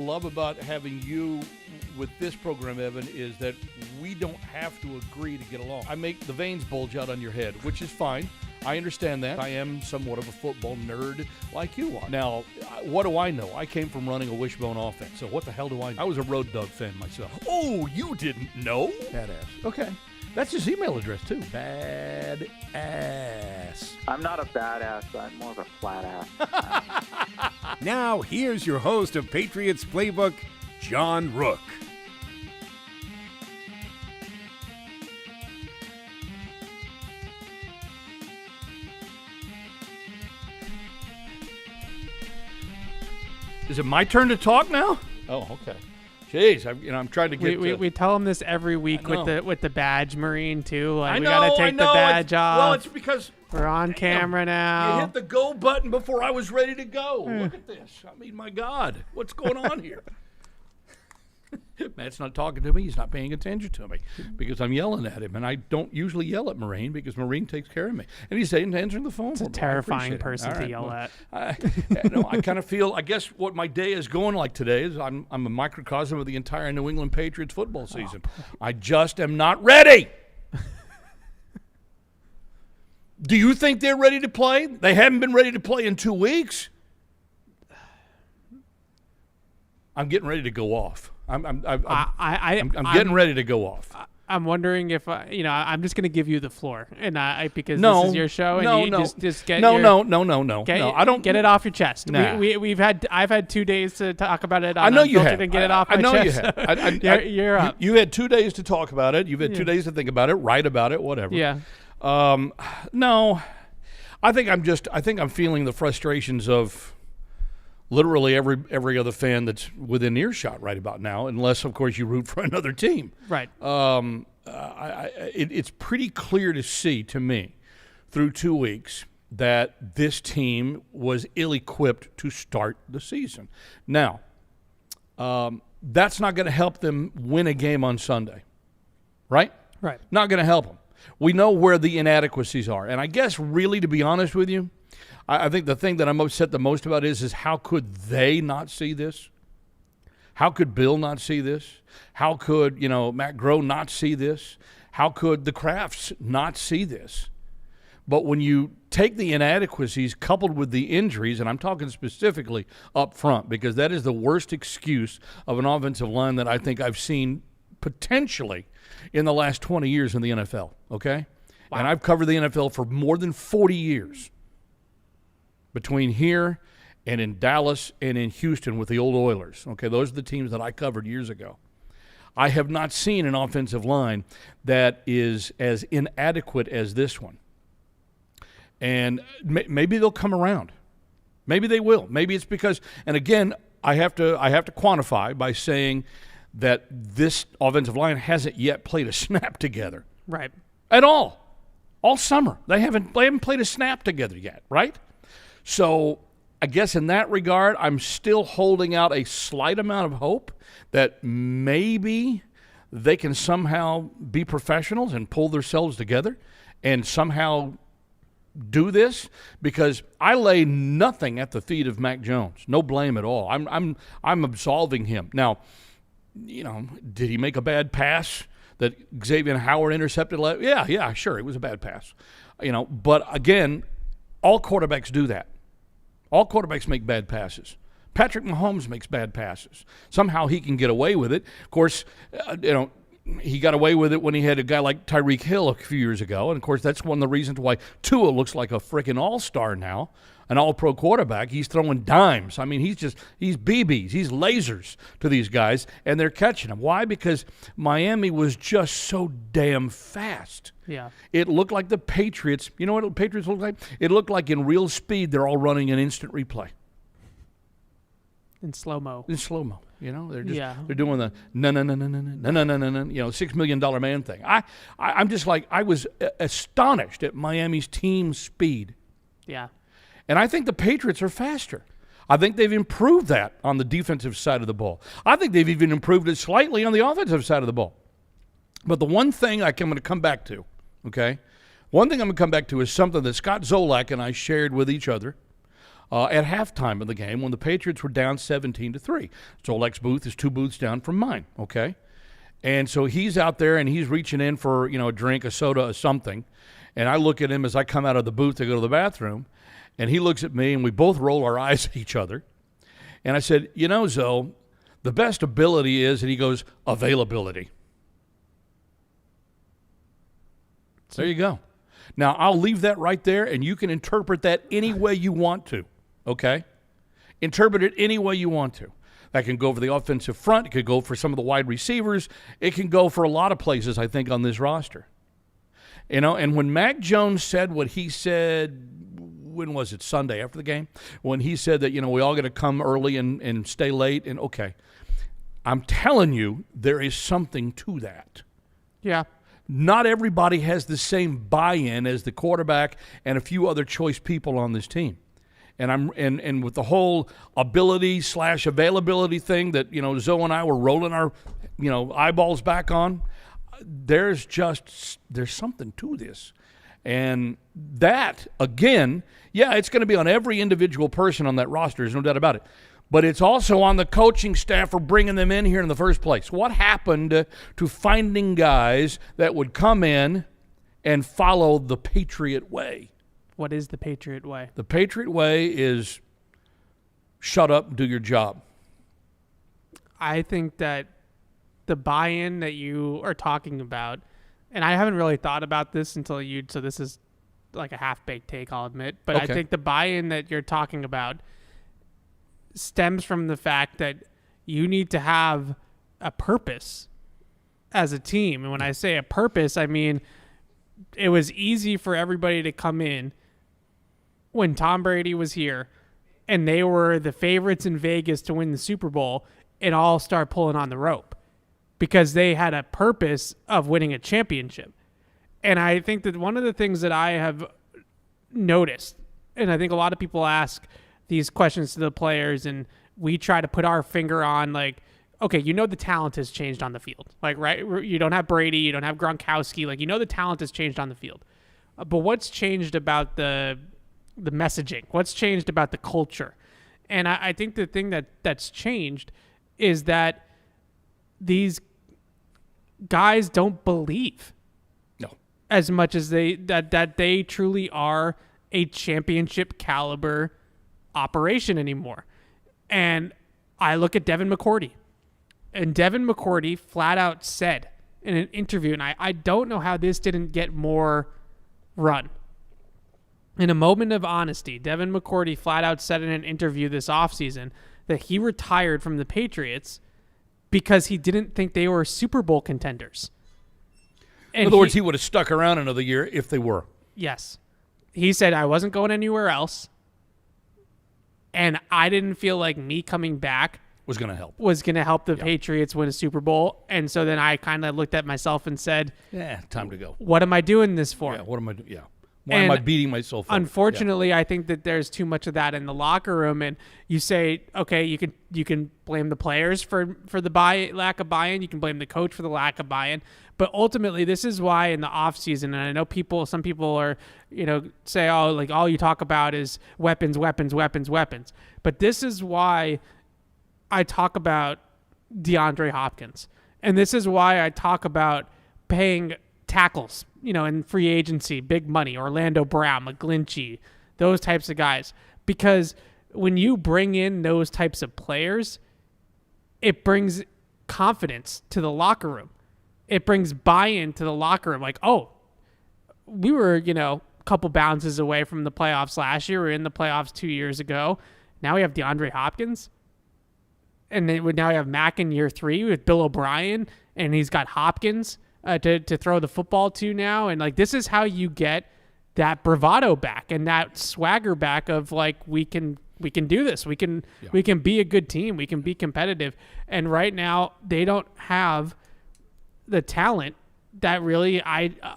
love about having you with this program, Evan, is that we don't have to agree to get along. I make the veins bulge out on your head, which is fine. I understand that. I am somewhat of a football nerd like you are. Now, what do I know? I came from running a wishbone offense, so what the hell do I know? I was a Road Dog fan myself. Oh, you didn't know? Badass. Okay. That's his email address, too. Badass. I'm not a badass. I'm more of a flat ass. Now, here's your host of Patriots Playbook, John Rook. Is it my turn to talk now? Oh, okay. Jeez, I'm trying to get. We tell them this every week with the badge, Marine, too. Like, we gotta take the badge off. Well, it's because we're on camera now. You hit the go button before I was ready to go. Look at this. I mean, my God, what's going on here? Matt's not talking to me. He's not paying attention to me because I'm yelling at him. And I don't usually yell at Marine because Marine takes care of me. And he's answering the phone. It's a terrifying person to yell at. I kind of feel, I guess what my day is going like today is I'm a microcosm of the entire New England Patriots football season. I just am not ready. Do you think they're ready to play? They haven't been ready to play in 2 weeks. I'm getting ready to go off. I'm getting ready to go off. I'm wondering if I'm just going to give you the floor, and because this is your show, and just get no. I don't get it off your chest. Nah. I've had 2 days to talk about it. I know you have. And get it off my chest. I know you have. You're up. You had 2 days to talk about it. You've had 2 days to think about it, write about it, whatever. Yeah. No, I think I'm feeling the frustrations of literally every other fan that's within earshot right about now, unless, of course, you root for another team. Right. It's pretty clear to see, to me, through 2 weeks, that this team was ill-equipped to start the season. Now, that's not going to help them win a game on Sunday, right? Right. Not going to help them. We know where the inadequacies are. And I guess, really, to be honest with you, I think the thing that I'm upset the most about is how could they not see this? How could Bill not see this? How could, Matt Groh not see this? How could the Crafts not see this? But when you take the inadequacies coupled with the injuries, and I'm talking specifically up front, because that is the worst excuse of an offensive line that I think I've seen potentially in the last 20 years in the NFL, okay? Wow. And I've covered the NFL for more than 40 years. Between here and in Dallas and in Houston with the old Oilers. Okay, those are the teams that I covered years ago. I have not seen an offensive line that is as inadequate as this one. And maybe they'll come around. Maybe they will. Maybe it's because, and again, I have to quantify by saying that this offensive line hasn't yet played a snap together. Right. At all. All summer. They haven't played a snap together yet, right? So I guess in that regard, I'm still holding out a slight amount of hope that maybe they can somehow be professionals and pull themselves together and somehow do this, because I lay nothing at the feet of Mac Jones. No blame at all. I'm absolving him. Now, did he make a bad pass that Xavier Howard intercepted? Yeah, sure, it was a bad pass. But again, all quarterbacks do that. All quarterbacks make bad passes. Patrick Mahomes makes bad passes. Somehow he can get away with it. Of course, he got away with it when he had a guy like Tyreek Hill a few years ago. And, of course, that's one of the reasons why Tua looks like a freaking all-star now, an all-pro quarterback. He's throwing dimes. I mean, he's BBs. He's lasers to these guys, and they're catching them. Why? Because Miami was just so damn fast. Yeah. It looked like the Patriots. You know what the Patriots looked like? It looked like in real speed they're all running an instant replay. In slow-mo. They're just they're doing the no, $6 million man thing. I'm just like, I was astonished at Miami's team speed. Yeah. And I think the Patriots are faster. I think they've improved that on the defensive side of the ball. I think they've even improved it slightly on the offensive side of the ball. But the one thing I'm going to come back to, okay? One thing I'm going to come back to is something that Scott Zolak and I shared with each other at halftime of the game when the Patriots were down 17-3. Solek's booth is 2 booths down from mine, okay? And so he's out there and he's reaching in for, a drink, a soda, or something. And I look at him as I come out of the booth to go to the bathroom, and he looks at me, and we both roll our eyes at each other. And I said, Zoe, the best ability is, and he goes, availability. There you go. Now, I'll leave that right there, and you can interpret that any way you want to, okay? Interpret it any way you want to. That can go for the offensive front. It could go for some of the wide receivers. It can go for a lot of places, I think, on this roster. And when Mac Jones said what he said, when was it, Sunday after the game? When he said that, we all got to come early and stay late, and okay. I'm telling you, there is something to that. Yeah. Not everybody has the same buy-in as the quarterback and a few other choice people on this team. And with the whole ability/availability thing that, Zoe and I were rolling our, eyeballs back on, there's something to this. And that, again, yeah, it's going to be on every individual person on that roster. There's no doubt about it. But it's also on the coaching staff for bringing them in here in the first place. What happened to finding guys that would come in and follow the Patriot way? What is the Patriot way? The Patriot way is shut up and do your job. I think that the buy-in that you are talking about, and I haven't really thought about this until so this is like a half-baked take, I'll admit, but okay. I think the buy-in that you're talking about stems from the fact that you need to have a purpose as a team. And when I say a purpose, I mean it was easy for everybody to come in when Tom Brady was here and they were the favorites in Vegas to win the Super Bowl and all start pulling on the rope because they had a purpose of winning a championship. And I think that one of the things that I have noticed, and I think a lot of people ask these questions to the players, and we try to put our finger on, like, okay, the talent has changed on the field. Like, right, you don't have Brady, you don't have Gronkowski. Like, the talent has changed on the field. But what's changed about the messaging? What's changed about the culture? And I think the thing that's changed is that these guys don't believe as much as that they truly are a championship caliber operation anymore. And I look at Devin McCourty, and Devin McCourty flat out said in an interview, and I don't know how this didn't get more run. In a moment of honesty, Devin McCourty flat out said in an interview this offseason that he retired from the Patriots because he didn't think they were Super Bowl contenders. In other words, he would have stuck around another year if they were. Yes. He said, I wasn't going anywhere else, and I didn't feel like me coming back was going to help the Patriots win a Super Bowl. And so then I kind of looked at myself and said, time to go. What am I doing this for? Yeah, what am I doing? Yeah. Why am I beating myself up? Unfortunately, I think that there's too much of that in the locker room. And you say, okay, you can blame the players for the lack of buy-in. You can blame the coach for the lack of buy-in. But ultimately, this is why in the offseason, and I know some people are, say, all you talk about is weapons. But this is why I talk about DeAndre Hopkins. And this is why I talk about paying tackles, in free agency, big money, Orlando Brown, McGlinchey, those types of guys. Because when you bring in those types of players, it brings confidence to the locker room. It brings buy-in to the locker room. Like, we were, a couple bounces away from the playoffs last year. We were in the playoffs 2 years ago. Now we have DeAndre Hopkins. And then now we have Mac in year 3 with Bill O'Brien. And he's got Hopkins to throw the football to now. And, this is how you get that bravado back and that swagger back of, we can do this. We can be a good team. We can be competitive. And right now, they don't have the talent that really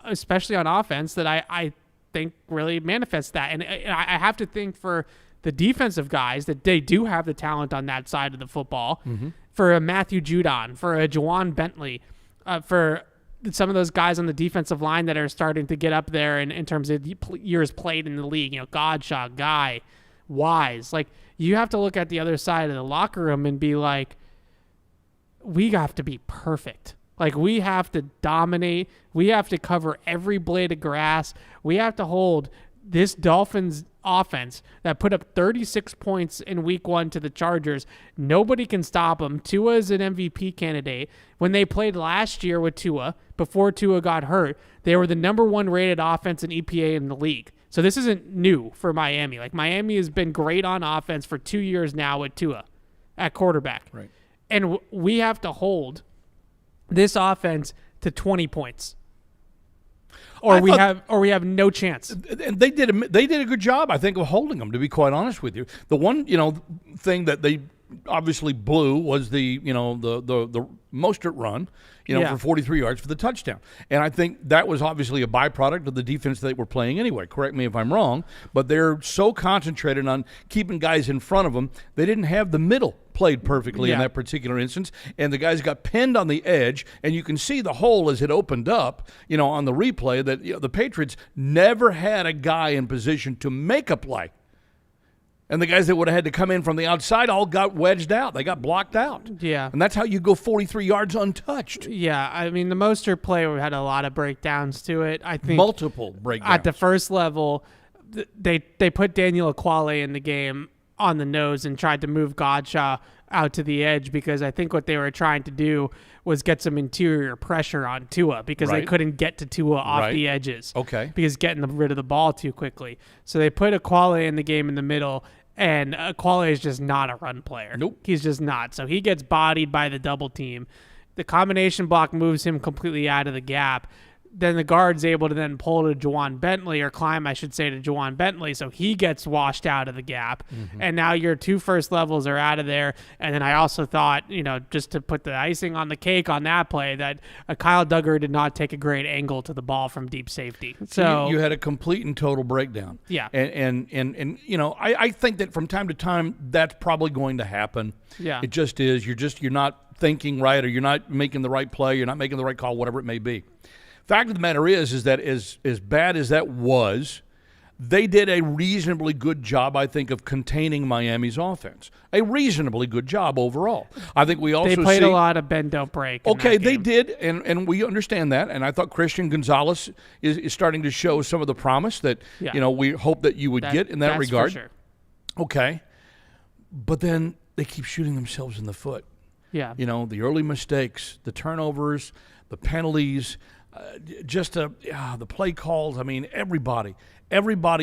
especially on offense, that I think really manifests that. And I have to think for the defensive guys that they do have the talent on that side of the football. Mm-hmm. For a Matthew Judon, for a Juwan Bentley, for some of those guys on the defensive line that are starting to get up there in terms of years played in the league, Godshot, Guy, wise. Like, you have to look at the other side of the locker room and be like, we have to be perfect. Like, we have to dominate. We have to cover every blade of grass. We have to hold this Dolphins offense that put up 36 points in week 1 to the Chargers. Nobody can stop them. Tua is an MVP candidate. When they played last year with Tua, before Tua got hurt, they were the number 1 rated offense in EPA in the league. So this isn't new for Miami. Like, Miami has been great on offense for 2 years now with Tua at quarterback. Right. And we have to hold this offense to 20 points. Or we have no chance. And they did a good job, I think, of holding them, to be quite honest with you. The one, thing that they obviously blew was the Mostert run, for 43 yards for the touchdown. And I think that was obviously a byproduct of the defense they were playing anyway. Correct me if I'm wrong, but they're so concentrated on keeping guys in front of them, they didn't have the middle played perfectly in that particular instance, and the guys got pinned on the edge, and you can see the hole as it opened up, on the replay that the Patriots never had a guy in position to make a play. And the guys that would have had to come in from the outside all got wedged out. They got blocked out. Yeah. And that's how you go 43 yards untouched. Yeah, I mean, the Mostert play had a lot of breakdowns to it. I think multiple breakdowns. At the first level, they put Daniel Aquale in the game on the nose and tried to move Godshaw out to the edge because I think what they were trying to do was get some interior pressure on Tua because they couldn't get to Tua off the edges. Okay. Because getting rid of the ball too quickly. So they put Aquale in the game in the middle, and Aquale is just not a run player. Nope. He's just not. So he gets bodied by the double team. The combination block moves him completely out of the gap. Then the guard's able to then pull to Juwan Bentley, or climb, I should say, to Juwan Bentley, so he gets washed out of the gap. Mm-hmm. And now your 2 first levels are out of there. And then I also thought, just to put the icing on the cake on that play, that Kyle Duggar did not take a great angle to the ball from deep safety. So you had a complete and total breakdown. Yeah. And I think that from time to time that's probably going to happen. Yeah. It just is. You're not thinking right, or you're not making the right play, you're not making the right call, whatever it may be. Fact of the matter is that as bad as that was, they did a reasonably good job, I think, of containing Miami's offense. A reasonably good job overall. I think we also played a lot of bend don't break. Okay, they did, and we understand that. And I thought Christian Gonzalez is starting to show some of the promise that we hope that you would get in that regard. For sure. Okay, but then they keep shooting themselves in the foot. Yeah. The early mistakes, the turnovers, the penalties. The play calls. I mean, everybody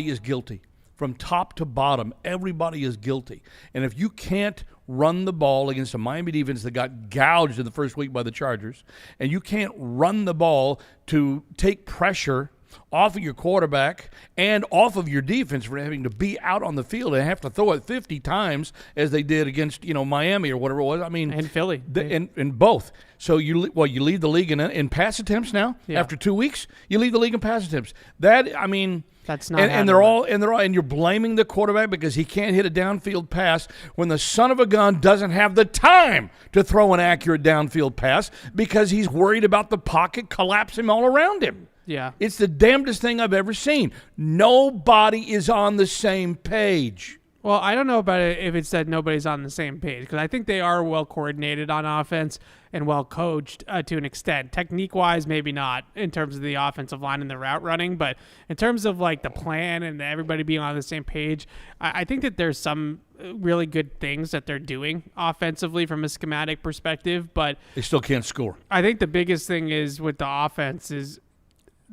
is guilty. From top to bottom, everybody is guilty. And if you can't run the ball against a Miami defense that got gouged in the first week by the Chargers, and you can't run the ball to take pressure off of your quarterback and off of your defense for having to be out on the field and have to throw it 50 times as they did against Miami or whatever it was. I mean, and Philly, in both. So you lead the league in pass attempts now. Yeah. After 2 weeks, you lead the league in pass attempts. That's not. And you're blaming the quarterback because he can't hit a downfield pass when the son of a gun doesn't have the time to throw an accurate downfield pass because he's worried about the pocket collapsing all around him. Yeah. It's the damnedest thing I've ever seen. Nobody is on the same page. Well, I don't know about it if it's that nobody's on the same page, because I think they are well coordinated on offense and well coached to an extent. Technique-wise, maybe not in terms of the offensive line and the route running, but in terms of like the plan and everybody being on the same page, I think that there's some really good things that they're doing offensively from a schematic perspective, but they still can't score. I think the biggest thing is with the offense is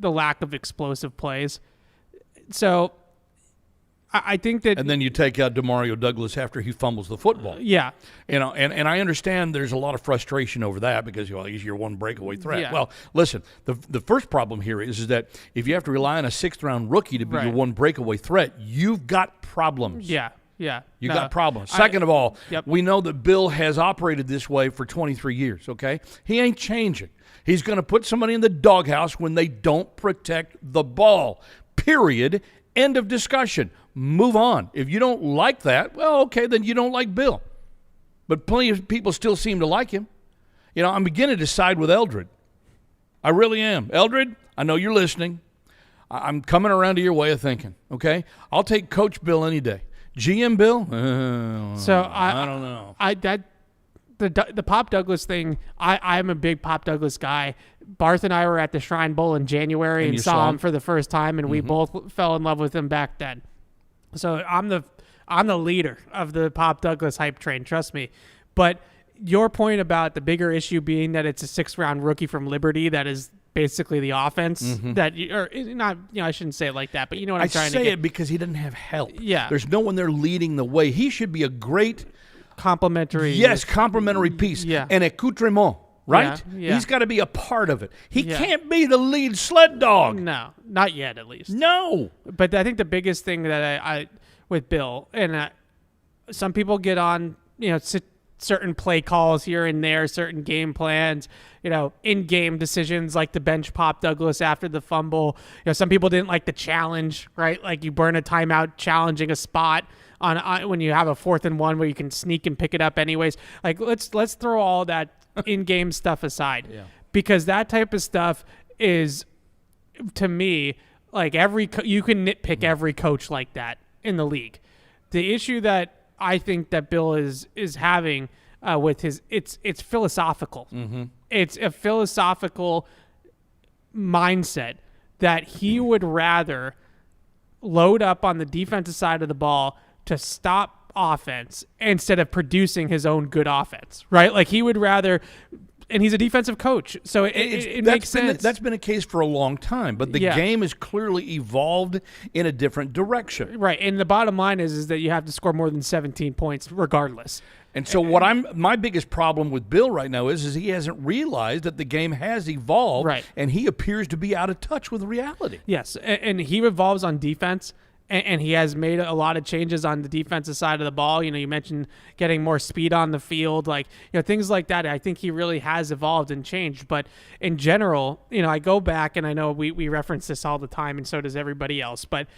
the lack of explosive plays. So I think that... And then you take out DeMario Douglas after he fumbles the football. Yeah. And I understand there's a lot of frustration over that because he's your one breakaway threat. Yeah. Well, listen, the first problem here is that if you have to rely on a 6th-round rookie to be your one breakaway threat, you've got problems. Yeah. Yeah. You got problems. Second of all, we know that Bill has operated this way for 23 years, okay? He ain't changing. He's going to put somebody in the doghouse when they don't protect the ball. Period. End of discussion. Move on. If you don't like that, well, okay, then you don't like Bill. But plenty of people still seem to like him. I'm beginning to side with Eldred. I really am. Eldred, I know you're listening. I'm coming around to your way of thinking, okay? I'll take Coach Bill any day. GM Bill? So I don't know. The Pop Douglas thing, I'm a big Pop Douglas guy. Barth and I were at the Shrine Bowl in January and saw him for the first time, and we both fell in love with him back then. So I'm the leader of the Pop Douglas hype train, trust me. But your point about the bigger issue being that it's a 6th-round rookie from Liberty that is basically the offense that or not, I shouldn't say it like that, but you know what I'm trying to get. I say it because he didn't have help. Yeah. There's no one there leading the way. He should be a great complementary piece. Yeah. And accoutrement, right? Yeah. He's got to be a part of it. He can't be the lead sled dog. No, not yet at least. No. But I think the biggest thing that I with Bill, and some people get on, certain play calls here and there, certain game plans, in-game decisions like the bench Pop Douglas after the fumble. Some people didn't like the challenge, right? Like you burn a timeout challenging a spot on when you have a 4th and 1 where you can sneak and pick it up anyways. Like let's throw all that in-game stuff aside, because that type of stuff is, to me, like you can nitpick every coach like that in the league. The issue that I think that Bill is having with it's philosophical. It's a philosophical mindset that he would rather load up on the defensive side of the ball to stop offense instead of producing his own good offense, right? Like he would rather, and he's a defensive coach, so it makes sense. That's been a case for a long time, but the game has clearly evolved in a different direction. Right, and the bottom line is that you have to score more than 17 points regardless. And so my biggest problem with Bill right now is he hasn't realized that the game has evolved, right, and he appears to be out of touch with reality. Yes, and he evolves on defense. And he has made a lot of changes on the defensive side of the ball. You mentioned getting more speed on the field, things like that. I think he really has evolved and changed. But in general, I go back, and I know we reference this all the time, and so does everybody else. But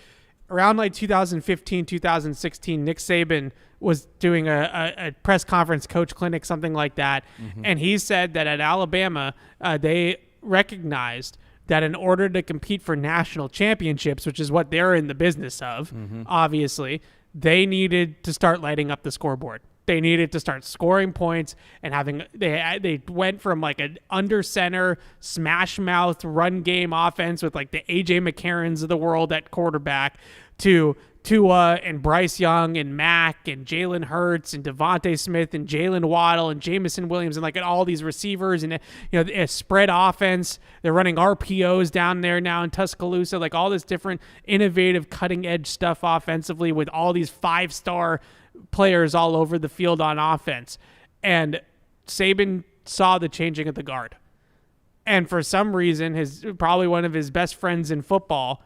around 2015, 2016, Nick Saban was doing a press conference, coach clinic, something like that. And he said that at Alabama, they recognized that in order to compete for national championships, which is what they're in the business of, obviously, they needed to start lighting up the scoreboard. They needed to start scoring points and they went from an under center smash mouth run game offense with the AJ McCarrons of the world at quarterback to Tua and Bryce Young and Mack and Jalen Hurts and Devontae Smith and Jalen Waddle and Jamison Williams and all these receivers and a spread offense. They're running RPOs down there now in Tuscaloosa, all this different innovative cutting edge stuff offensively with all these 5-star players all over the field on offense. And Saban saw the changing of the guard. And for some reason, probably one of his best friends in football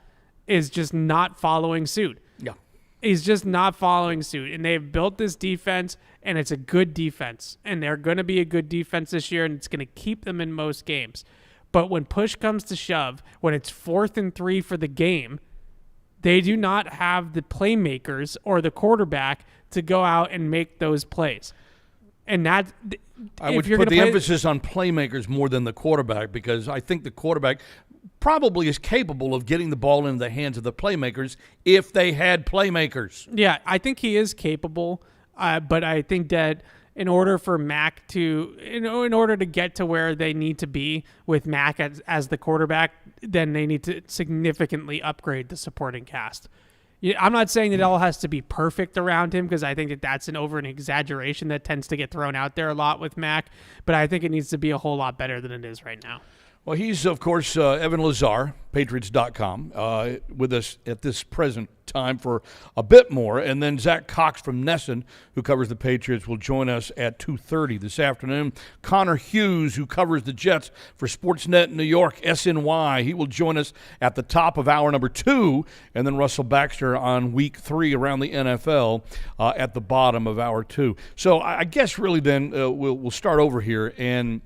is just not following suit. Yeah. He's just not following suit. And they've built this defense, and it's a good defense. And they're going to be a good defense this year, and it's going to keep them in most games. But when push comes to shove, when it's 4th and 3 for the game, they do not have the playmakers or the quarterback to go out and make those plays. And that I would put the emphasis on playmakers more than the quarterback, because I think the quarterback probably is capable of getting the ball into the hands of the playmakers if they had playmakers. Yeah, I think he is capable, but I think that in order for Mac to, in order to get to where they need to be with Mac as the quarterback, then they need to significantly upgrade the supporting cast. I'm not saying that it all has to be perfect around him, because I think that that's an exaggeration that tends to get thrown out there a lot with Mac, but I think it needs to be a whole lot better than it is right now. Well, he's, of course, Evan Lazar, Patriots.com, with us at this present time for a bit more. And then Zach Cox from Nesson, who covers the Patriots, will join us at 2:30 this afternoon. Connor Hughes, who covers the Jets for Sportsnet New York, SNY, he will join us at the top of hour number 2. And then Russell Baxter on week 3 around the NFL at the bottom of hour 2. So I guess really then we'll start over here and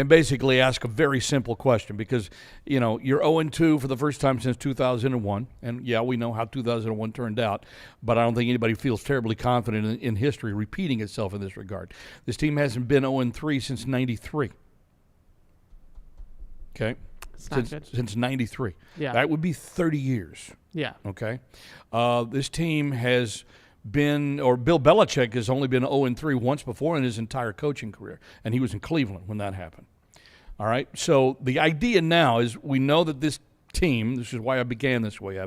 basically ask a very simple question, because, you're 0-2 for the first time since 2001. And, yeah, we know how 2001 turned out, but I don't think anybody feels terribly confident in history repeating itself in this regard. This team hasn't been 0-3 since 93. Okay? Since 93. Yeah. That would be 30 years. Yeah. Okay? This team has Bill Belichick has only been 0-3 once before in his entire coaching career, and he was in Cleveland when that happened. All right, so the idea now is we know that this team, this is why I began this way,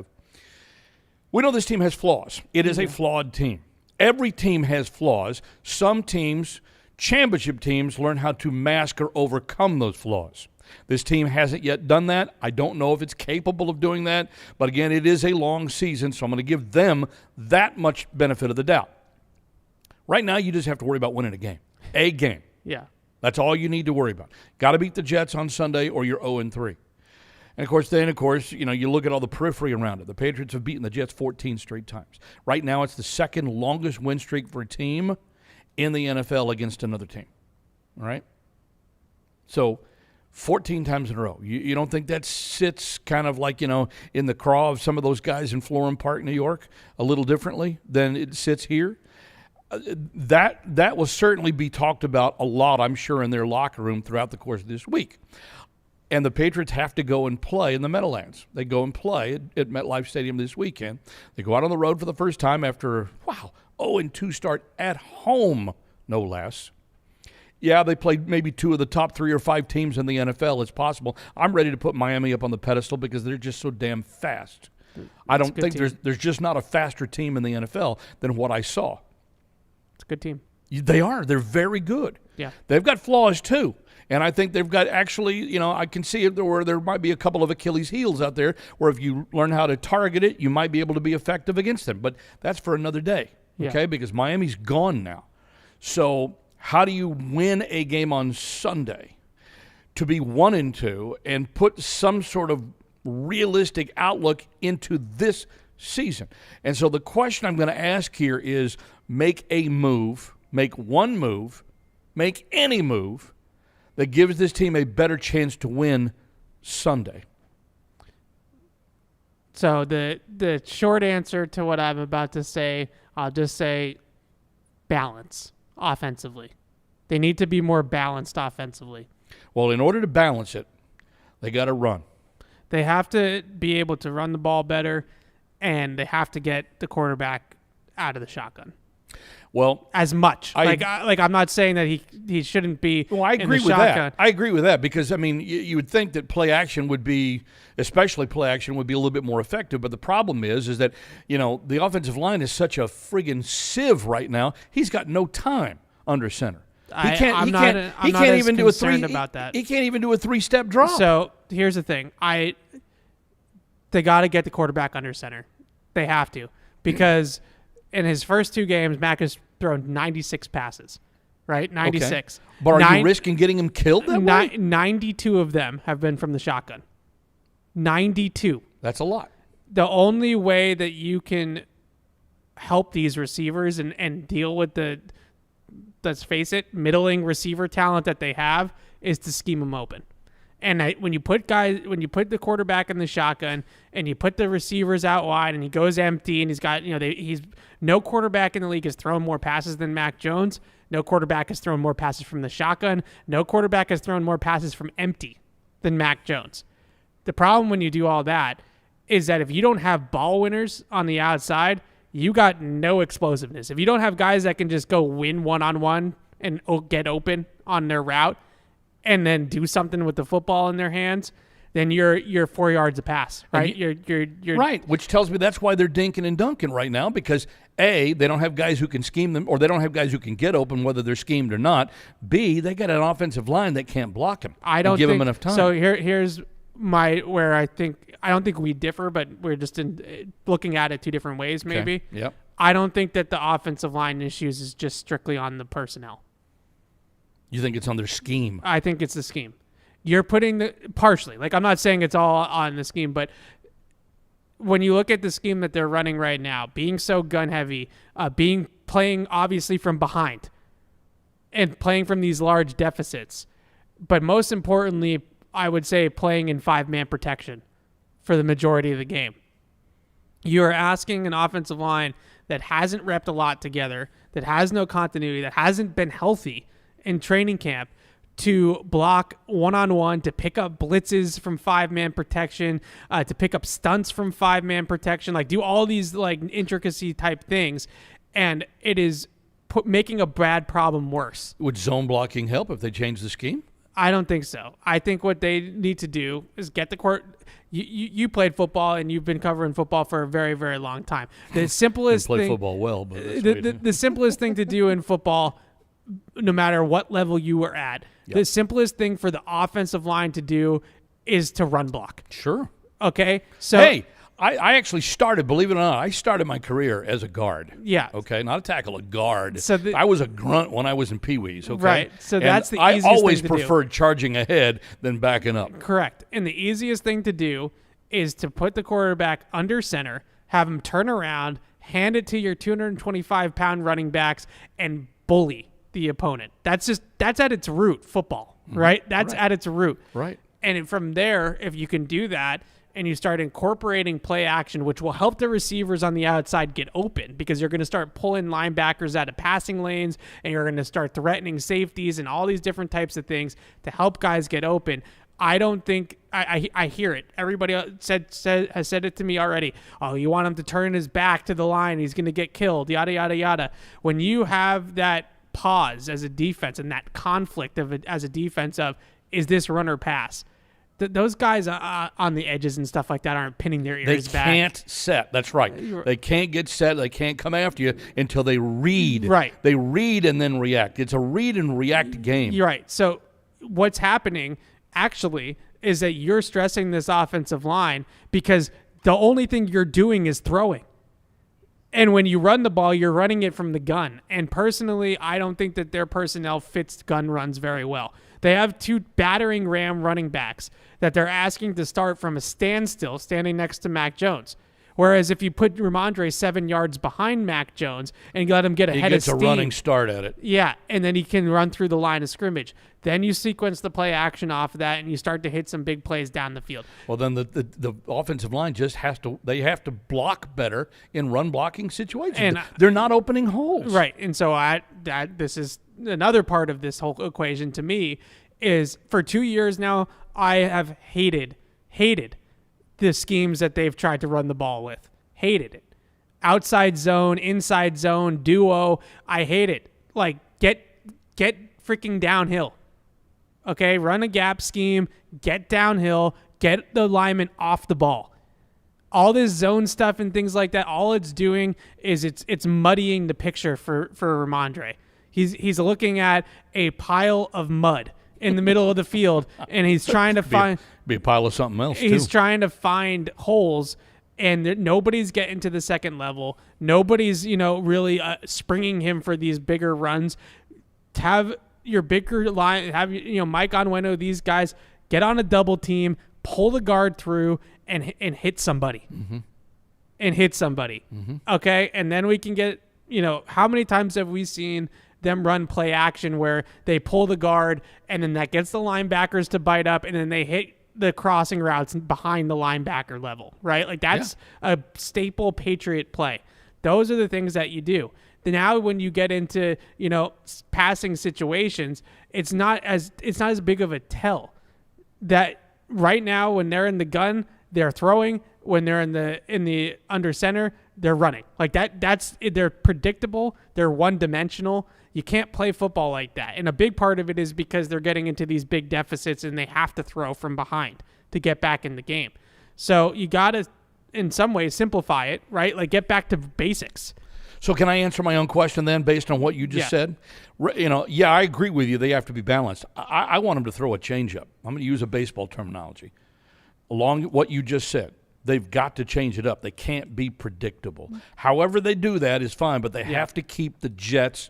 we know this team has flaws. It is a flawed team. Every team has flaws. Some teams, championship teams, learn how to mask or overcome those flaws. This team hasn't yet done that. I don't know if it's capable of doing that. But again, it is a long season, so I'm going to give them that much benefit of the doubt. Right now, you just have to worry about winning a game. A game. Yeah. That's all you need to worry about. Got to beat the Jets on Sunday or you're 0-3. And, of course, you look at all the periphery around it. The Patriots have beaten the Jets 14 straight times. Right now, it's the second longest win streak for a team in the NFL against another team. All right? So 14 times in a row. You don't think that sits kind of like, in the craw of some of those guys in Florham Park, New York, a little differently than it sits here? That will certainly be talked about a lot, I'm sure, in their locker room throughout the course of this week. And the Patriots have to go and play in the Meadowlands. They go and play at MetLife Stadium this weekend. They go out on the road for the first time after, 0-2 start at home, no less. Yeah, they played maybe two of the top 3 or 5 teams in the NFL. It's possible. I'm ready to put Miami up on the pedestal because they're just so damn fast. I don't think there's just not a faster team in the NFL than what I saw. It's a good team. They are. They're very good. Yeah. They've got flaws too. And I think they've got actually, I can see it where there might be a couple of Achilles heels out there where if you learn how to target it, you might be able to be effective against them. But that's for another day, okay? Because Miami's gone now. So how do you win a game on Sunday to be 1-2 and put some sort of realistic outlook into this season? And so the question I'm going to ask here is make a move, make one move, make any move that gives this team a better chance to win Sunday. So the short answer to what I'm about to say, I'll just say balance offensively. They need to be more balanced offensively. Well, in order to balance it, they got to run. They have to be able to run the ball better, and they have to get the quarterback out of the shotgun. Well, as much. I'm not saying that he shouldn't be. Well, I agree with that. I agree with that because you would think that play action would be, especially play action, would be a little bit more effective. But the problem is that the offensive line is such a friggin' sieve right now. He's got no time under center. He can't even do a 3-step drop. So here's the thing. They got to get the quarterback under center. They have to because. In his first 2 games, Mac has thrown 96 passes, right? 96. Okay. But are you risking getting him killed that way? 92 of them have been from the shotgun. 92. That's a lot. The only way that you can help these receivers and deal with let's face it, middling receiver talent that they have is to scheme them open. And when you put the quarterback in the shotgun and you put the receivers out wide and he goes empty and he's got, he's no quarterback in the league has thrown more passes than Mac Jones. No quarterback has thrown more passes from the shotgun. No quarterback has thrown more passes from empty than Mac Jones. The problem when you do all that is that if you don't have ball winners on the outside, you got no explosiveness. If you don't have guys that can just go win one-on-one and get open on their route, and then do something with the football in their hands, then you're 4 yards a pass, right? You're right, which tells me that's why they're dinking and dunking right now because A, they don't have guys who can scheme them, or they don't have guys who can get open whether they're schemed or not. B, they got an offensive line that can't block him. I don't give them enough time. So here's where I don't think we differ, but we're just looking at it 2 different ways maybe. Okay. Yep. I don't think that the offensive line issues is just strictly on the personnel. You think it's on their scheme? I think it's the scheme. You're putting partially. I'm not saying it's all on the scheme, but when you look at the scheme that they're running right now, being so gun heavy, playing obviously from behind, and playing from these large deficits, but most importantly, I would say playing in 5-man protection for the majority of the game. You are asking an offensive line that hasn't repped a lot together, that has no continuity, that hasn't been healthy in training camp to block one-on-one, to pick up blitzes from 5-man protection, to pick up stunts from 5-man protection, do all these intricacy type things. and it is making a bad problem worse. Would zone blocking help if they change the scheme? I don't think so. I think what they need to do is get the court. You played football and you've been covering football for a very, very long time. The simplest play thing, football well, but the simplest thing to do in football, no matter what level you were at, the simplest thing for the offensive line to do is to run block. Sure. Okay. So hey, I actually started, believe it or not, I started my career as a guard. Yeah. Okay, not a tackle, a guard. So I was a grunt when I was in Pee Wees. Okay. Right. So And that's the I easiest always thing to do. preferred charging ahead than backing up. Correct. And the easiest thing to do is to put the quarterback under center, have him turn around, hand it to your 225-pound running backs, and bully the opponent. That's at its root, football, right? That's at its root. Right. And from there, if you can do that and you start incorporating play action, which will help the receivers on the outside get open because you're going to start pulling linebackers out of passing lanes and you're going to start threatening safeties and all these different types of things to help guys get open. I don't think I hear it. Everybody else has said it to me already. Oh, you want him to turn his back to the line. He's going to get killed, yada, yada, yada. When you have that pause as a defense and that conflict of it as a defense of, is this run or pass? Those guys on the edges and stuff like that aren't pinning their ears back. They can't set. That's right. They can't get set. They can't come after you until they read. Right. They read and then react. It's a read and react game. You're right. So what's happening actually is that you're stressing this offensive line because the only thing you're doing is throwing. And when you run the ball, you're running it from the gun. And personally, I don't think that their personnel fits gun runs very well. They have two battering ram running backs that they're asking to start from a standstill, standing next to Mac Jones. Whereas if you put Ramondre 7 yards behind Mac Jones and you let him get ahead of steam, he gets a running start at it. Yeah, and then he can run through the line of scrimmage. Then you sequence the play action off of that, and you start to hit some big plays down the field. Well, then the offensive line just have to block better in run blocking situations. And they're not opening holes. Right, and so this is another part of this whole equation to me is for 2 years now, I have hated the schemes that they've tried to run the ball with. Hated it. Outside zone, inside zone, duo. I hate it. Like, get freaking downhill. Okay, run a gap scheme, get downhill, get the lineman off the ball. All this zone stuff and things like that, all it's doing is it's muddying the picture for Ramondre. He's looking at a pile of mud in the middle of the field, and he's trying to find be a pile of something else. He's trying to find holes, and nobody's getting to the second level. Nobody's really springing him for these bigger runs. To have your bigger line, have Mike Onwenu, these guys get on a double team, pull the guard through, and hit somebody, and hit somebody. Okay, and then we can get how many times have we seen them run play action where they pull the guard and then that gets the linebackers to bite up and then they hit the crossing routes behind the linebacker level, right? Like that's a staple Patriot play. Those are the things that you do. Now when you get into, passing situations, it's not as big of a tell that right now when they're in the gun, they're throwing. When they're in the under center, they're running. Like they're predictable. They're one-dimensional. You can't play football like that. And a big part of it is because they're getting into these big deficits and they have to throw from behind to get back in the game. So you got to, in some ways, simplify it, right? Like get back to basics. So can I answer my own question then based on what you just said? I agree with you. They have to be balanced. I want them to throw a changeup. I'm going to use a baseball terminology. Along what you just said. They've got to change it up. They can't be predictable. However they do that is fine, but they have to keep the Jets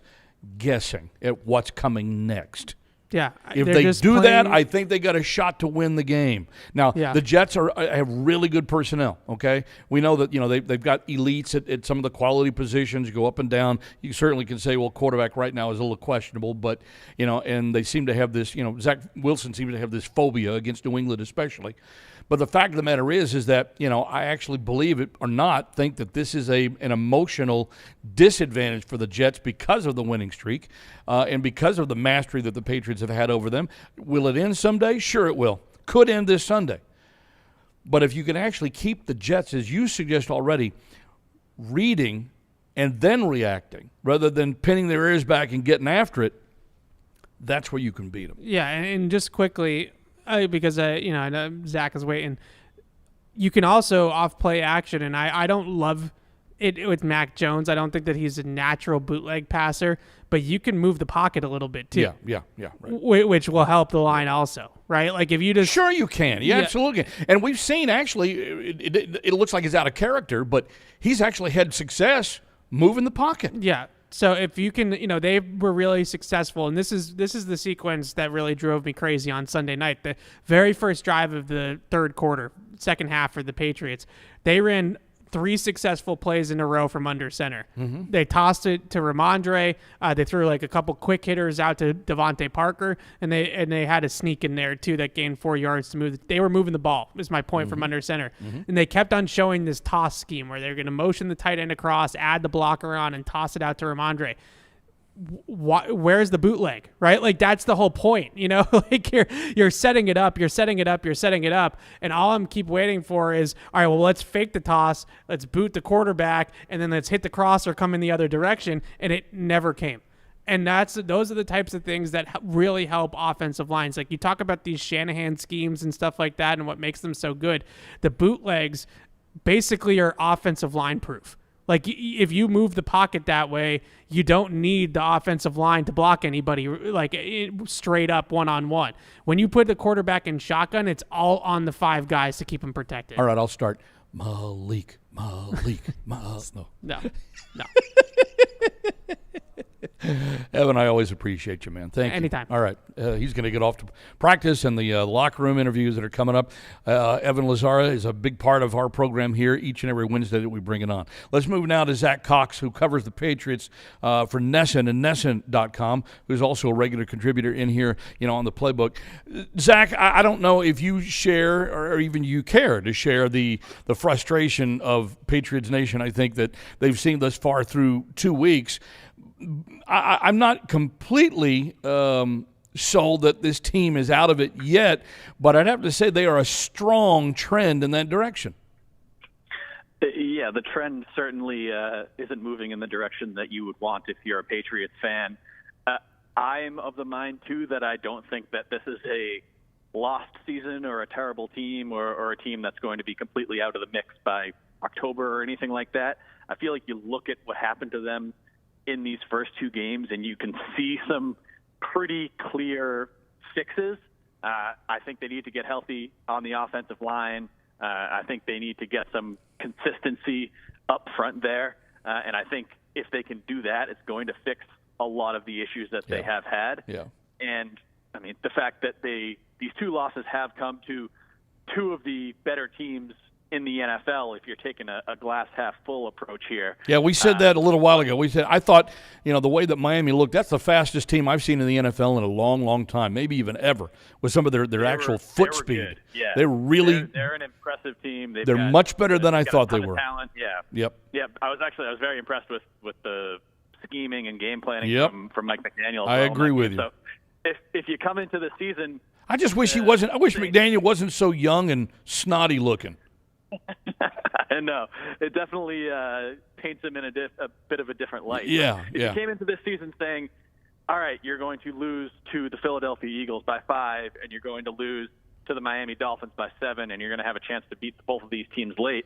guessing at what's coming next. Yeah. If they do that, I think they got a shot to win the game. Now, the Jets have really good personnel, okay? We know that, they've got elites at some of the quality positions, go up and down. You certainly can say, well, quarterback right now is a little questionable, but, and they seem to have this, Zach Wilson seems to have this phobia against New England especially. But the fact of the matter is that, I actually believe it or not, think that this is an emotional disadvantage for the Jets because of the winning streak and because of the mastery that the Patriots have had over them. Will it end someday? Sure it will. Could end this Sunday. But if you can actually keep the Jets, as you suggest already, reading and then reacting rather than pinning their ears back and getting after it, that's where you can beat them. Yeah, and just quickly, because I know Zach is waiting, you can also off-play action, and I don't love it with Mac Jones. I don't think that he's a natural bootleg passer, but you can move the pocket a little bit too. Yeah, right. Which will help the line also, right? Like if you just sure you can, yeah, absolutely. And we've seen actually, it looks like he's out of character, but he's actually had success moving the pocket. Yeah. So if you can, they were really successful, and this is the sequence that really drove me crazy on Sunday night. The very first drive of the third quarter, second half for the Patriots, they ran 3 successful plays in a row from under center. Mm-hmm. They tossed it to Ramondre. They threw like a couple quick hitters out to Devontae Parker, and they had a sneak in there too that gained 4 yards to move. They were moving the ball, is my point, from under center. Mm-hmm. And they kept on showing this toss scheme where they're going to motion the tight end across, add the blocker on, and toss it out to Ramondre. Where's the bootleg, right? Like that's the whole point, like you're setting it up, and all I'm keep waiting for is, all right, well, let's fake the toss, let's boot the quarterback, and then let's hit the cross or come in the other direction, and it never came. And those are the types of things that really help offensive lines. Like you talk about these Shanahan schemes and stuff like that and what makes them so good. The bootlegs basically are offensive line proof. Like, if you move the pocket that way, you don't need the offensive line to block anybody, like, straight up one-on-one. When you put the quarterback in shotgun, it's all on the 5 guys to keep him protected. All right, I'll start. Malik. No. Evan, I always appreciate you, man. Thank you. Anytime. All right. He's going to get off to practice and the locker room interviews that are coming up. Evan Lazara is a big part of our program here each and every Wednesday that we bring it on. Let's move now to Zach Cox, who covers the Patriots for Nesson and Nesson.com, who's also a regular contributor in here, on the playbook. Zach, I don't know if you share or even you care to share the frustration of Patriots Nation. I think that they've seen thus far through 2 weeks. I'm not completely sold that this team is out of it yet, but I'd have to say they are a strong trend in that direction. Yeah, the trend certainly isn't moving in the direction that you would want if you're a Patriots fan. I'm of the mind, too, that I don't think that this is a lost season or a terrible team or a team that's going to be completely out of the mix by October or anything like that. I feel like you look at what happened to them in these first 2 games, and you can see some pretty clear fixes. I think they need to get healthy on the offensive line. I think they need to get some consistency up front there. And I think if they can do that, it's going to fix a lot of the issues that they have had. Yeah. And, I mean, the fact that these 2 losses have come to 2 of the better teams in the NFL, if you're taking a glass half full approach here. Yeah, we said that a little while ago. We said, I thought, the way that Miami looked, that's the fastest team I've seen in the NFL in a long, long time, maybe even ever, with some of their actual foot speed. Good. Yeah. They're really they're an impressive team. They're much better than I thought they were. Talent. Yeah. Yep. Yeah. I was very impressed with the scheming and game planning from Mike McDaniel. I agree with you. So if you come into the season, I just wish he wasn't. I wish McDaniel wasn't so young and snotty looking. No, it definitely paints him in a bit of a different light. Yeah, if you came into this season saying, all right, you're going to lose to the Philadelphia Eagles by 5, and you're going to lose to the Miami Dolphins by 7, and you're going to have a chance to beat both of these teams late,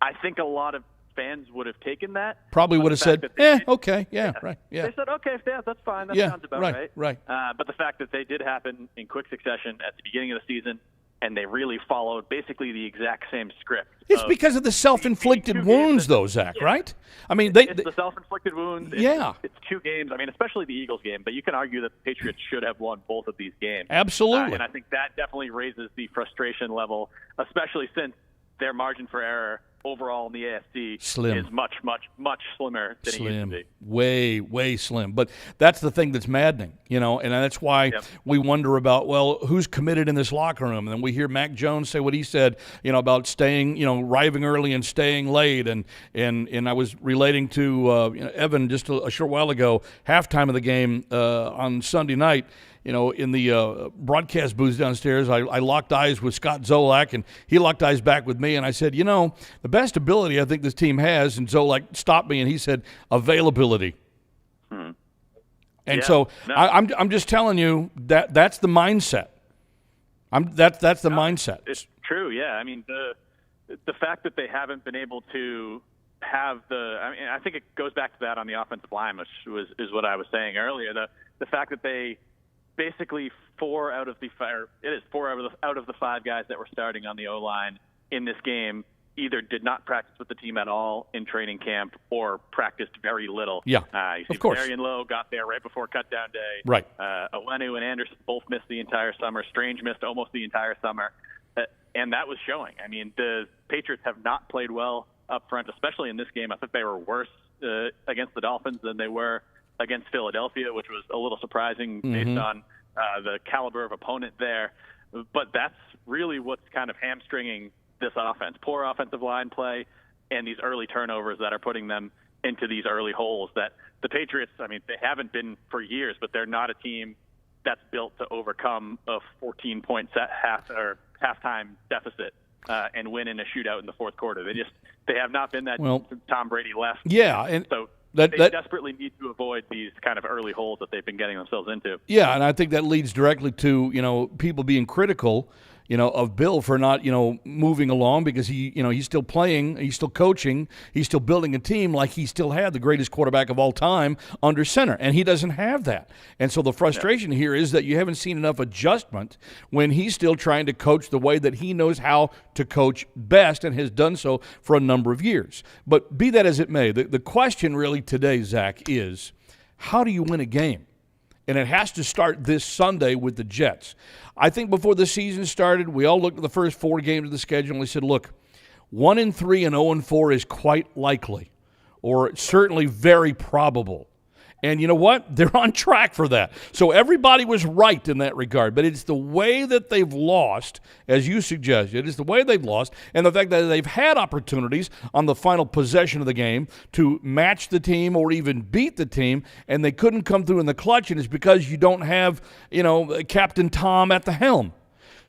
I think a lot of fans would have taken that. Probably would have said, okay, right. Yeah. They said, okay, that's fine. That sounds about right. Right. But the fact that they did happen in quick succession at the beginning of the season, and they really followed basically the exact same script. It's because of the self-inflicted wounds, though, Zach, right? I mean, it's the self-inflicted wounds. It's 2 games. I mean, especially the Eagles game, but you can argue that the Patriots should have won both of these games. Absolutely. And I think that definitely raises the frustration level, especially since their margin for error overall in the AFC is much, much, much slimmer than it used to be. Way, way slim. But that's the thing that's maddening, and that's why we wonder about, well, who's committed in this locker room? And then we hear Mac Jones say what he said, about staying, arriving early and staying late. And I was relating to Evan just a short while ago, halftime of the game on Sunday night. in the broadcast booth downstairs, I locked eyes with Scott Zolak, and he locked eyes back with me, and I said, the best ability I think this team has, and Zolak stopped me, and he said, availability. And I'm just telling you that's the mindset. That's the mindset. It's true, yeah. I mean, the fact that they haven't been able to have I think it goes back to that on the offensive line, which is what I was saying earlier. The fact that they basically four out of the 5 guys that were starting on the O-line in this game either did not practice with the team at all in training camp or practiced very little. Yeah, of course. Marion Lowe got there right before cutdown day. Right. Owenu and Anderson both missed the entire summer. Strange missed almost the entire summer. And that was showing. I mean, the Patriots have not played well up front, especially in this game. I think they were worse against the Dolphins than they were against Philadelphia, which was a little surprising based on the caliber of opponent there. But that's really what's kind of hamstringing this offense. Poor offensive line play and these early turnovers that are putting them into these early holes that the Patriots, I mean, they haven't been for years, but they're not a team that's built to overcome a 14-point halftime deficit and win in a shootout in the fourth quarter. They have not been that since Tom Brady left. Yeah, and so they desperately need to avoid these kind of early holes that they've been getting themselves into. Yeah, and I think that leads directly to people being critical of Bill for not, moving along because he's still playing, he's still coaching, he's still building a team like he still had the greatest quarterback of all time under center, and he doesn't have that. And so the frustration here is that you haven't seen enough adjustment when he's still trying to coach the way that he knows how to coach best and has done so for a number of years. But be that as it may, the question really today, Zach, is how do you win a game? And it has to start this Sunday with the Jets. I think before the season started, we all looked at the first 4 games of the schedule and we said, look, 1-3 and 0-4 is quite likely, or certainly very probable. And you know what? They're on track for that. So everybody was right in that regard. But it's the way that they've lost, as you suggested, it's the way they've lost, and the fact that they've had opportunities on the final possession of the game to match the team or even beat the team, and they couldn't come through in the clutch, and it's because you don't have, Captain Tom at the helm.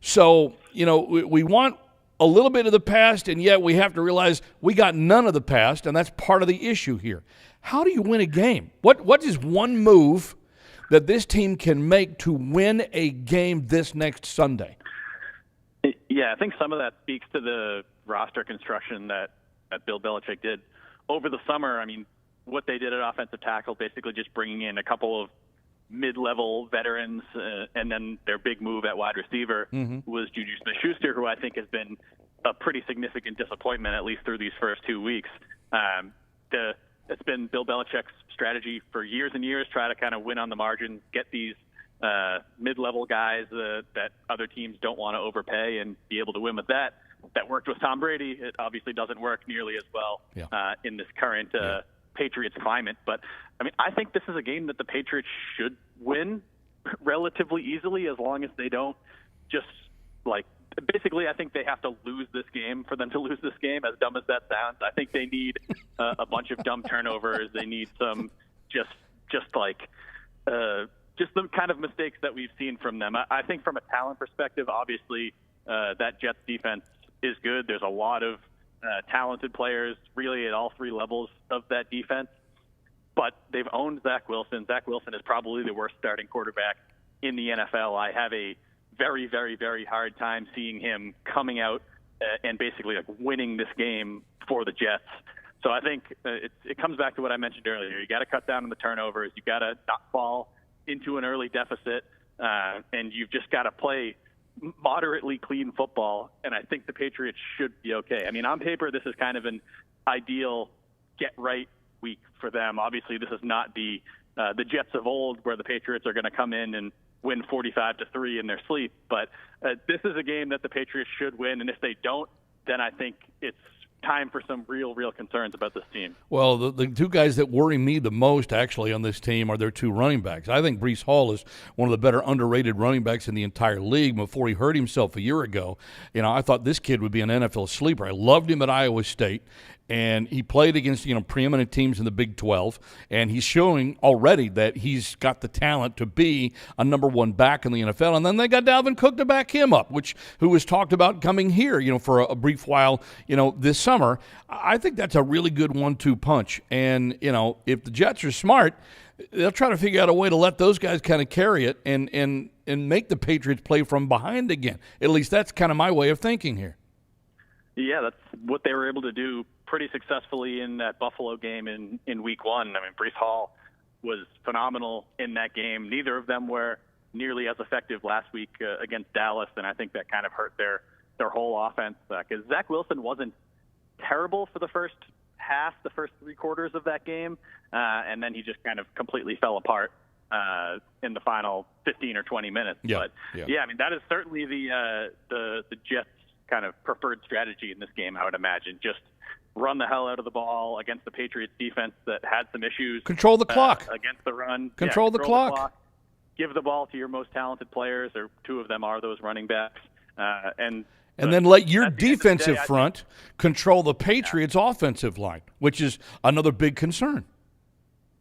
So, we want a little bit of the past, and yet we have to realize we got none of the past, and that's part of the issue here. How do you win a game? What is one move that this team can make to win a game this next Sunday? Yeah, I think some of that speaks to the roster construction that Bill Belichick did over the summer. I mean, what they did at offensive tackle, basically just bringing in a couple of mid-level veterans, and then their big move at wide receiver was Juju Smith-Schuster, who I think has been a pretty significant disappointment, at least through these first 2 weeks. It's been Bill Belichick's strategy for years and years, try to kind of win on the margin, get these mid-level guys that other teams don't want to overpay and be able to win with that. That worked with Tom Brady. It obviously doesn't work nearly as well in this current Patriots climate. But, I mean, I think this is a game that the Patriots should win relatively easily as long as they don't just, basically, I think they have to lose this game for them to lose this game, as dumb as that sounds. I think they need a bunch of dumb turnovers. They need some just the kind of mistakes that we've seen from them. I think from a talent perspective, obviously, that Jets defense is good. There's a lot of talented players really at all 3 levels of that defense. But they've owned Zach Wilson. Zach Wilson is probably the worst starting quarterback in the NFL. I have a very, very, very hard time seeing him coming out and basically winning this game for the Jets. So I think it comes back to what I mentioned earlier. You got to cut down on the turnovers. You got to not fall into an early deficit, and you've just got to play moderately clean football. And I think the Patriots should be okay. I mean, on paper, this is kind of an ideal get-right week for them. Obviously, this is not the Jets of old where the Patriots are going to come in and win 45-3 in their sleep. But this is a game that the Patriots should win, and if they don't, then I think it's time for some real concerns about this team. Well, the 2 guys that worry me the most actually on this team are their 2 running backs. I think Breece Hall is one of the better underrated running backs in the entire league. Before he hurt himself a year ago, I thought this kid would be an NFL sleeper. I loved him at Iowa State. And he played against, preeminent teams in the Big 12, and he's showing already that he's got the talent to be a number one back in the NFL. And then they got Dalvin Cook to back him up, who was talked about coming here, for a brief while, this summer. I think that's a really good 1-2 punch. And, if the Jets are smart, they'll try to figure out a way to let those guys kind of carry it and make the Patriots play from behind again. At least that's kind of my way of thinking here. Yeah, that's what they were able to do pretty successfully in that Buffalo game in week 1. I mean, Breece Hall was phenomenal in that game. Neither of them were nearly as effective last week against Dallas, and I think that kind of hurt their whole offense. Because Zach Wilson wasn't terrible for the first half, the first 3 quarters of that game, and then he just kind of completely fell apart in the final 15 or 20 minutes. Yeah, but I mean, that is certainly the Jets' kind of preferred strategy in this game, I would imagine. Just run the hell out of the ball against the Patriots defense that had some issues. Control the clock. Against the run. Control the clock. Give the ball to your most talented players, or 2 of them are those running backs. And then let your defensive front control the Patriots' offensive line, which is another big concern.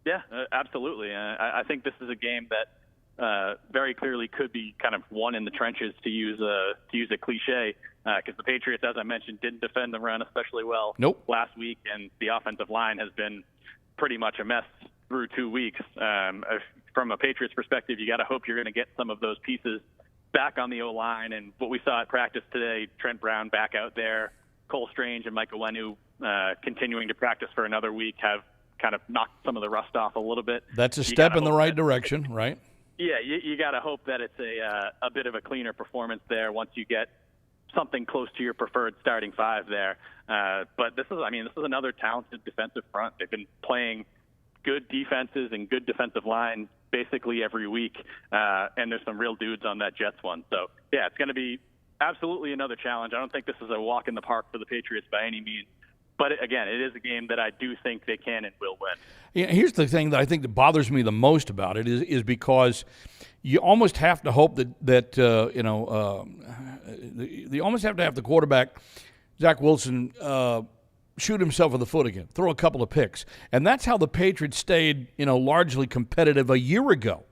Yeah, absolutely. I think this is a game that very clearly could be kind of won in the trenches, to use a cliche, because the Patriots, as I mentioned, didn't defend the run especially well last week, and the offensive line has been pretty much a mess through 2 weeks. From a Patriots perspective, you got to hope you're going to get some of those pieces back on the O-line, and what we saw at practice today, Trent Brown back out there, Cole Strange and Micah Wenu continuing to practice for another week, have kind of knocked some of the rust off a little bit. That's a step in the right direction, right? Yeah, you got to hope that it's a bit of a cleaner performance there once you get something close to your preferred starting 5 there. But this is another talented defensive front. They've been playing good defenses and good defensive lines basically every week, and there's some real dudes on that Jets one. So, yeah, it's going to be absolutely another challenge. I don't think this is a walk in the park for the Patriots by any means. But, again, it is a game that I do think they can and will win. Yeah, here's the thing that I think that bothers me the most about it is because you almost have to hope you almost have to have the quarterback, Zach Wilson, shoot himself in the foot again, throw a couple of picks. And that's how the Patriots stayed, largely competitive a year ago.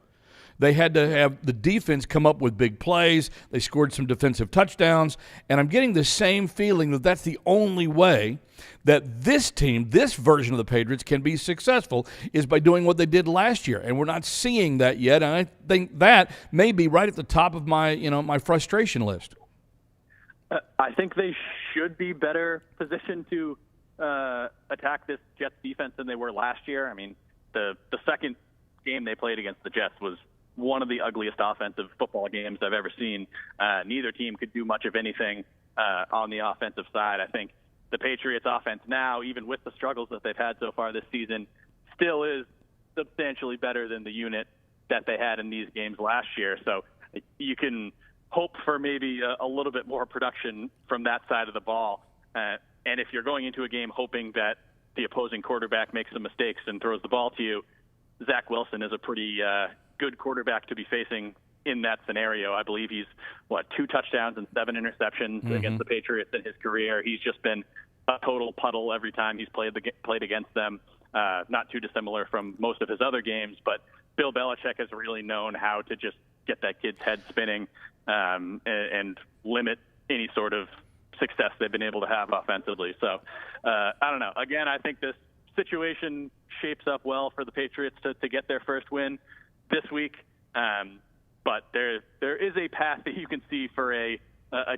They had to have the defense come up with big plays. They scored some defensive touchdowns. And I'm getting the same feeling that that's the only way that this team, this version of the Patriots, can be successful, is by doing what they did last year. And we're not seeing that yet. And I think that may be right at the top of my, my frustration list. I think they should be better positioned to attack this Jets defense than they were last year. I mean, the second game they played against the Jets was one of the ugliest offensive football games I've ever seen. Neither team could do much of anything on the offensive side. I think the Patriots offense now, even with the struggles that they've had so far this season, still is substantially better than the unit that they had in these games last year. So you can hope for maybe a little bit more production from that side of the ball. And if you're going into a game hoping that the opposing quarterback makes some mistakes and throws the ball to you, Zach Wilson is a pretty good quarterback to be facing in that scenario. I believe he's, 2 touchdowns and 7 interceptions against the Patriots in his career. He's just been a total puddle every time he's played against them. Not too dissimilar from most of his other games, but Bill Belichick has really known how to just get that kid's head spinning and limit any sort of success they've been able to have offensively. So I don't know. Again, I think this situation shapes up well for the Patriots to get their first win this week. But there is a path that you can see for a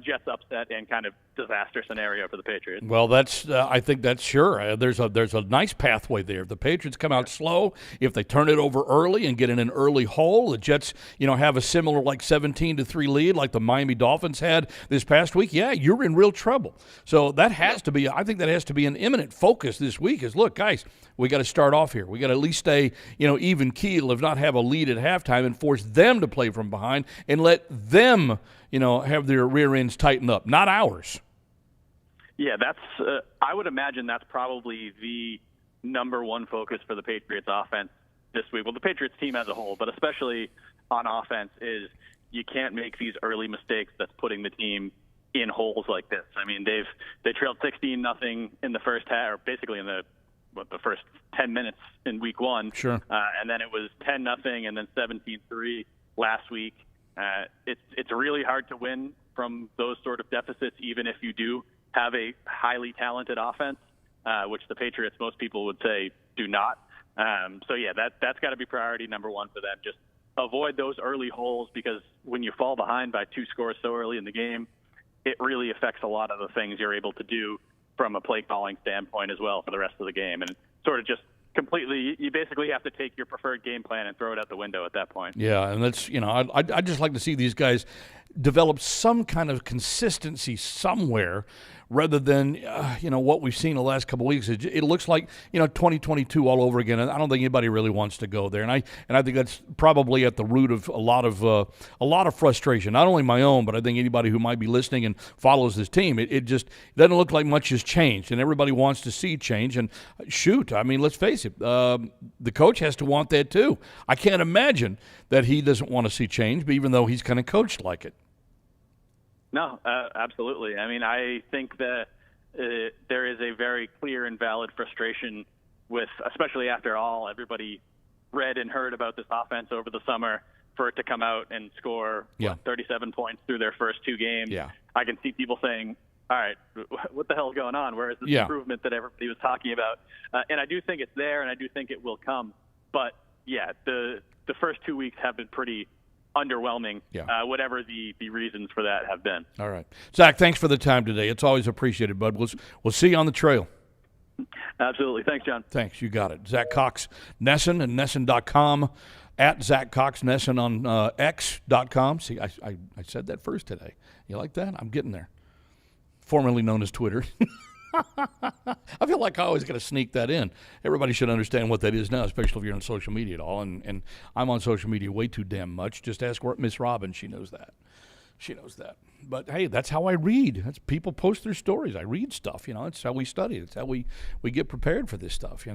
Jets upset and kind of disaster scenario for the Patriots. Well, that's I think that's sure. There's a nice pathway there. If the Patriots come out slow, if they turn it over early and get in an early hole, the Jets, have a similar 17-3 lead like the Miami Dolphins had this past week. Yeah, you're in real trouble. So that has to be. I think that has to be an imminent focus this week. Is look, guys, we got to start off here. We got to at least stay, even keel, if not have a lead at halftime, and force them to play from behind and let them, have their rear ends tighten up, not ours. Yeah, that's. I would imagine that's probably the number one focus for the Patriots offense this week. Well, the Patriots team as a whole, but especially on offense, is you can't make these early mistakes that's putting the team in holes like this. I mean, they trailed 16-0 in the first half, or basically in the first 10 minutes in week one. Sure. And then it was 10-0 and then 17-3 last week. It's really hard to win from those sort of deficits, even if you do have a highly talented offense, which the Patriots, most people would say, do not. So yeah, that's got to be priority number one for them. Just avoid those early holes, because when you fall behind by 2 scores so early in the game, it really affects a lot of the things you're able to do from a play calling standpoint as well for the rest of the game. And sort of just completely, you basically have to take your preferred game plan and throw it out the window at that point. Yeah, and that's, I'd just like to see these guys develop some kind of consistency somewhere, rather than, what we've seen the last couple of weeks. It looks like, 2022 all over again. And I don't think anybody really wants to go there. And I think that's probably at the root of a lot of frustration, not only my own, but I think anybody who might be listening and follows this team. It just doesn't look like much has changed, and everybody wants to see change. And shoot, I mean, let's face it, the coach has to want that too. I can't imagine that he doesn't want to see change, but even though he's kind of coached like it. No, absolutely. I mean, I think that there is a very clear and valid frustration with, especially after all everybody read and heard about this offense over the summer, for it to come out and score 37 points through their first 2 games. Yeah. I can see people saying, all right, what the hell is going on? Where is this improvement that everybody was talking about? And I do think it's there, and I do think it will come. But, yeah, the first 2 weeks have been pretty underwhelming, whatever the reasons for that have been. All right. Zach, thanks for the time today. It's always appreciated, bud. We'll see you on the trail. Absolutely. Thanks, John. Thanks. You got it. Zach Cox, Nesson, and Nesson.com, at Zach Cox, Nesson on X.com. See, I said that first today. You like that? I'm getting there. Formerly known as Twitter. I feel like I always got to sneak that in. Everybody should understand what that is now, especially if you're on social media at all. And I'm on social media way too damn much. Just ask Miss Robin. She knows that. She knows that. But, hey, that's how I read. That's people post their stories. I read stuff. It's how we study. It's how we get prepared for this stuff,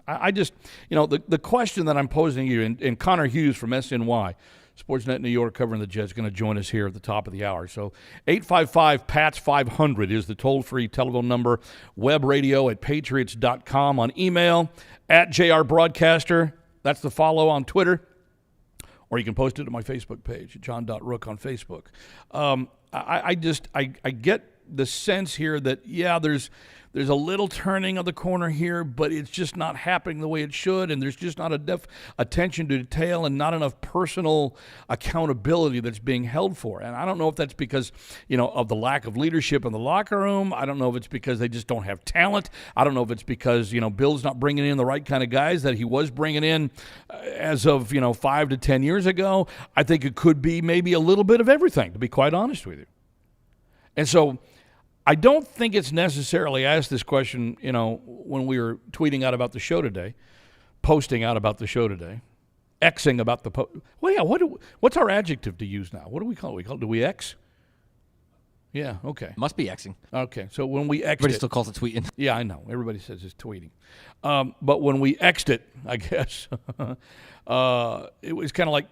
I just, the question that I'm posing you, and Connor Hughes from SNY, Sportsnet New York, covering the Jets, going to join us here at the top of the hour. So 855-PATS-500 is the toll-free telephone number. Web radio at patriots.com. On email, at JR Broadcaster. That's the follow on Twitter. Or you can post it to my Facebook page, John.Rook on Facebook. I get the sense here that, there's a little turning of the corner here, but it's just not happening the way it should, and there's just not enough attention to detail and not enough personal accountability that's being held for. And I don't know if that's because, of the lack of leadership in the locker room. I don't know if it's because they just don't have talent. I don't know if it's because, Bill's not bringing in the right kind of guys that he was bringing in as of, 5 to 10 years ago. I think it could be maybe a little bit of everything, to be quite honest with you. And so I don't think it's necessarily asked this question, when we were tweeting out about the show today, posting out about the show today, Xing about the what's our adjective to use now? What do we call it? Do we X? Yeah, okay. Must be Xing. Okay, so when we Xed Everybody still calls it tweeting. Yeah, I know. Everybody says it's tweeting. But when we Xed it, I guess, it was kind of like,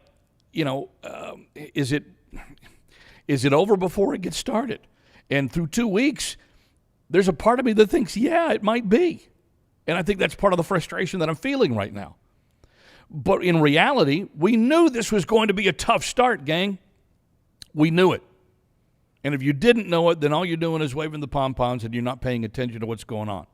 is it over before it gets started? And through 2 weeks, there's a part of me that thinks, it might be. And I think that's part of the frustration that I'm feeling right now. But in reality, we knew this was going to be a tough start, gang. We knew it. And if you didn't know it, then all you're doing is waving the pom-poms and you're not paying attention to what's going on.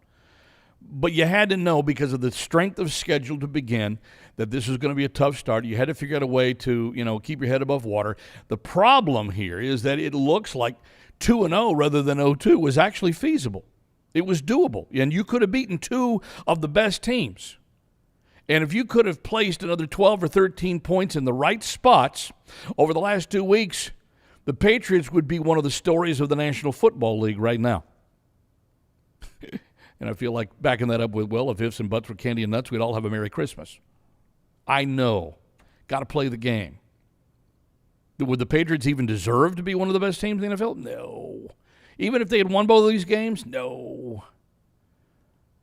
But you had to know, because of the strength of schedule to begin, that this was going to be a tough start. You had to figure out a way to, keep your head above water. The problem here is that it looks like 2-0 rather than 0-2 was actually feasible. It was doable. And you could have beaten 2 of the best teams. And if you could have placed another 12 or 13 points in the right spots over the last 2 weeks, the Patriots would be one of the stories of the National Football League right now. And I feel like backing that up with, if ifs and buts were candy and nuts, we'd all have a Merry Christmas. I know. Got to play the game. Would the Patriots even deserve to be one of the best teams in the NFL? No. Even if they had won both of these games? No.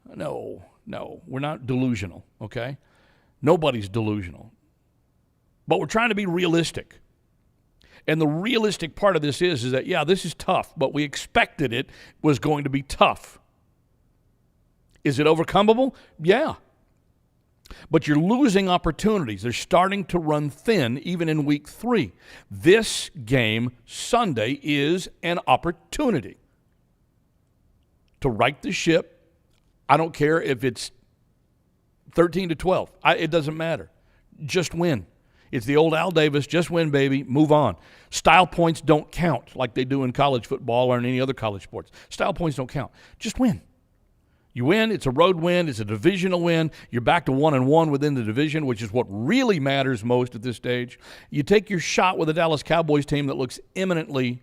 We're not delusional, okay? Nobody's delusional. But we're trying to be realistic. And the realistic part of this is that, yeah, this is tough, but we expected it was going to be tough. Is it overcomable? Yeah. But you're losing opportunities. They're starting to run thin even in week 3. This game Sunday is an opportunity to right the ship. I don't care if it's 13-12. It doesn't matter. Just win. It's the old Al Davis, just win, baby, move on. Style points don't count like they do in college football or in any other college sports. Style points don't count. Just win. You win, it's a road win, it's a divisional win. You're back to 1-1 within the division, which is what really matters most at this stage. You take your shot with a Dallas Cowboys team that looks eminently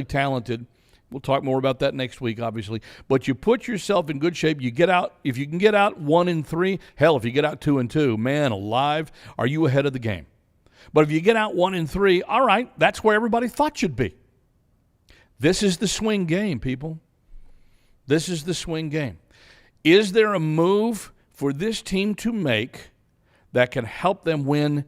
talented. We'll talk more about that next week, obviously. But you put yourself in good shape. You get out. If you can get out 1-3, hell, if you get out 2-2, man alive, are you ahead of the game? But if you get out 1-3, all right, that's where everybody thought you'd be. This is the swing game, people. This is the swing game. Is there a move for this team to make that can help them win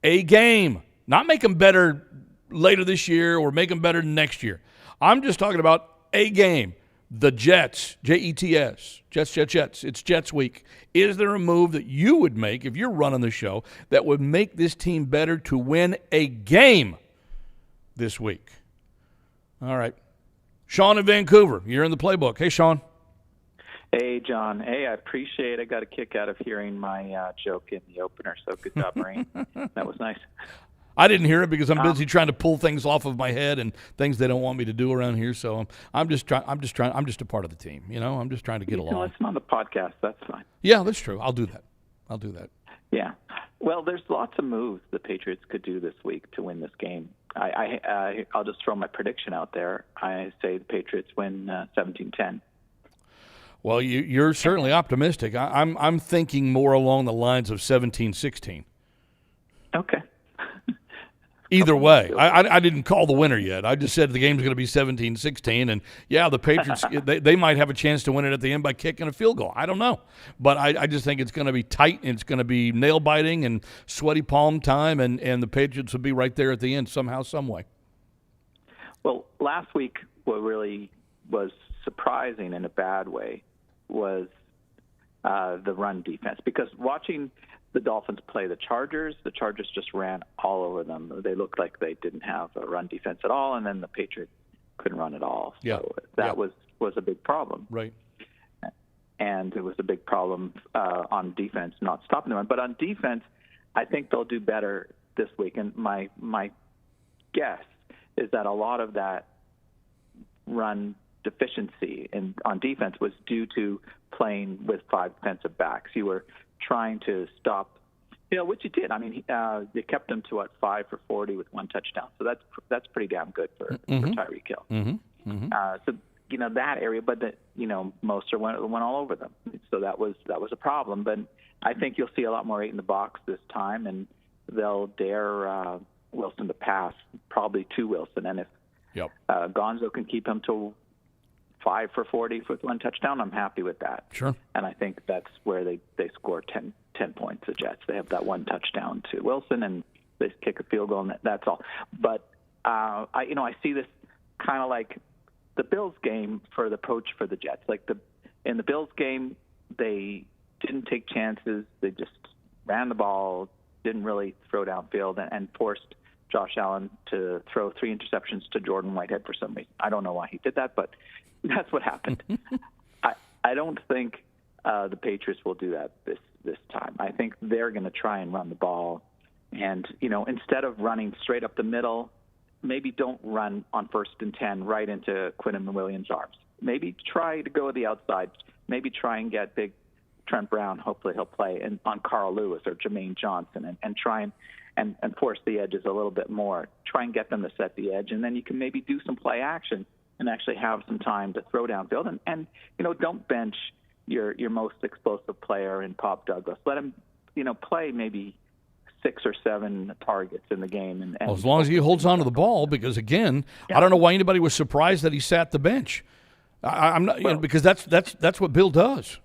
a game? Not make them better later this year or make them better next year. I'm just talking about a game. The Jets, Jets, Jets. It's Jets week. Is there a move that you would make if you're running the show that would make this team better to win a game this week? All right. Sean in Vancouver, you're in the playbook. Hey, Sean. Hey, John. Hey, I appreciate it. I got a kick out of hearing my joke in the opener, so good job, Marine. That was nice. I didn't hear it because I'm busy trying to pull things off of my head and things they don't want me to do around here. So I'm just a part of the team. You know, I'm just trying to get along. You can listen on the podcast. That's fine. Yeah, that's true. I'll do that. Yeah. Well, there's lots of moves the Patriots could do this week to win this game. I'll just throw my prediction out there. I say the Patriots win 17-10. Well, you're certainly optimistic. I'm thinking more along the lines of 17-16. Okay. Either way, I didn't call the winner yet. I just said the game's going to be 17-16, and yeah, the Patriots they might have a chance to win it at the end by kicking a field goal. I don't know, but I just think it's going to be tight and it's going to be nail biting and sweaty palm time, and the Patriots will be right there at the end somehow, some way. Well, last week what really was surprising in a bad way was the run defense, because watching the Dolphins play the Chargers just ran all over them. They looked like they didn't have a run defense at all, and then the Patriots couldn't run at all. So that was a big problem. Right. And it was a big problem on defense, not stopping the run. But on defense, I think they'll do better this week. And my guess is that a lot of that run deficiency on defense was due to playing with 5 defensive backs. You were trying to stop, which you did. I mean, they kept them to 5 for 40 with 1 touchdown. So that's pretty damn good for Tyreek Hill. Mm-hmm. Mm-hmm. So that area, but Mostert went all over them. So that was a problem. But I think you'll see a lot more 8 in the box this time, and they'll dare Wilson to pass, probably to Wilson. And if Gonzo can keep him to 5 for 40 with 1 touchdown, I'm happy with that. Sure. And I think that's where they score 10 points, the Jets. They have that 1 touchdown to Wilson, and they kick a field goal, and that's all. But, I see this kind of like the Bills game for the approach for the Jets. Like in the Bills game, they didn't take chances. They just ran the ball, didn't really throw downfield, and forced Josh Allen to throw 3 interceptions to Jordan Whitehead for some reason. I don't know why he did that, but that's what happened. I don't think the Patriots will do that this time. I think they're going to try and run the ball. And, instead of running straight up the middle, maybe don't run on 1st and 10 right into Quinnen Williams' arms. Maybe try to go to the outside. Maybe try and get big Trent Brown. Hopefully he'll play and on Carl Lewis or Jermaine Johnson and try and force the edges a little bit more. Try and get them to set the edge, and then you can maybe do some play action and actually have some time to throw downfield. And don't bench your most explosive player in Pop Douglas. Let him, play maybe 6 or 7 targets in the game. And as long as he holds on to the ball, because again, I don't know why anybody was surprised that he sat the bench. I'm not, because that's what Bill does.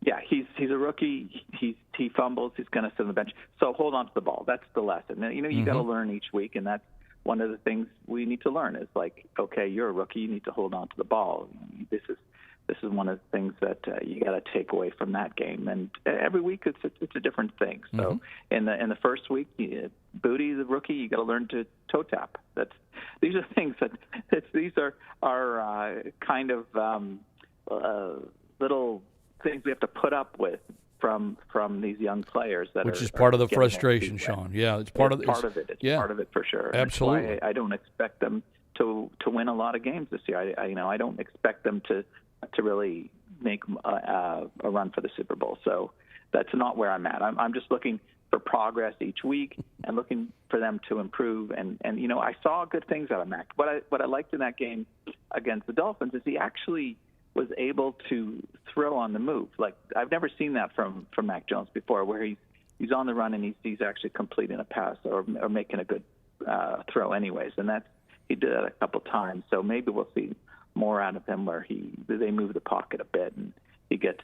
Yeah, he's a rookie. He fumbles. He's going to sit on the bench. So hold on to the ball. That's the lesson. You got to learn each week, and that's one of the things we need to learn is like, okay, you're a rookie, you need to hold on to the ball. This is one of the things that you got to take away from that game. And every week it's a different thing. So in the first week, Booty, the rookie, you got to learn to toe tap. These are things these are kind of little things we have to put up with from these young players which is part of the frustration, Sean. Yeah, it's part of it. It's part of it for sure. Absolutely. That's why I don't expect them to win a lot of games this year. I don't expect them to really make a run for the Super Bowl. So that's not where I'm at. I'm just looking for progress each week and looking for them to improve. And I saw good things out of Mac. What I liked in that game against the Dolphins is he actually was able to throw on the move. Like, I've never seen that from Mac Jones before, where he's on the run and he's actually completing a pass or making a good throw anyways. And he did that a couple times. So maybe we'll see more out of him where they move the pocket a bit and he gets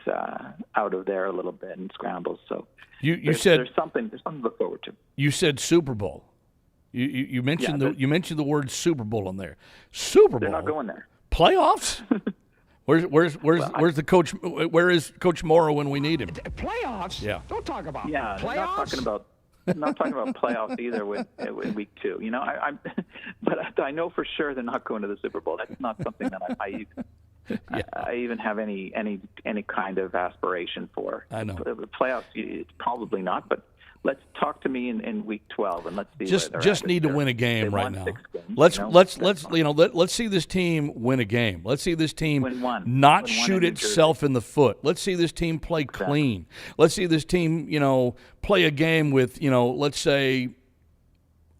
out of there a little bit and scrambles. So there's something to look forward to. You said Super Bowl. You mentioned you mentioned the word Super Bowl in there. Super Bowl. They're not going there. Playoffs? Where's the coach? Where is Coach Morrow when we need him? Playoffs? Yeah. Don't talk about playoffs. Not talking about playoffs either with week 2. But I know for sure they're not going to the Super Bowl. That's not something that I even have any kind of aspiration for. I know the playoffs. It's probably not, but. Let's talk to me in week 12 and let's see. Just need to win a game right now. Let's see this team win a game. Let's see this team win shoot itself in the foot. Let's see this team play clean. Let's see this team, play a game with, let's say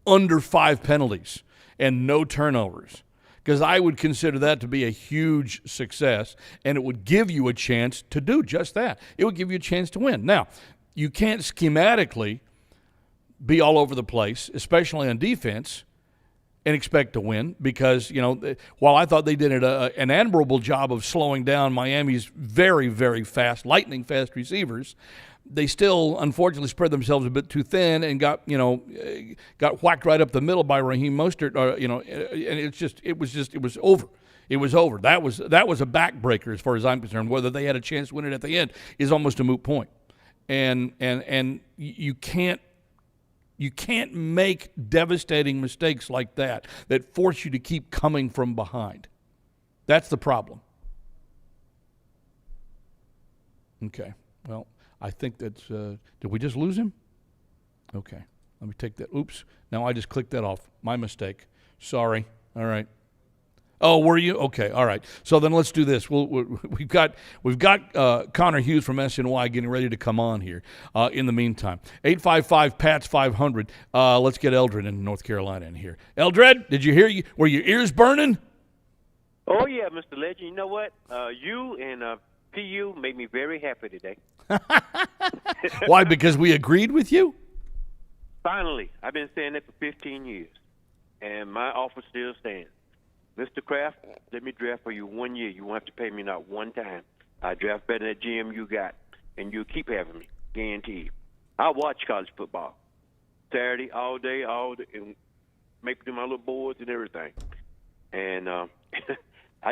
under 5 penalties and no turnovers. Because I would consider that to be a huge success, and it would give you a chance to do just that. It would give you a chance to win. Now, you can't schematically be all over the place, especially on defense, and expect to win because, while I thought they did an admirable job of slowing down Miami's very, very fast, lightning-fast receivers, they still, unfortunately, spread themselves a bit too thin and got whacked right up the middle by Raheem Mostert, and it was over. It was over. That was a backbreaker as far as I'm concerned. Whether they had a chance to win it at the end is almost a moot point. And you can't make devastating mistakes like that force you to keep coming from behind. That's the problem. Okay. Well, I think that's did we just lose him? Okay. Let me take that. Oops. Now I just clicked that off. My mistake. Sorry. All right. Oh, were you? Okay, all right. So then let's do this. We've got Connor Hughes from SNY getting ready to come on here. In the meantime, 855-PATS-500. Let's get Eldred in North Carolina in here. Eldred, did you hear? Were your ears burning? Oh yeah, Mr. Legend. You know what? You and PU made me very happy today. Why? Because we agreed with you? Finally, I've been saying that for 15 years, and my offer still stands. Mr. Kraft, let me draft for you 1 year. You won't have to pay me not one time. I draft better than that GM you got, and you'll keep having me, guaranteed. I watch college football Saturday, all day, and make do my little boards and everything. And I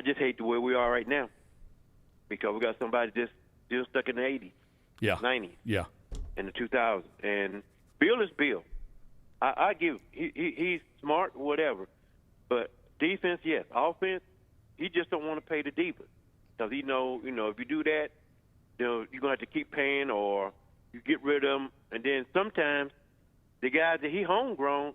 just hate the way we are right now because we got somebody just still stuck in the 80s, 90s, and the 2000s. And Bill is Bill. I give he's smart, whatever, but defense, yes. Offense, he just don't want to pay the divas because he know, if you do that, you're gonna have to keep paying or you get rid of them. And then sometimes the guys that he homegrown,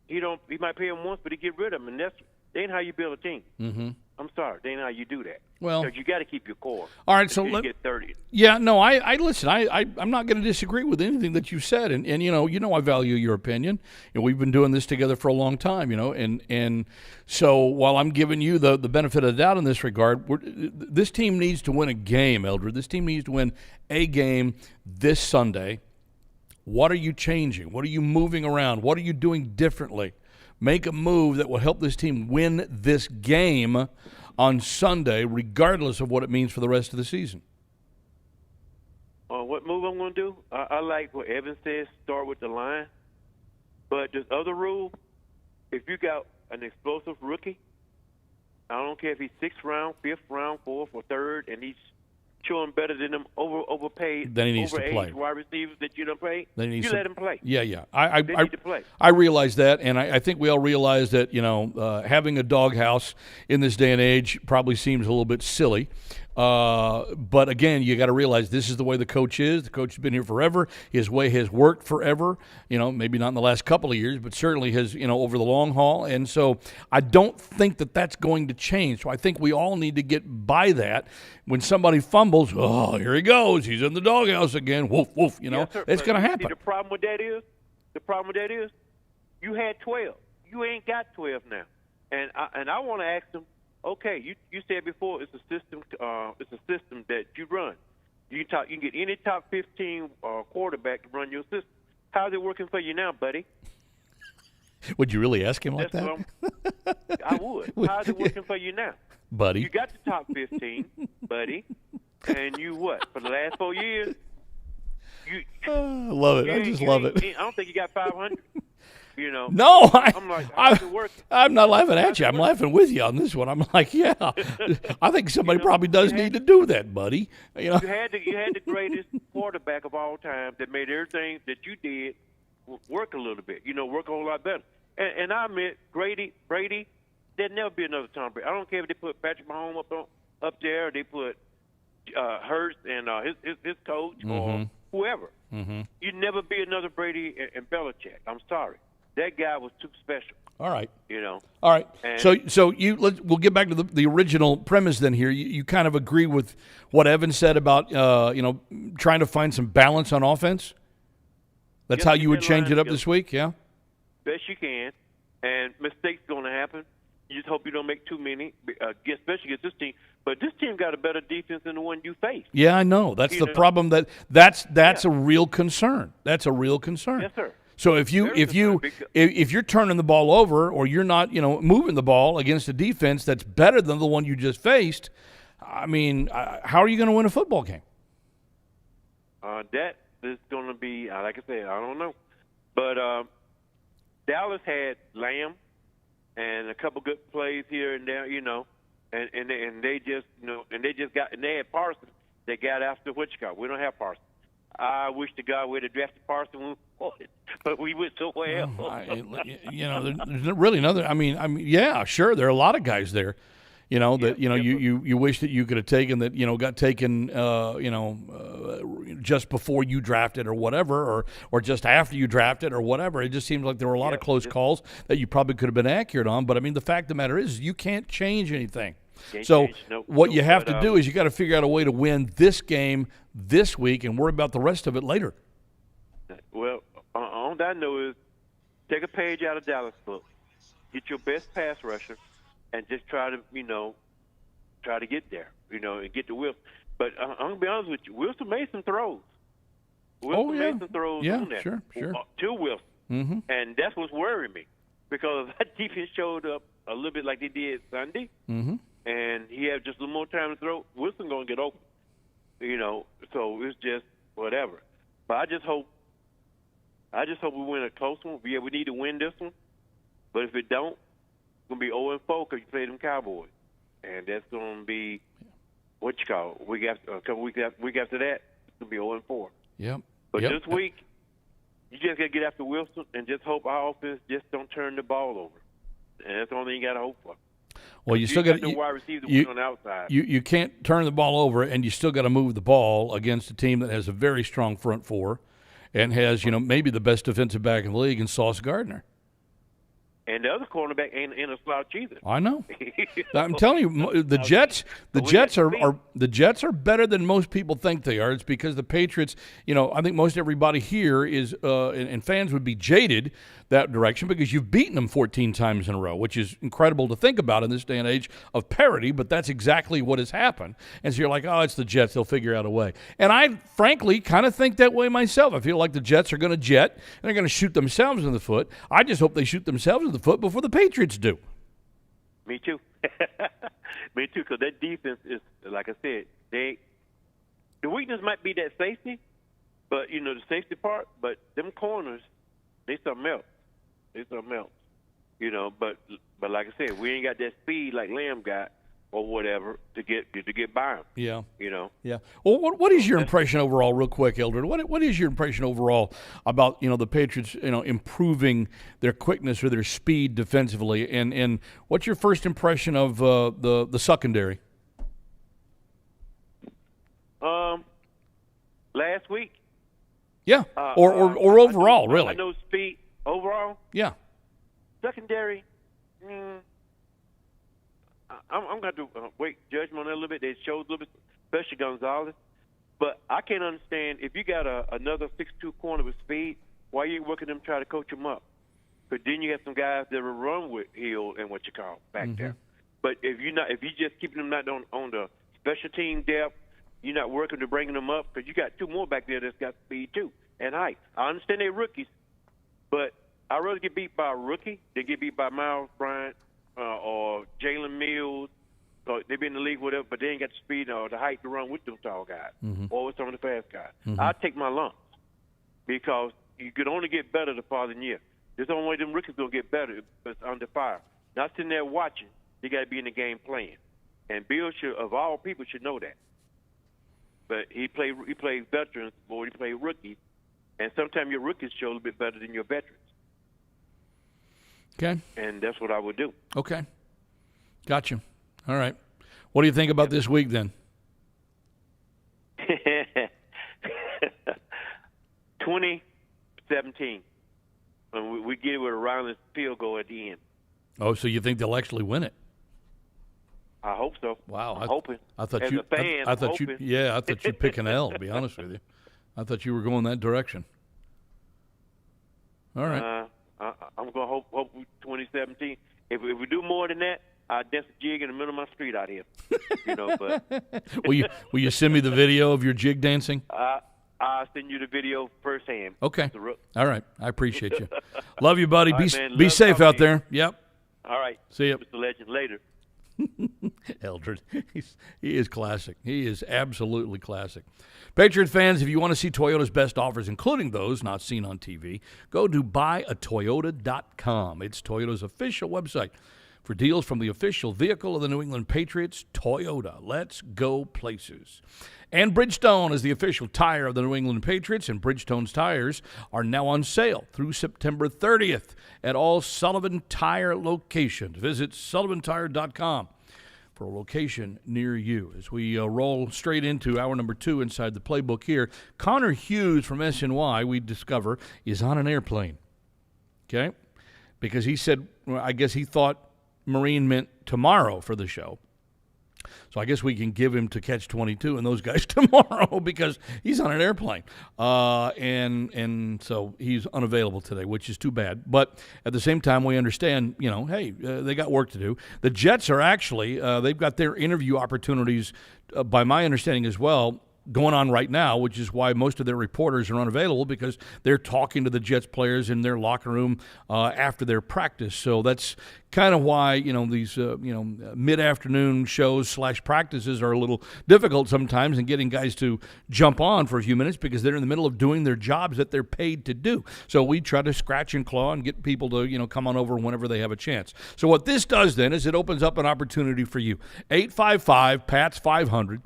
he might pay them once, but he get rid of them, and that ain't how you build a team. Mm-hmm. I'm sorry, that ain't how you do that. Well, because you got to keep your core. All right, so let's get 30. Yeah, no, I listen. I'm not going to disagree with anything that you said, and I value your opinion. We've been doing this together for a long time, and so while I'm giving you the benefit of the doubt in this regard, this team needs to win a game, Eldred. This team needs to win a game this Sunday. What are you changing? What are you moving around? What are you doing differently? Make a move that will help this team win this game on Sunday, regardless of what it means for the rest of the season. What move I'm going to do? I like what Evan says, start with the line. But this other rule, if you got an explosive rookie, I don't care if he's 6th round, 5th round, 4th, or 3rd, and he's showing better than them overpaid, then he needs to play. wide receivers that you don't pay. Then he needs you to, let him play. Yeah. They need to play. I realize that, and I think we all realize that, having a doghouse in this day and age probably seems a little bit silly. But again, you got to realize this is the way the coach is. The coach has been here forever. His way has worked forever. Maybe not in the last couple of years, but certainly has, over the long haul. And so I don't think that that's going to change. So I think we all need to get by that. When somebody fumbles, oh, here he goes. He's in the doghouse again. Woof, woof. Yes, it's going to happen. See, the problem with that is, you had 12. You ain't got 12 now. And I want to ask them. Okay, you said before it's a system. It's a system that you run. You can get any top 15 quarterback to run your system. How's it working for you now, buddy? Would you really ask him like that? I would. How's it working for you now, buddy? You got the top 15, buddy, and you what for the last 4 years? I love it. I just love it. I don't think you got 500. No, I'm like, how's it working? I'm not laughing at you. I'm laughing with you on this one. I'm like, yeah, I think somebody probably does need to do that, buddy. You had the greatest quarterback of all time that made everything that you did work a little bit. Work a whole lot better. And I admit, Brady, there'd never be another Tom Brady. I don't care if they put Patrick Mahomes up there, or they put Hurts and his coach or whoever. Mm-hmm. You'd never be another Brady and Belichick. I'm sorry. That guy was too special. All right. All right. So we'll get back to the original premise then here. You kind of agree with what Evan said about trying to find some balance on offense. That's how you would change it up this week, yeah? Best you can. And mistakes going to happen. You just hope you don't make too many, especially against this team. But this team got a better defense than the one you faced. Yeah, I know. That's the problem. That's a real concern. That's a real concern. Yes, sir. So if you're turning the ball over, or you're not moving the ball against a defense that's better than the one you just faced, I mean, how are you going to win a football game? That is going to be, like I said, I don't know. But Dallas had Lamb and a couple good plays here and there, and they had Parsons. They got after what you got. We don't have Parsons. I wish to God we'd have drafted Parsons, but we went so well. There's really another. I mean, yeah, sure. There are a lot of guys there, you wish that you could have taken that, got taken, just before you drafted or whatever, or just after you drafted or whatever. It just seems like there were a lot of close calls that you probably could have been accurate on. But I mean, the fact of the matter is, you can't change anything. What you have to do is you got to figure out a way to win this game this week and worry about the rest of it later. Well, on that note is take a page out of Dallas' book, get your best pass rusher, and just try to get there, and get to Wilson. But I'm gonna be honest with you, Wilson made some throws. Made some throws on that, sure, to Wilson, and that's what's worrying me, because that defense showed up a little bit like they did Sunday. And he had just a little more time to throw. Wilson gonna get open, So it's just whatever. But I just hope we win a close one. Yeah, we need to win this one. But if it don't, it's gonna be 0-4 because you play them Cowboys, and that's gonna be a couple weeks after that. It's gonna be 0-4. Yep. But this week, you just gotta get after Wilson and just hope our offense just don't turn the ball over, and that's the only thing you gotta hope for. Well, you still got no wide receiver on the outside. You can't turn the ball over, and you still got to move the ball against a team that has a very strong front four, and has maybe the best defensive back in the league in Sauce Gardner. And the other cornerback ain't a slouch either. I know. I'm telling you, the Jets are better than most people think they are. It's because the Patriots, I think most everybody here is, and fans would be jaded that direction because you've beaten them 14 times in a row, which is incredible to think about in this day and age of parity, but that's exactly what has happened. And so you're like, oh, it's the Jets. They'll figure out a way. And I, frankly, kind of think that way myself. I feel like the Jets are going to jet, and they're going to shoot themselves in the foot. I just hope they shoot themselves in the foot before the Patriots do. Me too. Me too, because that defense is, like I said, the weakness might be that safety, but, the safety part, but them corners, they something else. But like I said, we ain't got that speed like Lamb got or whatever to get by him. Yeah. Yeah. Well, what is your impression overall, real quick, Eldred? What is your impression overall about the Patriots improving their quickness or their speed defensively, and what's your first impression of the secondary? Last week. Yeah. Or overall, really. I know speed overall. Yeah. Secondary. I'm going to wait judgment on that a little bit. They showed a little bit, especially Gonzalez. But I can't understand if you got another 6'2" corner with speed, why you ain't working them try to coach him up? But then you have some guys that will run with Hill and what you call back there. But if you just keeping them not on the special team depth, you're not working to bringing them up because you got two more back there that's got speed too and height. I understand they're rookies, but I'd rather get beat by a rookie than get beat by Miles Bryant or Jalen Mills. They've been in the league, whatever, but they ain't got the speed or the height to run with those tall guys or with some of the fast guys. I take my lumps because you could only get better the following year. There's the only way them rookies going to get better if it's under fire. Not sitting there watching. They got to be in the game playing. And Bill should, of all people, should know that. But he plays veterans or he plays rookies, and sometimes your rookies show a little bit better than your veterans. Okay. And that's what I would do. Okay. Got you. All right. What do you think about this week then? 20-17. And we get it with a roundless field goal at the end. Oh, so you think they'll actually win it? I hope so. Wow. I'm hoping. I thought As you. a fan, I thought I'm you. hoping. Yeah, I thought you'd pick an L. To be honest with you, I thought you were going that direction. All right. I'm going to hope 2017. If we do more than that, I'll dance a jig in the middle of my street out here. But will you send me the video of your jig dancing? I'll send you the video firsthand. Okay. All right. I appreciate you. Love you, buddy. All right, man. Be Love safe talking out to you. there. Yep. All right. See ya. Mr. Legend, later. Eldred. He is classic. He is absolutely classic. Patriot fans, if you want to see Toyota's best offers, including those not seen on TV, go to buyatoyota.com. It's Toyota's official website for deals from the official vehicle of the New England Patriots, Toyota. Let's go places. And Bridgestone is the official tire of the New England Patriots, and Bridgestone's tires are now on sale through September 30th at all Sullivan Tire locations. Visit sullivantire.com for a location near you. As we roll straight into hour number 2 inside the playbook here, Connor Hughes from SNY, we discover, is on an airplane. Okay? Because he said, I guess he thought Marine meant tomorrow for the show. So I guess we can give him to Catch 22 and those guys tomorrow because he's on an airplane. And so he's unavailable today, which is too bad. But at the same time, we understand, hey, they got work to do. The Jets are actually, they've got their interview opportunities, by my understanding as well, going on right now, which is why most of their reporters are unavailable because they're talking to the Jets players in their locker room after their practice. So that's kind of why, these, mid-afternoon shows / practices are a little difficult sometimes in getting guys to jump on for a few minutes because they're in the middle of doing their jobs that they're paid to do. So we try to scratch and claw and get people to, come on over whenever they have a chance. So what this does then is it opens up an opportunity for you. 855-PATS-500.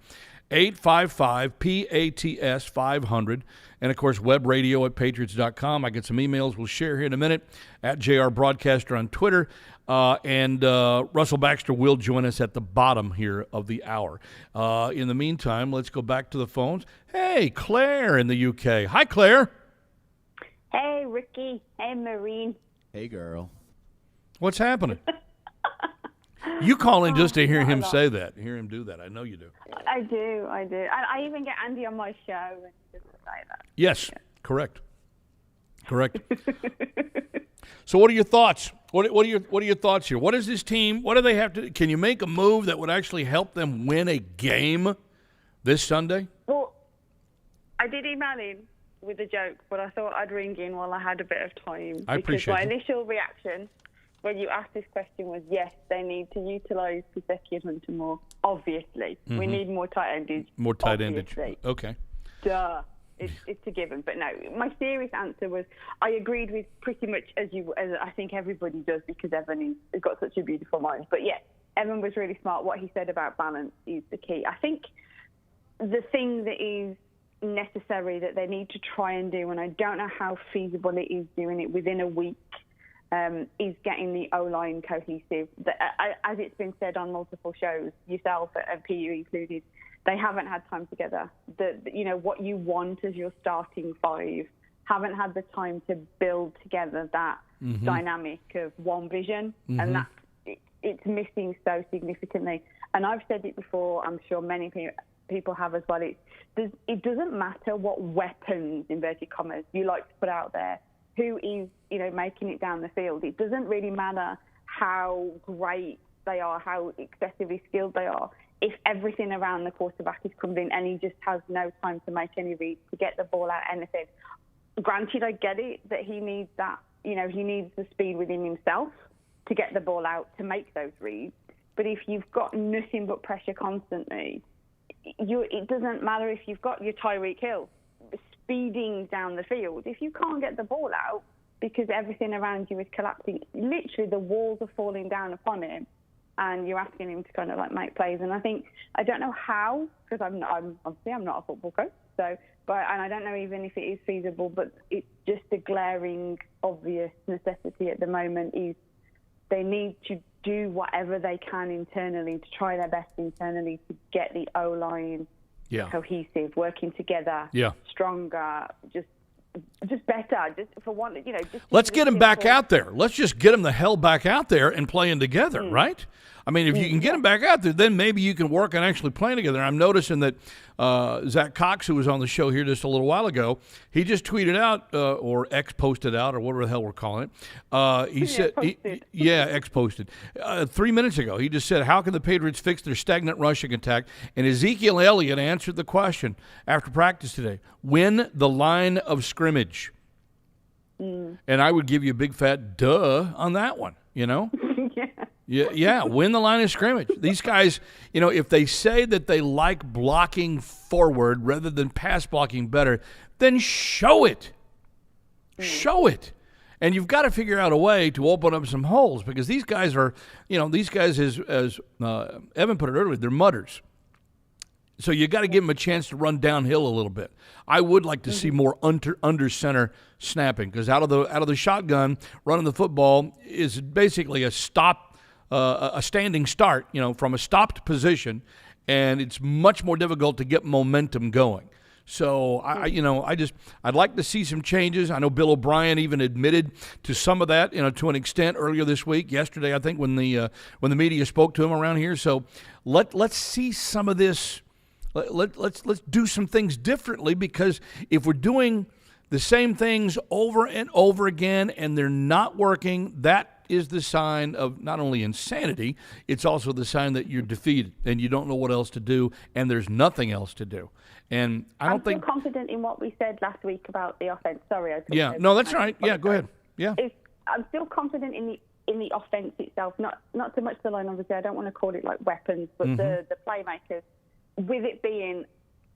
855-PATS-500. And, of course, web radio at patriots.com. I get some emails we'll share here in a minute at JR Broadcaster on Twitter. And Russell Baxter will join us at the bottom here of the hour. In the meantime, let's go back to the phones. Hey, Claire in the UK. Hi, Claire. Hey, Ricky. Hey, Marine. Hey, girl. What's happening? You call in just to hear him say that, hear him do that. I know you do. I do. I even get Andy on my show and just say that. Yes, yeah. Correct. So what are your thoughts? What are your thoughts here? What is this team? What do they have to? Can you make a move that would actually help them win a game this Sunday? Well, I did email in with a joke, but I thought I'd ring in while I had a bit of time. I appreciate it. Because my initial reaction when you asked this question was, yes, they need to utilise Gesicki and Hunter more, obviously. We need more tight endage. More tight endage. Okay. Duh. It's a given. But no, my serious answer was I agreed with pretty much as I think everybody does, because Evan has got such a beautiful mind. But yeah, Evan was really smart. What he said about balance is the key. I think the thing that is necessary that they need to try and do, and I don't know how feasible it is doing it within a week, is getting the O-line cohesive. As it's been said on multiple shows, yourself and PU included, they haven't had time together. What you want as your starting five haven't had the time to build together that dynamic of one vision, and it's missing so significantly. And I've said it before, I'm sure many people have as well. It doesn't matter what weapons, inverted commas, you like to put out there, who is, making it down the field. It doesn't really matter how great they are, how excessively skilled they are. If everything around the quarterback is crumbling and he just has no time to make any reads, to get the ball out, anything. Granted, I get it that he needs that, he needs the speed within himself to get the ball out, to make those reads. But if you've got nothing but pressure constantly, it doesn't matter if you've got your Tyreek Hill speeding down the field. If you can't get the ball out because everything around you is collapsing, literally the walls are falling down upon him, and you're asking him to kind of make plays. And I don't know how, because I'm obviously not a football coach, and I don't know even if it is feasible, but it's just a glaring, obvious necessity at the moment is they need to do whatever they can internally to try their best internally to get the O-line cohesive, working together, stronger, just better, just for one, Let's get them back out there. Let's just get them the hell back out there and playing together, right? I mean, if you can get them back out there, then maybe you can work on actually playing together. I'm noticing that Zach Cox, who was on the show here just a little while ago, he just tweeted out, or X-posted out, or whatever the hell we're calling it. He said, X-posted. 3 minutes ago, he just said, how can the Patriots fix their stagnant rushing attack? And Ezekiel Elliott answered the question after practice today. Win the line of scrimmage. And I would give you a big fat duh on that one, Yeah, win the line of scrimmage. These guys, if they say that they like blocking forward rather than pass blocking better, then show it. Show it. And you've got to figure out a way to open up some holes, because these guys are, as Evan put it earlier, they're mudders. So you got to give them a chance to run downhill a little bit. I would like to see more under center snapping, because out of the shotgun, running the football is basically a standing start, from a stopped position, and it's much more difficult to get momentum going. So I'd like to see some changes. I know Bill O'Brien even admitted to some of that, to an extent earlier this week, yesterday, I think, when the media spoke to him around here. So let's see some of this. Let's do some things differently, because if we're doing the same things over and over again and they're not working, that is the sign of not only insanity, it's also the sign that you're defeated and you don't know what else to do, and there's nothing else to do. And I'm still confident in what we said last week about the offense. Sorry, no, that's right. Yeah, go ahead. Yeah, I'm still confident in the offense itself. Not so much the line, obviously. I don't want to call it like weapons, but the playmakers. With it being,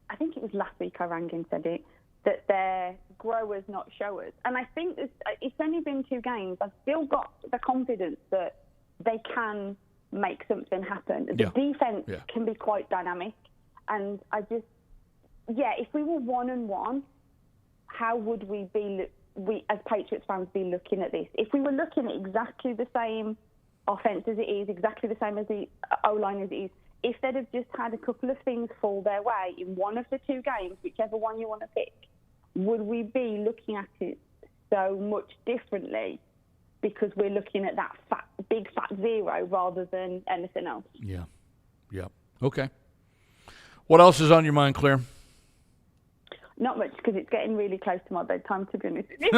I think it was last week I rang and said it, that they're growers, not showers. And I think it's only been 2 games. I've still got the confidence that they can make something happen. The defense can be quite dynamic. And if we were 1-1, how would we as Patriots fans be looking at this? If we were looking at exactly the same offense as it is, exactly the same as the O-line as it is, if they'd have just had a couple of things fall their way in one of the 2 games, whichever one you want to pick, would we be looking at it so much differently, because we're looking at that big fat zero rather than anything else? Yeah. Okay. What else is on your mind, Claire? Not much, because it's getting really close to my bedtime, to be honest with you.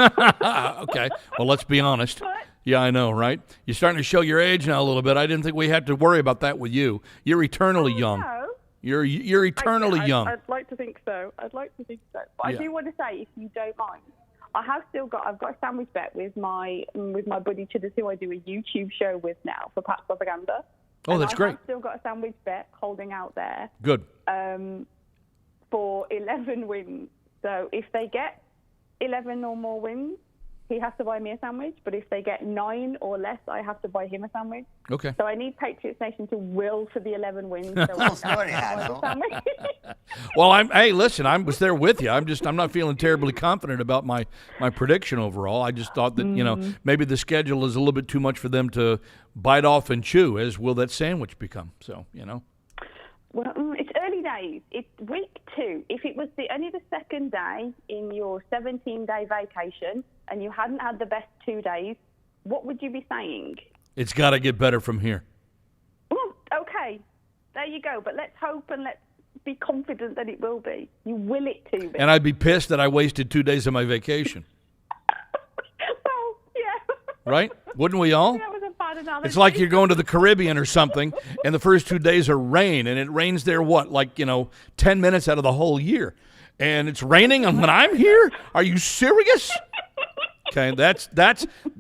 Okay. Well, let's be honest. Yeah, I know, right? You're starting to show your age now a little bit. I didn't think we had to worry about that with you. You're eternally young. No. You're eternally young. I'd like to think so. But I do want to say, if you don't mind, I've got a sandwich bet with my buddy Chidders, who I do a YouTube show with now for Pat's Propaganda. Oh, that's great. I've still got a sandwich bet holding out there. Good. For 11 wins So if they get 11 or more wins, he has to buy me a sandwich. But if they get 9 or less, I have to buy him a sandwich. Okay. So I need Patriots Nation to will for the 11 wins. So Little story, Hazel. Well, hey, listen, I was there with you. I'm not feeling terribly confident about my prediction overall. I just thought that, maybe the schedule is a little bit too much for them to bite off and chew, as will that sandwich become. So, Well, it's early days. It's week 2. If it was only the second day in your 17-day vacation and you hadn't had the best 2 days, what would you be saying? It's got to get better from here. Well, okay, there you go. But let's hope and let's be confident that it will be. You will it to be. And I'd be pissed that I wasted 2 days of my vacation. Well, yeah. Right? Wouldn't we all? That was a bad analogy. It's like you're going to the Caribbean or something, and the first 2 days are rain, and it rains there, 10 minutes out of the whole year. And it's raining when I'm here? Are you serious? Okay,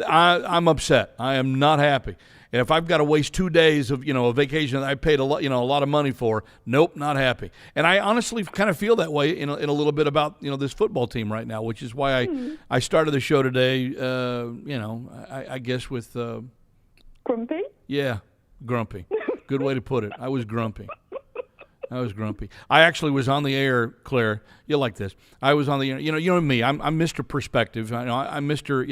I'm upset. I am not happy. And if I've got to waste 2 days of, a vacation that I paid a lot of money for, nope, not happy. And I honestly kind of feel that way in a little bit about, this football team right now, which is why I started the show today, I guess with... Grumpy? Yeah, grumpy. Good way to put it. I was grumpy. I actually was on the air, Claire. You'll like this. I was on the air. You know me. I'm Mr. Perspective. I'm Mr.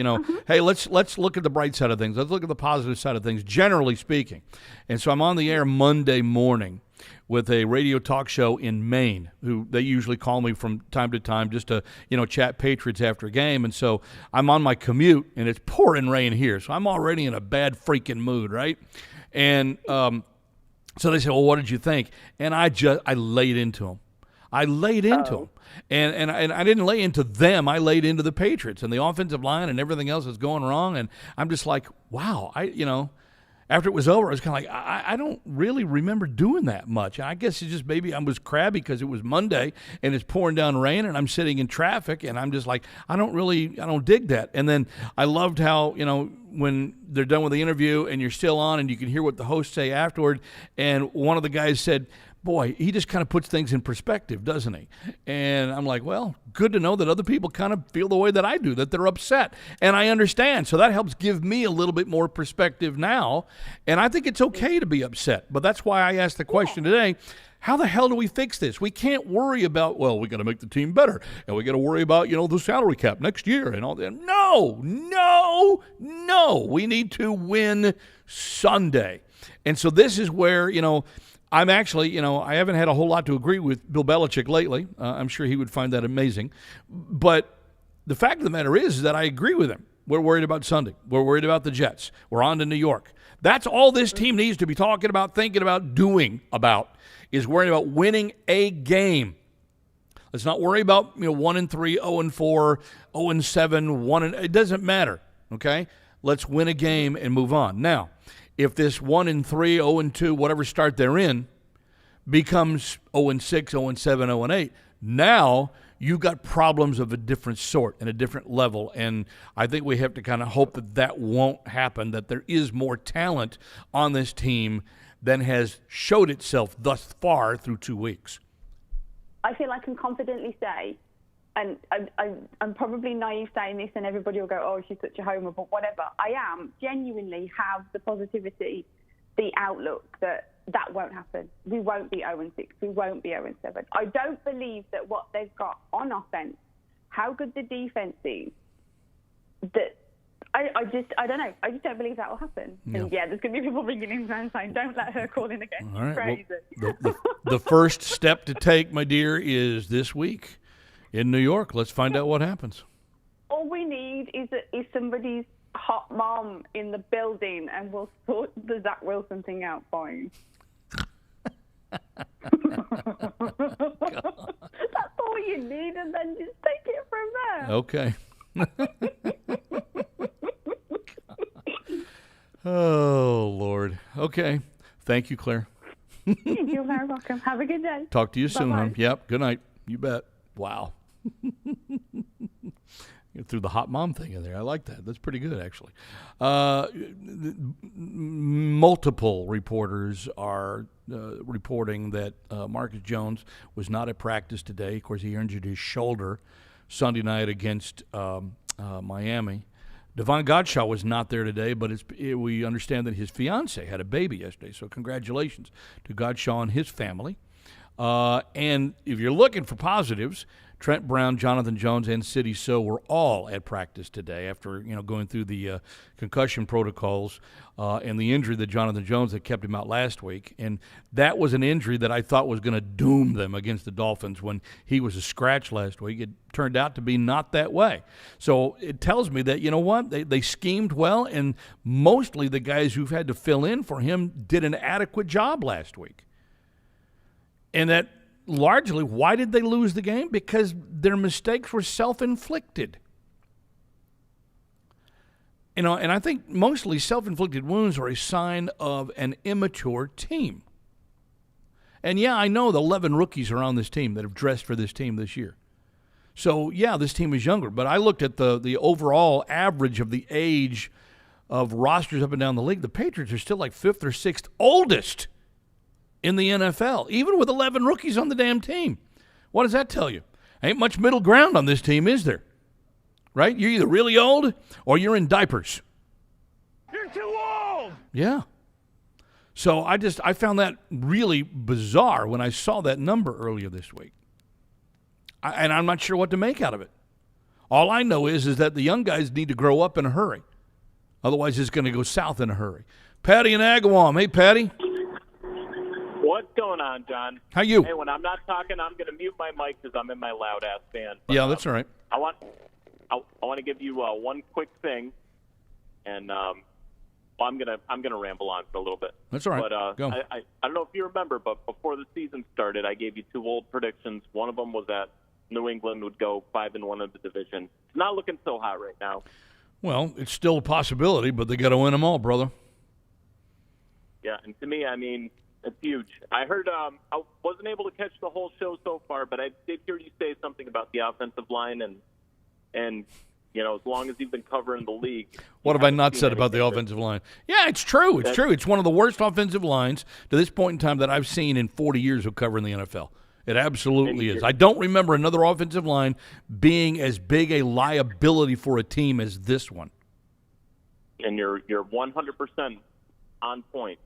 Hey, let's look at the bright side of things. Let's look at the positive side of things, generally speaking. And so I'm on the air Monday morning with a radio talk show in Maine, who they usually call me from time to time just to, chat Patriots after a game. And so I'm on my commute, and it's pouring rain here. So I'm already in a bad freaking mood, right? And so they said, well, what did you think? And I laid into them. Them. And I didn't lay into them. I laid into the Patriots and the offensive line and everything else that's going wrong. And I'm just like, wow, after it was over, I was kind of like, I don't really remember doing that much. And I guess it's just maybe I was crabby because it was Monday and it's pouring down rain and I'm sitting in traffic and I'm just like, I don't dig that. And then I loved how, when they're done with the interview and you're still on and you can hear what the hosts say afterward. And one of the guys said, boy, he just kind of puts things in perspective, doesn't he? And I'm like, well, good to know that other people kind of feel the way that I do, that they're upset. And I understand. So that helps give me a little bit more perspective now. And I think it's okay to be upset. But that's why I asked the question today, how the hell do we fix this? We can't worry about, we got to make the team better. And we got to worry about, the salary cap next year and all that. No. We need to win Sunday. And so this is where, I'm actually, I haven't had a whole lot to agree with Bill Belichick lately. I'm sure he would find that amazing. But the fact of the matter is that I agree with him. We're worried about Sunday. We're worried about the Jets. We're on to New York. That's all this team needs to be talking about, thinking about, doing about, is worrying about winning a game. Let's not worry about 1-3, 0-4, 0-7, it doesn't matter, okay? Let's win a game and move on. Now, if this 1-3, 0-2, whatever start they're in, becomes 0-6, 0-7, 0-8, now you've got problems of a different sort and a different level. And I think we have to kind of hope that won't happen, that there is more talent on this team than has showed itself thus far through 2 weeks. I feel I can confidently say, and I'm probably naive saying this, and everybody will go, oh, she's such a homer, but whatever. I genuinely have the positivity, the outlook that won't happen. We won't be 0-6. We won't be 0-7. I don't believe that what they've got on offense, how good the defense is, that I don't know. I just don't believe that will happen. Yeah. And there's going to be people ringing in and saying, don't let her call in again. All right. Crazy. Well, the first step to take, my dear, is this week in New York. Let's find out what happens. All we need is somebody's hot mom in the building, and we'll sort the Zach Wilson thing out for you. That's all you need, and then just take it from there. Okay. Oh, Lord. Okay. Thank you, Claire. You're very welcome. Have a good day. Talk to you soon, Bye-bye. hon. Yep. Good night. You bet. Wow. threw the hot mom thing in there. I like that. That's pretty good, actually. Multiple reporters are reporting that Marcus Jones was not at practice today. Of course, he injured his shoulder Sunday night against Miami. Devon Godshaw was not there today, but we understand that his fiancée had a baby yesterday. So congratulations to Godshaw and his family. And if you're looking for positives, Trent Brown, Jonathan Jones, and Sidney So were all at practice today after going through the concussion protocols and the injury that Jonathan Jones had kept him out last week. And that was an injury that I thought was going to doom them against the Dolphins when he was a scratch last week. It turned out to be not that way. So it tells me that, you know what, they schemed well, and mostly the guys who've had to fill in for him did an adequate job last week. And that largely, why did they lose the game? Because their mistakes were self-inflicted. And I think mostly self-inflicted wounds are a sign of an immature team. And yeah, I know the 11 rookies are on this team that have dressed for this team this year. So yeah, this team is younger, but I looked at the overall average of the age of rosters up and down the league. The Patriots are still like 5th or 6th oldest in the NFL, even with 11 rookies on the damn team. What does that tell you? Ain't much middle ground on this team, is there? Right? You're either really old or you're in diapers. You're too old! Yeah. So I found that really bizarre when I saw that number earlier this week. And I'm not sure what to make out of it. All I know is that the young guys need to grow up in a hurry. Otherwise, it's going to go south in a hurry. Patty in Agawam. Hey, Patty. What's going on, John? How you? Hey, when I'm not talking, I'm going to mute my mic because I'm in my loud-ass van. But, yeah, that's all right. I want to give you one quick thing, and I'm gonna ramble on for a little bit. That's all right. But Go. I don't know if you remember, but before the season started, I gave you 2 bold predictions. One of them was that New England would go 5-1 in the division. It's not looking so hot right now. Well, it's still a possibility, but they got to win them all, brother. Yeah, and to me, I mean, it's huge. I heard I wasn't able to catch the whole show so far, but I did hear you say something about the offensive line, and as long as you've been covering the league. What have I not said about the offensive line? Yeah, it's true. It's true. It's one of the worst offensive lines to this point in time that I've seen in 40 years of covering the NFL. It absolutely is. I don't remember another offensive line being as big a liability for a team as this one. And you're 100% on point.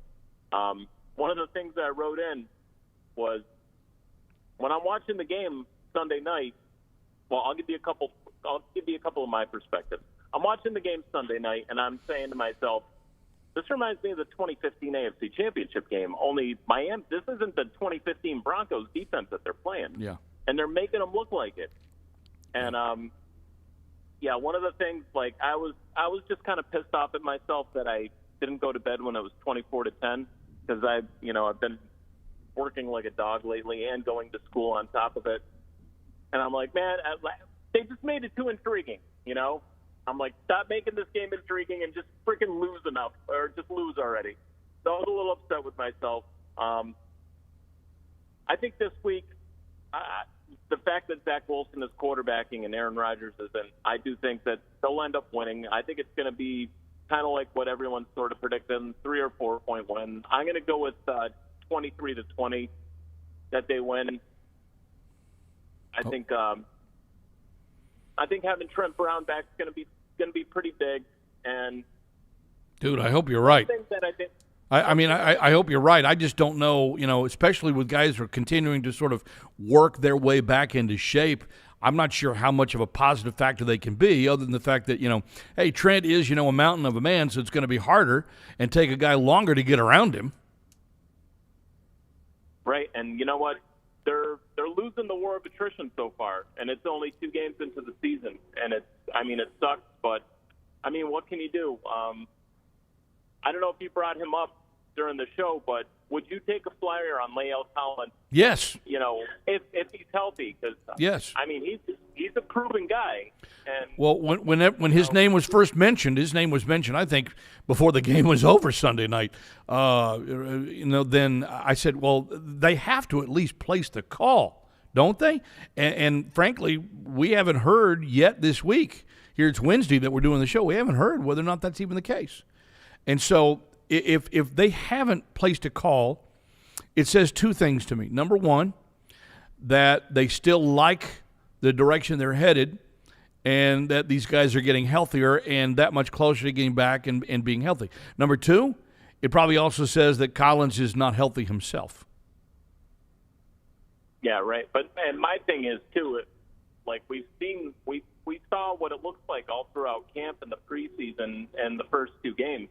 One of the things that I wrote in was when I'm watching the game Sunday night. Well, I'll give you a couple of my perspectives. I'm watching the game Sunday night, and I'm saying to myself, this reminds me of the 2015 AFC Championship game, only Miami. This isn't the 2015 Broncos defense that they're playing. Yeah. And they're making them look like it. And, one of the things, like, I was just kind of pissed off at myself that I didn't go to bed when it was 24-10 because I've been working like a dog lately and going to school on top of it. And I'm like, man, they just made it too intriguing, I'm like, stop making this game intriguing and just freaking lose enough, or just lose already. So I was a little upset with myself. I think this week, the fact that Zach Wilson is quarterbacking and Aaron Rodgers isn't, I do think that they'll end up winning. I think it's going to be kind of like what everyone's sort of predicting, 3 or 4 point win. I'm going to go with 23-20 that they win. I think having Trent Brown back is going to be pretty big. And dude, I hope you're right. I hope you're right. I just don't know, especially with guys who are continuing to sort of work their way back into shape. I'm not sure how much of a positive factor they can be, other than the fact that, hey, Trent is, a mountain of a man, so it's going to be harder and take a guy longer to get around him. Right, and you know what? They're losing the war of attrition so far, and it's only 2 games into the season, and it sucks, but what can you do? I don't know if you brought him up during the show, but would you take a flyer on Lael Collins? Yes. If he's healthy, because yes, he's a proven guy. And well, when his name was first mentioned, I think before the game was over Sunday night. Then I said, well, they have to at least place the call, don't they? And frankly, we haven't heard yet this week. Here it's Wednesday that we're doing the show. We haven't heard whether or not that's even the case. And so if they haven't placed a call, it says two things to me. Number one, that they still like the direction they're headed and that these guys are getting healthier and that much closer to getting back and being healthy. Number two, it probably also says that Collins is not healthy himself. Yeah, right. But and my thing is too, like we saw what it looks like all throughout camp and the preseason and the first two games.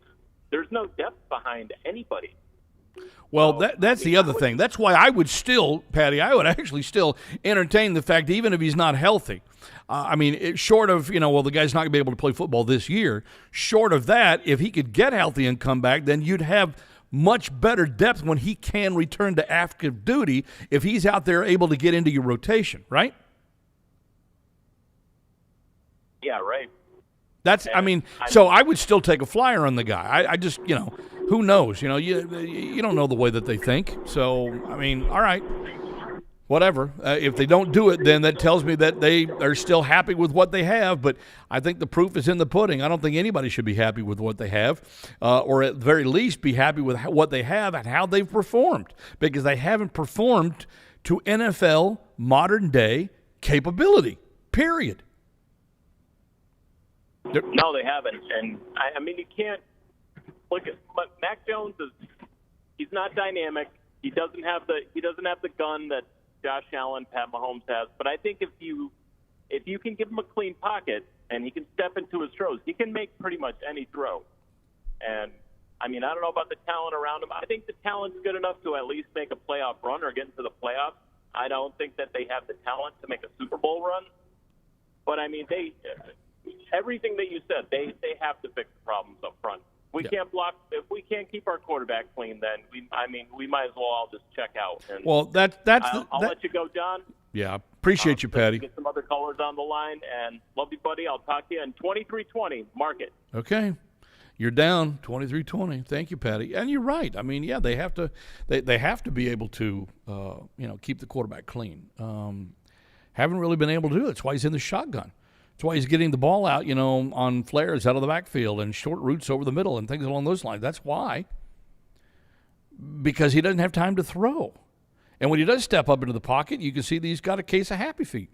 There's no depth behind anybody. Well, that's the other thing. That's why I would still, Patty, I would actually still entertain the fact, even if he's not healthy. Short of, the guy's not going to be able to play football this year. Short of that, if he could get healthy and come back, then you'd have much better depth when he can return to active duty if he's out there able to get into your rotation, right? Yeah, right. So I would still take a flyer on the guy. I just, who knows? You don't know the way that they think. So, all right, whatever. If they don't do it, then that tells me that they are still happy with what they have. But I think the proof is in the pudding. I don't think anybody should be happy with what they have, or at the very least be happy with what they have and how they've performed, because they haven't performed to NFL modern-day capability, period. No, they haven't, and you can't look at. But Mac Jones he's not dynamic. He doesn't have the gun that Josh Allen, Pat Mahomes has. But I think if you can give him a clean pocket and he can step into his throws, he can make pretty much any throw. And I don't know about the talent around him. I think the talent's good enough to at least make a playoff run or get into the playoffs. I don't think that they have the talent to make a Super Bowl run. But they. Everything that you said, they have to fix the problems up front. We can't block. If we can't keep our quarterback clean, then we might as well all just check out. And well, I'll let you go, John. Yeah, appreciate you, Patty. Get some other callers on the line, and love you, buddy. I'll talk to you in 2320. Mark it. Okay, you're down 23-20. Thank you, Patty. And you're right. They have to. They have to be able to, keep the quarterback clean. Haven't really been able to do it. That's why he's in the shotgun. That's why he's getting the ball out, on flares out of the backfield and short routes over the middle and things along those lines. That's why. Because he doesn't have time to throw. And when he does step up into the pocket, you can see that he's got a case of happy feet.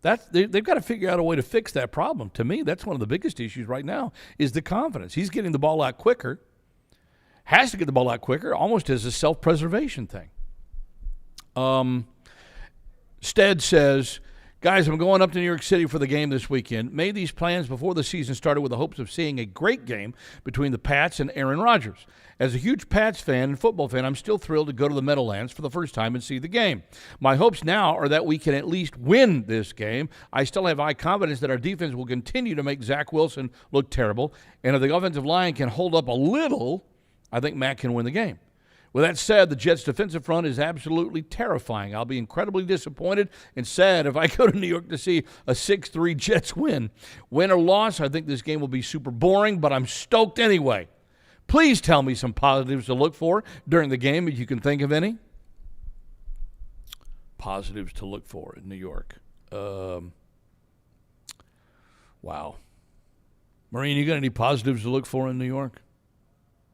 They've got to figure out a way to fix that problem. To me, that's one of the biggest issues right now is the confidence. He's getting the ball out quicker, has to get the ball out quicker, almost as a self-preservation thing. Stead says, guys, I'm going up to New York City for the game this weekend. Made these plans before the season started with the hopes of seeing a great game between the Pats and Aaron Rodgers. As a huge Pats fan and football fan, I'm still thrilled to go to the Meadowlands for the first time and see the game. My hopes now are that we can at least win this game. I still have high confidence that our defense will continue to make Zach Wilson look terrible, and if the offensive line can hold up a little, I think Matt can win the game. With that said, the Jets' defensive front is absolutely terrifying. I'll be incredibly disappointed and sad if I go to New York to see a 6-3 Jets win. Win or loss, I think this game will be super boring, but I'm stoked anyway. Please tell me some positives to look for during the game if you can think of any. Positives to look for in New York. Wow. Maureen, you got any positives to look for in New York?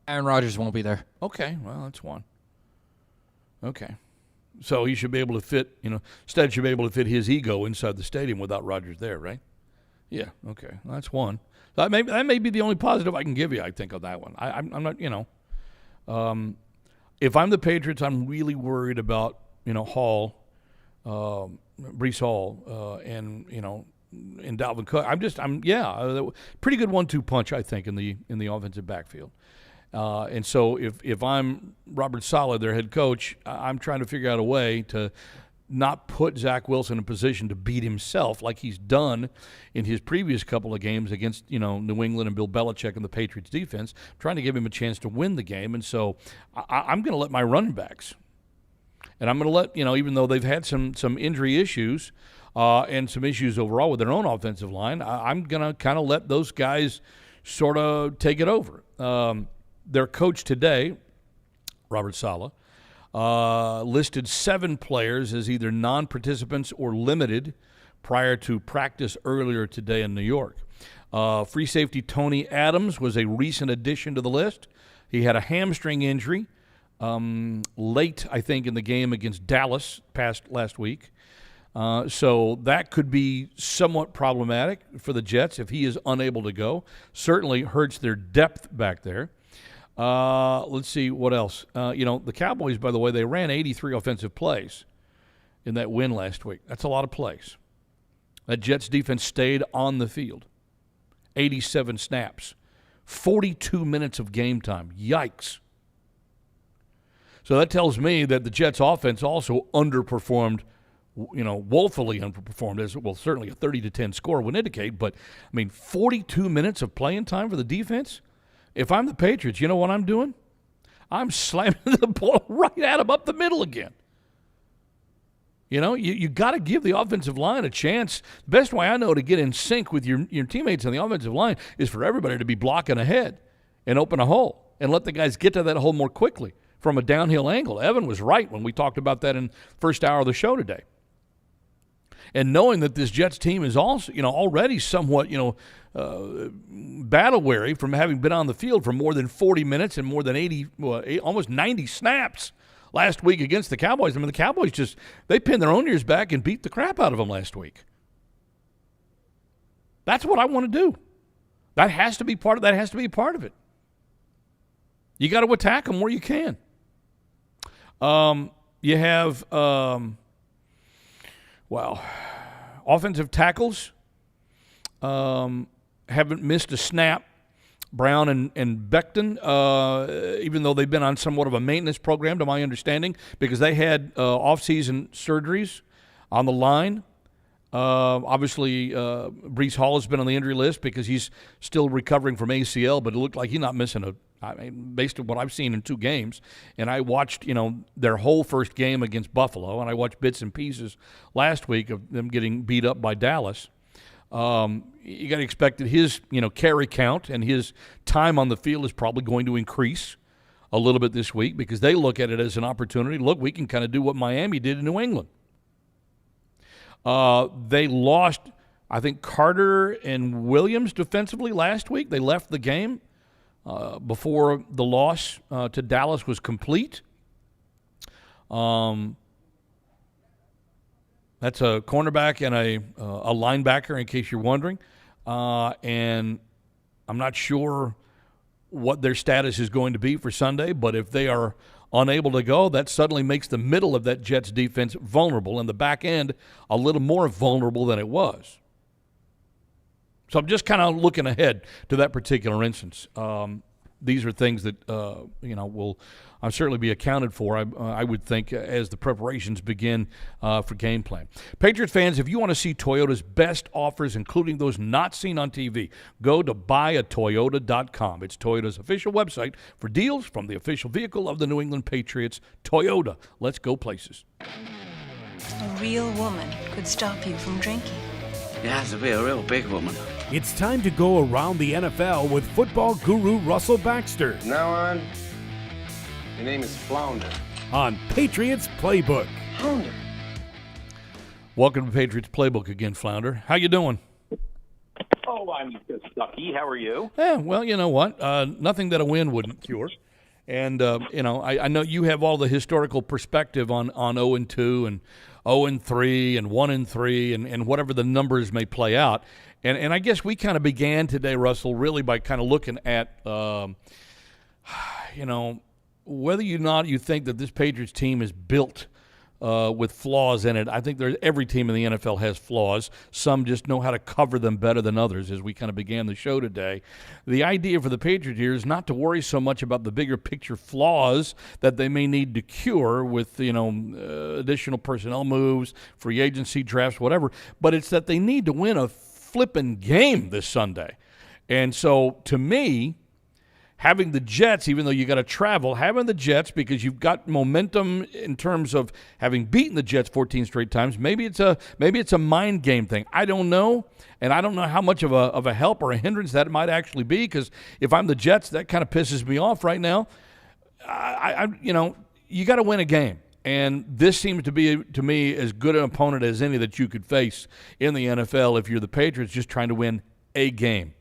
Aaron Rodgers won't be there. Okay, well, that's one. Okay. So he should be able to fit, Stead should be able to fit his ego inside the stadium without Rodgers there, right? Yeah, okay. Well, that's one. That may be the only positive I can give you, I think, on that one. I'm not, if I'm the Patriots, I'm really worried about, Hall, Breece Hall, and Dalvin Cook. Pretty good 1-2 punch, I think, in the offensive backfield. And so if I'm Robert Saleh, their head coach, I'm trying to figure out a way to not put Zach Wilson in a position to beat himself like he's done in his previous couple of games against, New England and Bill Belichick and the Patriots defense, trying to give him a chance to win the game. And so I'm going to let my running backs, and I'm going to let, even though they've had some injury issues and some issues overall with their own offensive line, I'm going to kind of let those guys sort of take it over. Their coach today, Robert Saleh, listed 7 players as either non-participants or limited prior to practice earlier today in New York. Free safety Tony Adams was a recent addition to the list. He had a hamstring injury late, I think, in the game against Dallas last week. So that could be somewhat problematic for the Jets if he is unable to go. Certainly hurts their depth back there. Let's see what else. The Cowboys, by the way, they ran 83 offensive plays in that win last week. That's a lot of plays. That Jets defense stayed on the field. 87 snaps. 42 minutes of game time. Yikes. So that tells me that the Jets offense also underperformed, woefully underperformed, as well, certainly a 30-10 score would indicate. But, 42 minutes of playing time for the defense? If I'm the Patriots, you know what I'm doing? I'm slamming the ball right at them up the middle again. You got to give the offensive line a chance. The best way I know to get in sync with your teammates on the offensive line is for everybody to be blocking ahead and open a hole and let the guys get to that hole more quickly from a downhill angle. Evan was right when we talked about that in the first hour of the show today. And knowing that this Jets team is also, already somewhat, battle weary from having been on the field for more than 40 minutes and more than almost 90 snaps last week against the Cowboys. The Cowboys they pinned their own ears back and beat the crap out of them last week. That's what I want to do. That has to be part of it. You got to attack them where you can. You have, offensive tackles haven't missed a snap. Brown and Becton, even though they've been on somewhat of a maintenance program, to my understanding, because they had off-season surgeries on the line. Obviously, Breece Hall has been on the injury list because he's still recovering from ACL, but it looked like he's not missing based on what I've seen in 2 games. And I watched, their whole first game against Buffalo, and I watched bits and pieces last week of them getting beat up by Dallas. You got to expect that his, carry count and his time on the field is probably going to increase a little bit this week because they look at it as an opportunity. Look, we can kind of do what Miami did in New England. They lost, I think, Carter and Williams defensively last week. They left the game before the loss to Dallas was complete. That's a cornerback and a linebacker, in case you're wondering. And I'm not sure what their status is going to be for Sunday, but if they are unable to go, that suddenly makes the middle of that Jets defense vulnerable and the back end a little more vulnerable than it was. So I'm just kind of looking ahead to that particular instance. These are things that, will certainly be accounted for, I would think, as the preparations begin for game plan. Patriots fans, if you want to see Toyota's best offers, including those not seen on TV, go to buyatoyota.com. It's Toyota's official website for deals from the official vehicle of the New England Patriots, Toyota. Let's go places. A real woman could stop you from drinking. It has to be a real big woman. It's time to go around the NFL with football guru Russell Baxter. From now on, your name is Flounder. On Patriots Playbook. Flounder. Welcome to Patriots Playbook again, Flounder. How you doing? Oh, I'm just sucky. How are you? Yeah, well, you know what? Nothing that a win wouldn't cure. And, I know you have all the historical perspective on 0-2 and 0-3 and 1-3 and whatever the numbers may play out. And I guess we kind of began today, Russell, really by kind of looking at, whether or not you think that this Patriots team is built with flaws in it. I think every team in the NFL has flaws. Some just know how to cover them better than others, as we kind of began the show today. The idea for the Patriots here is not to worry so much about the bigger picture flaws that they may need to cure with, additional personnel moves, free agency, drafts, whatever, but it's that they need to win a flipping game this Sunday. And so, to me, having the Jets, even though you got to travel, having the Jets because you've got momentum in terms of having beaten the Jets 14 straight times. Maybe it's a mind game thing. I don't know, and I don't know how much of a help or a hindrance that might actually be. Because if I'm the Jets, that kind of pisses me off right now. You got to win a game, And this seems to be, to me, as good an opponent as any that you could face in the NFL if you're the Patriots just trying to win a game.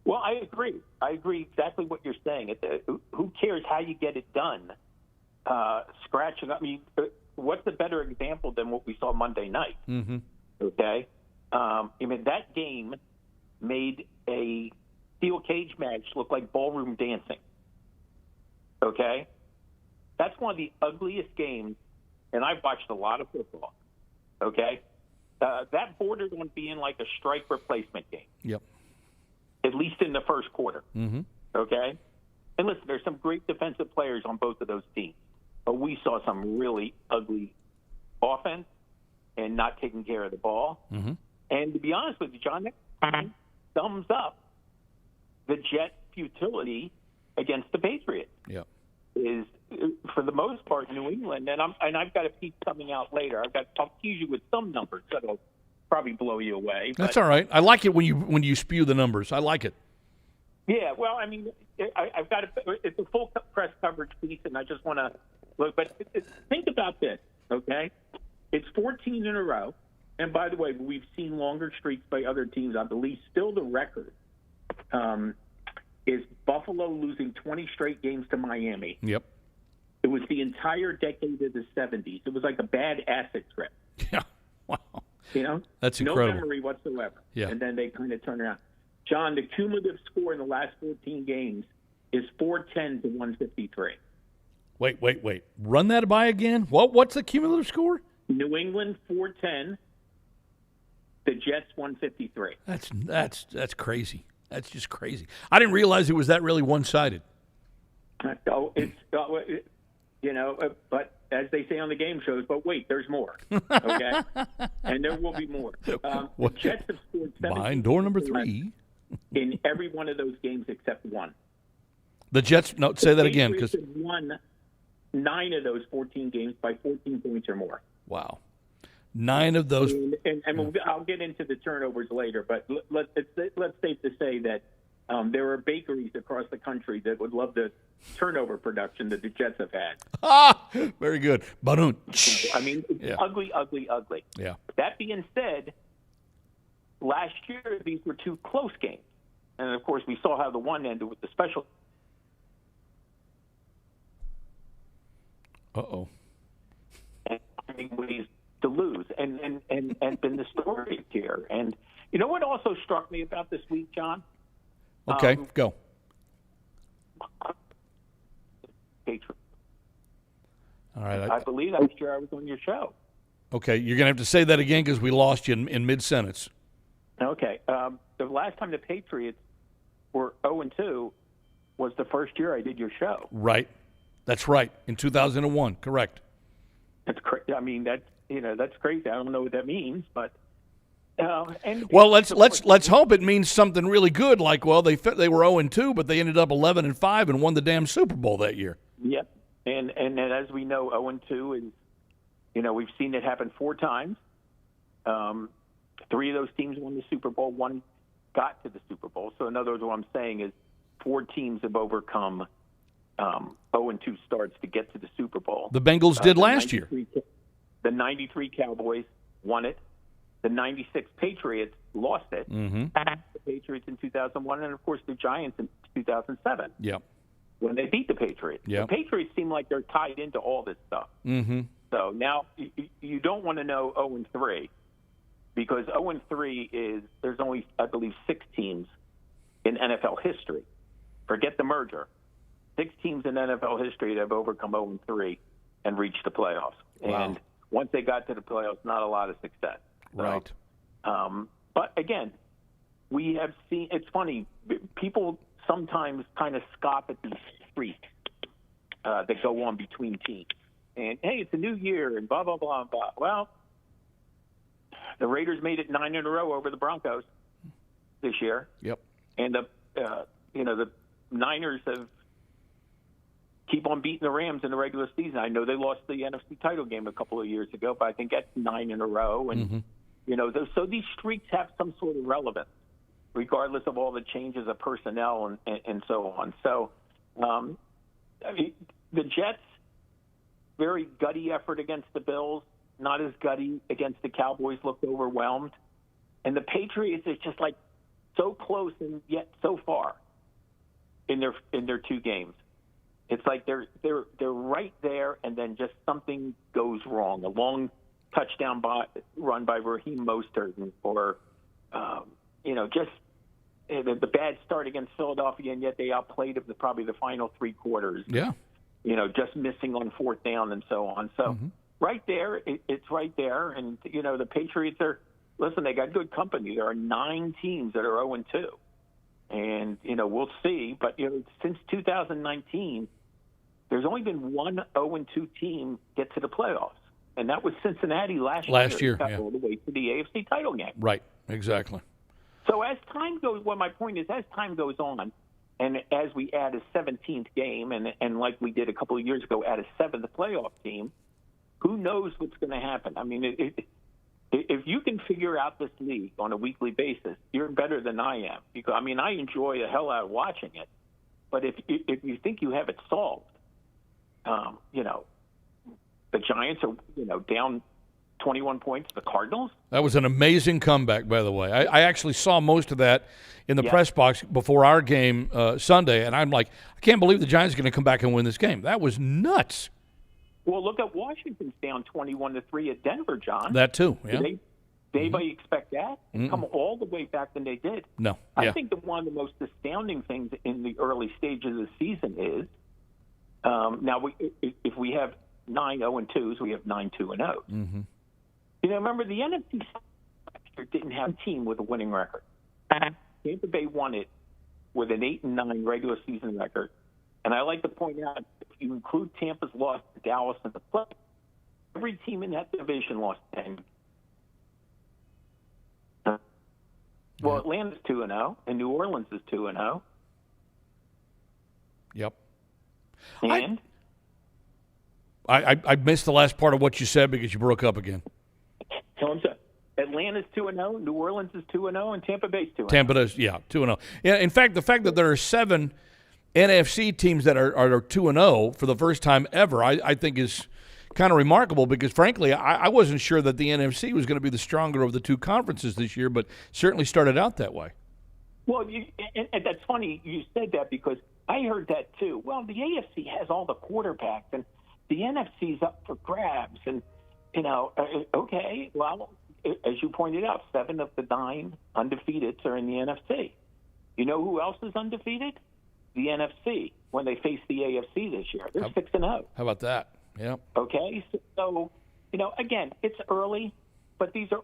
Well, I agree. I agree exactly what you're saying. Who cares how you get it done? Scratching. I mean, what's a better example than what we saw Monday night? Mm-hmm. Okay. I mean, that game made a steel cage match look like ballroom dancing. Okay. That's one of the ugliest games, and I've watched a lot of football. Okay. That bordered on being like a strike replacement game. Yep. At least in the first quarter. Mm-hmm. Okay? And listen, there's some great defensive players on both of those teams, but we saw some really ugly offense and not taking care of the ball. Mm-hmm. And to be honest with you, John, that sums up the Jets' futility against the Patriots. Yep. Is, for the most part, New England, and I've got a piece coming out later. I'll tease you with some numbers that'll probably blow you away. That's all right. I like it when you spew the numbers. I like it. Yeah, well, I mean, I've got it's a full press coverage piece, and I just want to look. But think about this, okay? It's 14 in a row, and by the way, we've seen longer streaks by other teams. I believe still the record is Buffalo losing 20 straight games to Miami. Yep. It was the entire decade of the 70s. It was like a bad acid trip. Yeah. Wow. You know? That's incredible. No memory whatsoever. Yeah. And then they kind of turn around. John, the cumulative score in the last 14 games is 410 to 153. Wait. Run that by again. What's the cumulative score? New England 410, the Jets 153. That's crazy. That's just crazy. I didn't realize it was that really one-sided. Oh, it's but as they say on the game shows, but wait, there's more. Okay, and there will be more. The Jets have scored 17 behind door number 3 in every one of those games except one. The Jets. No, say that again, because won 9 of those 14 games by 14 points or more. Wow, 9 of those. And I'll get into the turnovers later, but let's safe to say that there are bakeries across the country that would love the turnover production that the Jets have had. Very good. Badoon. I mean, it's ugly. Yeah. That being said, last year these were 2 close games. And, of course, we saw how the one ended with the special. Uh-oh. And finding ways to lose and been the story here. And you know what also struck me about this week, John? Okay, go. Patriots. All right. I believe last year I was on your show. Okay, you're going to have to say that again because we lost you in mid-sentence. Okay. The last time the Patriots were 0-2 was the first year I did your show. Right. That's right. In 2001. Correct. That's crazy. I mean, that's crazy. I don't know what that means, but. Well, let's hope it means something really good. Like, well, they were 0-2, but they ended up 11-5 and won the damn Super Bowl that year. Yep, and as we know, 0-2 is, we've seen it happen 4 times. 3 of those teams won the Super Bowl. 1 got to the Super Bowl. So in other words, what I'm saying is 4 teams have overcome 0-2 starts to get to the Super Bowl. The Bengals did last year. The 93 Cowboys won it. The 96 Patriots lost it. Mm-hmm. The Patriots in 2001, and, of course, the Giants in 2007. Yep. When they beat the Patriots. Yep. The Patriots seem like they're tied into all this stuff. Mm-hmm. So now you don't want to know 0-3 because 0-3 is there's only, I believe, 6 teams in NFL history. Forget the merger. 6 teams in NFL history that have overcome 0-3 and reached the playoffs. Wow. And once they got to the playoffs, not a lot of success. So, right. But again, we have seen. It's funny. People sometimes kind of scoff at these streaks that go on between teams. And hey, it's a new year, and blah blah blah blah. Well, the Raiders made it 9 in a row over the Broncos this year. Yep. And the Niners have keep on beating the Rams in the regular season. I know they lost the NFC title game a couple of years ago, but I think that's 9 in a row. And so these streaks have some sort of relevance, regardless of all the changes of personnel and so on. So, I mean, the Jets very gutty effort against the Bills, not as gutty against the Cowboys, looked overwhelmed. And the Patriots is just like so close and yet so far in their two games. It's like they're right there, and then just something goes wrong. A long touchdown run by Raheem Mostert, or just the bad start against Philadelphia, and yet they outplayed them probably the final three quarters. Yeah. Just missing on fourth down and so on. So right there, it's right there. And, the Patriots they got good company. There are 9 teams that are 0-2. And, we'll see. But, since 2019, there's only been one 0-2 team get to the playoffs. And that was Cincinnati last year. Got all the way to the AFC title game. Right, exactly. So as time goes, my point is, as time goes on, and as we add a 17th game, and like we did a couple of years ago, add a 7th playoff team, who knows what's going to happen? I mean, if you can figure out this league on a weekly basis, you're better than I am. Because I enjoy the hell out of watching it. But if you think you have it solved, the Giants are down 21 points to the Cardinals. That was an amazing comeback, by the way. I actually saw most of that in the press box before our game Sunday, and I'm like, I can't believe the Giants are going to come back and win this game. That was nuts. Well, look at Washington's down 21-3 at Denver, John. That too, yeah. Did anybody expect that? Come all the way back than they did. No. I think that one of the most astounding things in the early stages of the season is if we have 9 0-2s, we have 9 2-0s. Mm-hmm. Remember the NFC didn't have a team with a winning record. Tampa Bay won it with an 8-9 regular season record. And I like to point out, if you include Tampa's loss to Dallas in the play, every team in that division lost 10. Well, Atlanta's 2-0, and New Orleans is 2-0. Yep. And I missed the last part of what you said because you broke up again. Atlanta's 2-0, New Orleans is 2-0, and Tampa Bay's 2-0. Tampa does, 2-0. Yeah, in fact, the fact that there are 7 NFC teams that are 2-0 for the first time ever, I think is kind of remarkable because, frankly, I wasn't sure that the NFC was going to be the stronger of the two conferences this year, but certainly started out that way. Well, and that's funny you said that because I heard that too. Well, the AFC has all the quarterbacks, and the NFC's up for grabs. And, okay, well, as you pointed out, 7 of the 9 undefeateds are in the NFC. You know who else is undefeated? The NFC when they face the AFC this year. They're 6-0. How about that? Yeah. Okay, so again, it's early, but these are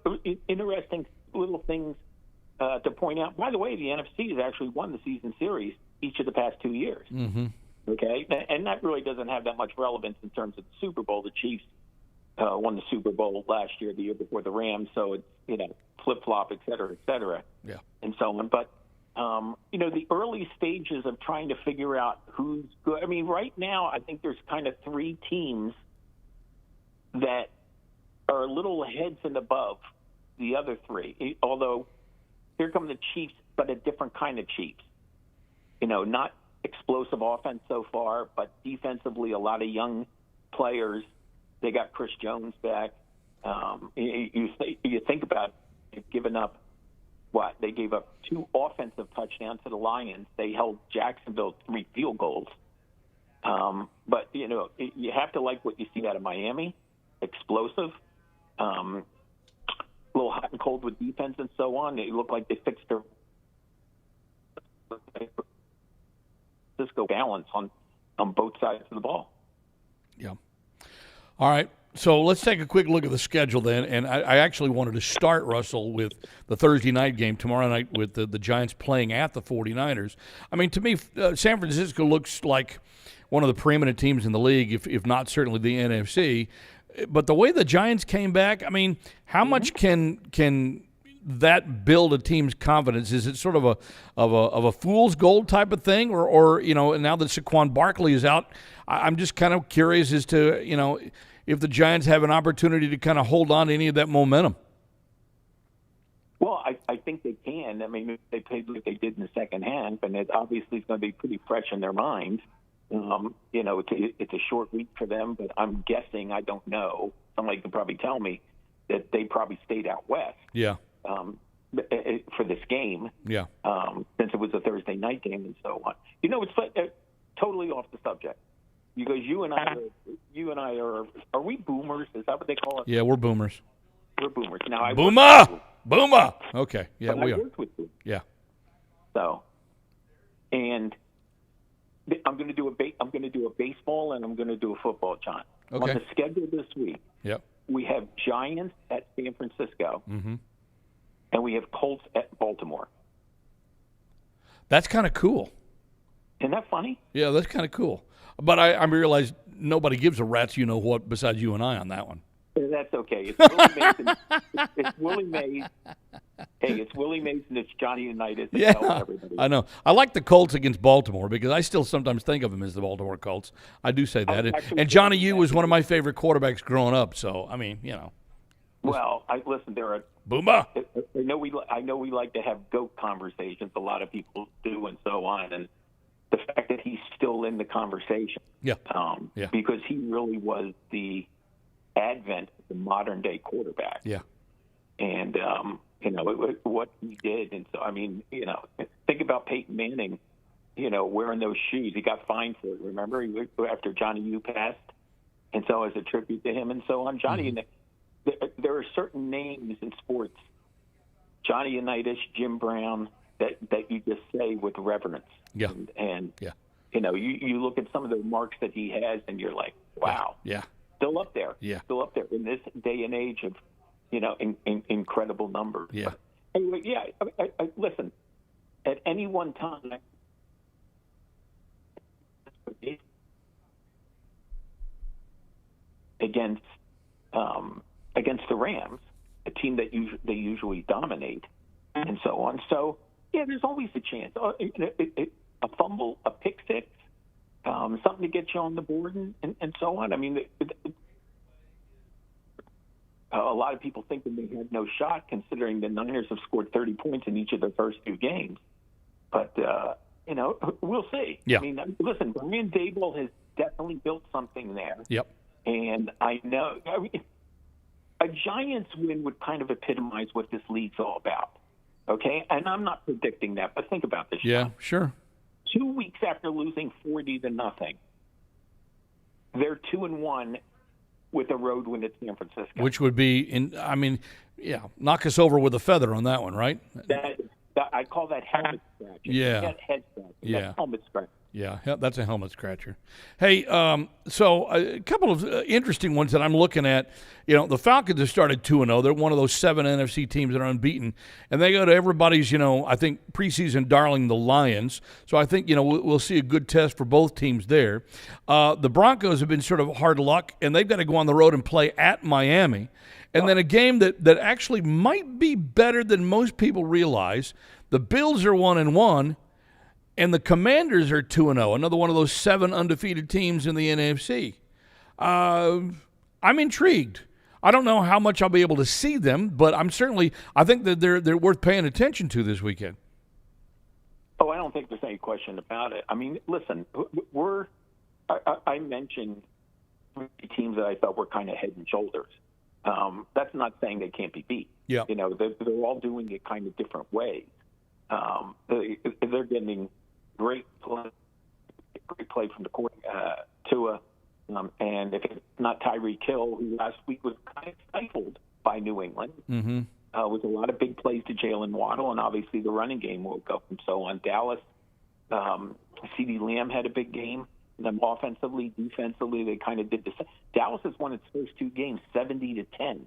interesting little things to point out. By the way, the NFC has actually won the season series each of the past 2 years. Mm-hmm. Okay, and that really doesn't have that much relevance in terms of the Super Bowl. The Chiefs won the Super Bowl last year, the year before the Rams, so it's flip-flop, et cetera, yeah, and so on. But the early stages of trying to figure out who's good. I mean, right now, I think there's kind of 3 teams that are a little heads and above the other 3. Although, here come the Chiefs, but a different kind of Chiefs. Not explosive offense so far, but defensively, a lot of young players. They got Chris Jones back. You think about it, giving up. What? They gave up 2 offensive touchdowns to the Lions. They held Jacksonville 3 field goals. But, you have to like what you see out of Miami. Explosive. A little hot and cold with defense and so on. They look like they fixed their Cisco balance on both sides of the ball. Yeah. All right. So let's take a quick look at the schedule then. And I actually wanted to start, Russell, with the Thursday night game tomorrow night with the Giants playing at the 49ers. I mean, to me, San Francisco looks like one of the preeminent teams in the league, if not certainly the NFC. But the way the Giants came back, I mean, how much can that build a team's confidence? Is it sort of a fool's gold type of thing, or now that Saquon Barkley is out, I'm just kind of curious as to if the Giants have an opportunity to kind of hold on to any of that momentum. Well, I think they can. I mean, they played like they did in the second half, and it obviously is going to be pretty fresh in their minds. It's a short week for them, but I'm guessing, I don't know, somebody could probably tell me that they probably stayed out west. Yeah. For this game. Yeah. Since it was a Thursday night game and so on. It's totally off the subject. Because you and I are we boomers? Is that what they call it? Yeah, we're boomers. We're boomers. Now Boomer. Okay. Yeah, but we I are. worked with you. Yeah. So, and I'm going to do a baseball and I'm going to do a football, John. Okay. On the schedule this week, Yep. we have Giants at San Francisco, and we have Colts at Baltimore. That's kind of cool. Isn't that funny? Yeah, that's kind of cool. But I realize nobody gives a rat's you know what besides you and I on that one. That's okay. It's Willie Mason. It's Willie Mays. Hey, it's Willie Mays and it's Johnny Unitas. Yeah, I know. I like the Colts against Baltimore because I still sometimes think of them as the Baltimore Colts. I do say that. And Johnny U was one of my favorite quarterbacks growing up. So, I mean, Well, listen, there are Boomer. I know we like to have GOAT conversations. A lot of people do and so on. And the fact that he's still in the conversation. Yeah. Because he really was the advent of the modern day quarterback. Yeah. And, what he did. And so, I mean, think about Peyton Manning, wearing those shoes. He got fined for it. Remember, after Johnny U passed. And so as a tribute to him and so on, Johnny, there are certain names in sports, Johnny Unitas, Jim Brown, that you just say with reverence. Yeah. And you look at some of the marks that he has and you're like, wow. Yeah. Still up there. Yeah. Still up there in this day and age of, incredible numbers. Yeah. But anyway, I listen, at any one time, against the Rams, a team that they usually dominate, and so on. So, there's always a chance. A fumble, a pick six, something to get you on the board, and so on. I mean, a lot of people think that they had no shot, considering the Niners have scored 30 points in each of their first two games. But, we'll see. Yeah. I mean, listen, Brian Daboll has definitely built something there. Yep. And I know a Giants win would kind of epitomize what this league's all about. Okay? And I'm not predicting that, but think about this. Yeah, Sean. sure. 2 weeks after losing 40-0, they're 2-1 with a road win at San Francisco. Which would be, knock us over with a feather on that one, right? That I call that helmet scratcher. Yeah. That head scratcher. Yeah. That's helmet scratcher. Yeah, that's a helmet scratcher. Hey, so a couple of interesting ones that I'm looking at. The Falcons have started 2-0. They're one of those 7 NFC teams that are unbeaten. And they go to everybody's, I think, preseason darling, the Lions. So I think, we'll see a good test for both teams there. The Broncos have been sort of hard luck, and they've got to go on the road and play at Miami. And then a game that actually might be better than most people realize. The Bills are 1-1. And the Commanders are 2-0, another one of those 7 undefeated teams in the NFC. I'm intrigued. I don't know how much I'll be able to see them, but I think that they're worth paying attention to this weekend. Oh, I don't think there's any question about it. I mean, listen, I mentioned teams that I thought were kind of head and shoulders. That's not saying they can't be beat. Yeah. They're all doing it kind of different ways. They're getting great play from the court, Tua, and if it's not Tyreek Hill, who last week was kind of stifled by New England, with a lot of big plays to Jalen Waddle, and obviously the running game woke up and so on. Dallas, CeeDee Lamb had a big game. And then offensively, defensively, they kind of did the same. Dallas has won its first 2 games 70-10.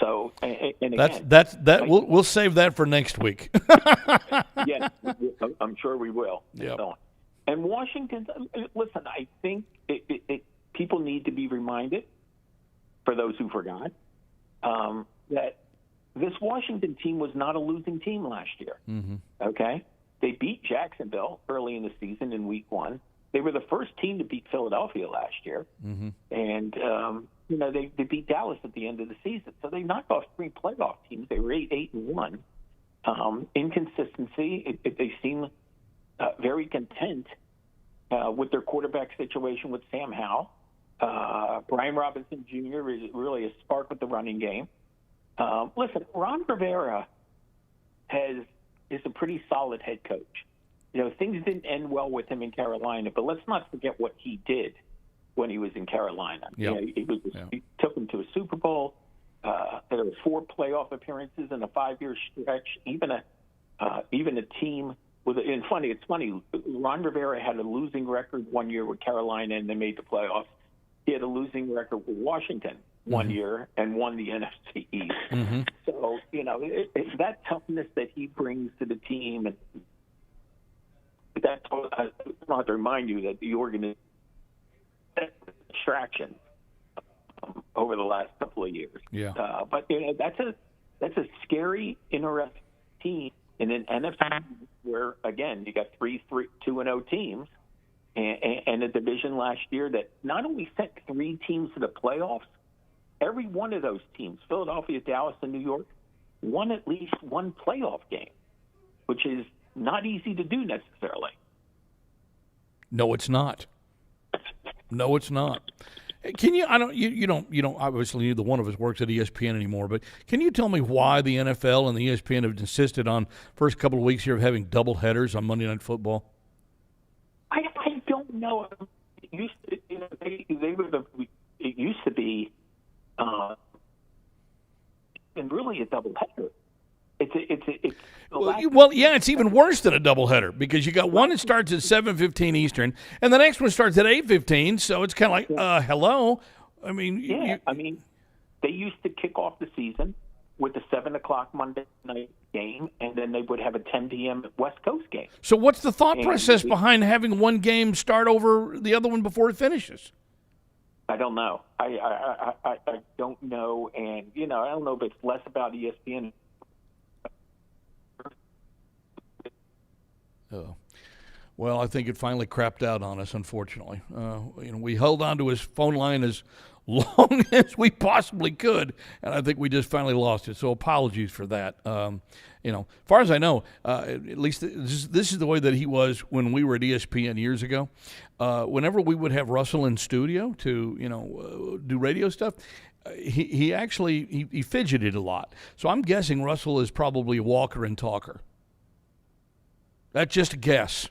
So and again, we'll save that for next week. Yes, I'm sure we will. Yeah. And Washington, listen, I think people need to be reminded, for those who forgot, that this Washington team was not a losing team last year. Okay, they beat Jacksonville early in the season in Week 1. They were the first team to beat Philadelphia last year, and they beat Dallas at the end of the season. So they knocked off 3 playoff teams. They were 8-1. Inconsistency. They seem very content with their quarterback situation with Sam Howell. Brian Robinson Jr. is really a spark with the running game. Listen, Ron Rivera is a pretty solid head coach. Things didn't end well with him in Carolina, but let's not forget what he did when he was in Carolina. Yep. He took them to a Super Bowl. There were 4 playoff appearances in a 5-year stretch. Even a team with it's funny. Ron Rivera had a losing record one year with Carolina, and they made the playoffs. He had a losing record with Washington one year and won the NFC East. Mm-hmm. So it's that toughness that he brings to the team, and that's I have to remind you that the organization distraction over the last couple of years. Yeah. But that's a scary, interesting team in an NFC where, again, you got 2-0 teams and a division last year that not only sent 3 teams to the playoffs, every one of those teams, Philadelphia, Dallas, and New York, won at least one playoff game, which is not easy to do necessarily. No, it's not. No, it's not. Can you? You don't obviously neither one of us works at ESPN anymore. But can you tell me why the NFL and the ESPN have insisted on first couple of weeks here of having double headers on Monday Night Football? I don't know. It used to, it used to be, and really a double header. It's even worse than a doubleheader because you got one that starts at 7:15 Eastern, and the next one starts at 8:15. So it's kind of like, hello. I mean, they used to kick off the season with a 7:00 Monday night game, and then they would have a 10 p.m. West Coast game. So what's the thought process behind having one game start over the other one before it finishes? I don't know. I don't know, and I don't know if it's less about ESPN. Well, I think it finally crapped out on us, unfortunately. We held on to his phone line as long as we possibly could, and I think we just finally lost it. So apologies for that. As far as I know, at least this is the way that he was when we were at ESPN years ago. Whenever we would have Russell in studio to, do radio stuff, he actually fidgeted a lot. So I'm guessing Russell is probably a walker and talker. That's just a guess.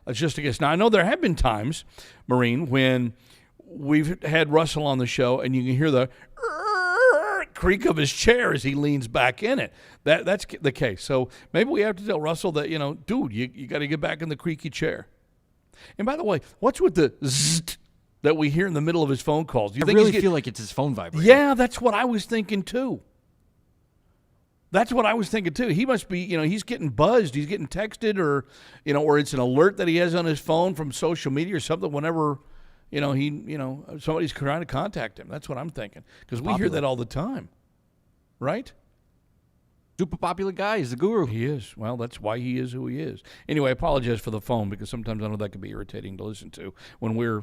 Now, I know there have been times, Maureen, when we've had Russell on the show and you can hear the creak of his chair as he leans back in it. That's the case. So maybe we have to tell Russell that, dude, you got to get back in the creaky chair. And by the way, what's with the zzzt that we hear in the middle of his phone calls? I really feel like it's his phone vibrating. Yeah, that's what I was thinking too. He must be, he's getting buzzed. He's getting texted or it's an alert that he has on his phone from social media or something whenever, somebody's trying to contact him. That's what I'm thinking. Because we hear that all the time, right? Super popular guy. He's the guru. He is. Well, that's why he is who he is. Anyway, I apologize for the phone because sometimes I know that can be irritating to listen to when we're,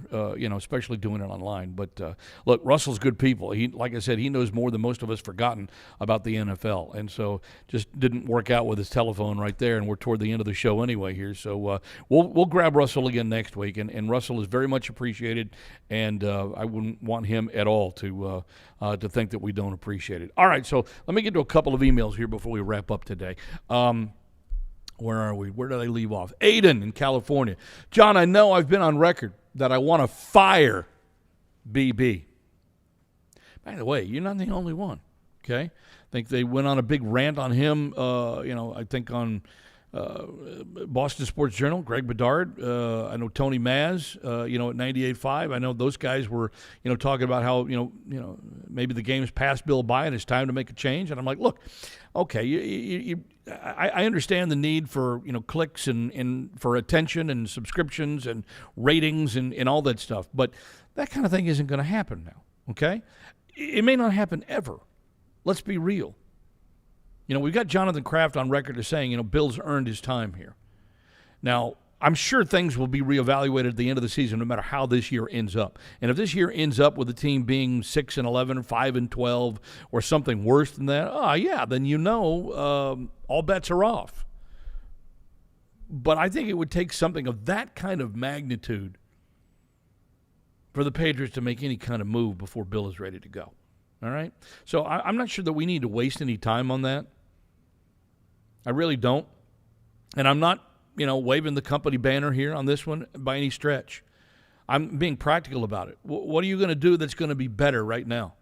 especially doing it online. But look, Russell's good people. He, like I said, he knows more than most of us forgotten about the NFL. And so just didn't work out with his telephone right there. And we're toward the end of the show anyway here. So we'll grab Russell again next week. And Russell is very much appreciated. And I wouldn't want him at all to think that we don't appreciate it. All right, so let me get to a couple of emails here before we wrap up today. Where are we? Where did I leave off? Aiden in California. John, I know I've been on record that I want to fire BB. By the way, you're not the only one, okay? I think they went on a big rant on him, I think on Boston Sports Journal, Greg Bedard. I know Tony Maz, at 98.5. I know those guys were, talking about how, maybe the game's passed Bill by and it's time to make a change. And I'm like, look, okay, I understand the need for, clicks and for attention and subscriptions and ratings and all that stuff. But that kind of thing isn't going to happen now, okay? It may not happen ever. Let's be real. We've got Jonathan Kraft on record as saying, Bill's earned his time here. Now, I'm sure things will be reevaluated at the end of the season no matter how this year ends up. And if this year ends up with the team being 6-11 or 5-12 or something worse than that, then all bets are off. But I think it would take something of that kind of magnitude for the Patriots to make any kind of move before Bill is ready to go. All right? So I'm not sure that we need to waste any time on that. I really don't. And I'm not, waving the company banner here on this one by any stretch. I'm being practical about it. What are you going to do that's going to be better right now?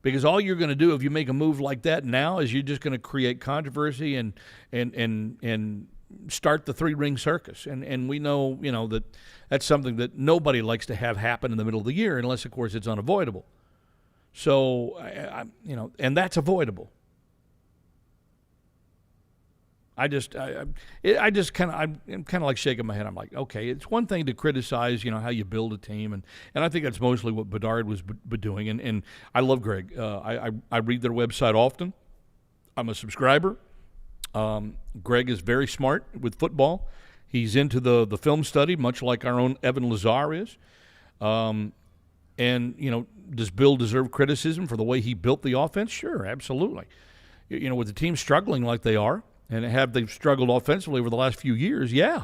Because all you're going to do if you make a move like that now is you're just going to create controversy and start the three-ring circus. And we know, that that's something that nobody likes to have happen in the middle of the year unless, of course, it's unavoidable. So, and that's avoidable. I'm kind of like shaking my head. I'm like, okay, it's one thing to criticize, how you build a team, and I think that's mostly what Bedard was doing. And I love Greg. I read their website often. I'm a subscriber. Greg is very smart with football. He's into the film study, much like our own Evan Lazar is. And does Bill deserve criticism for the way he built the offense? Sure, absolutely. With the team struggling like they are. And they've struggled offensively over the last few years? Yeah.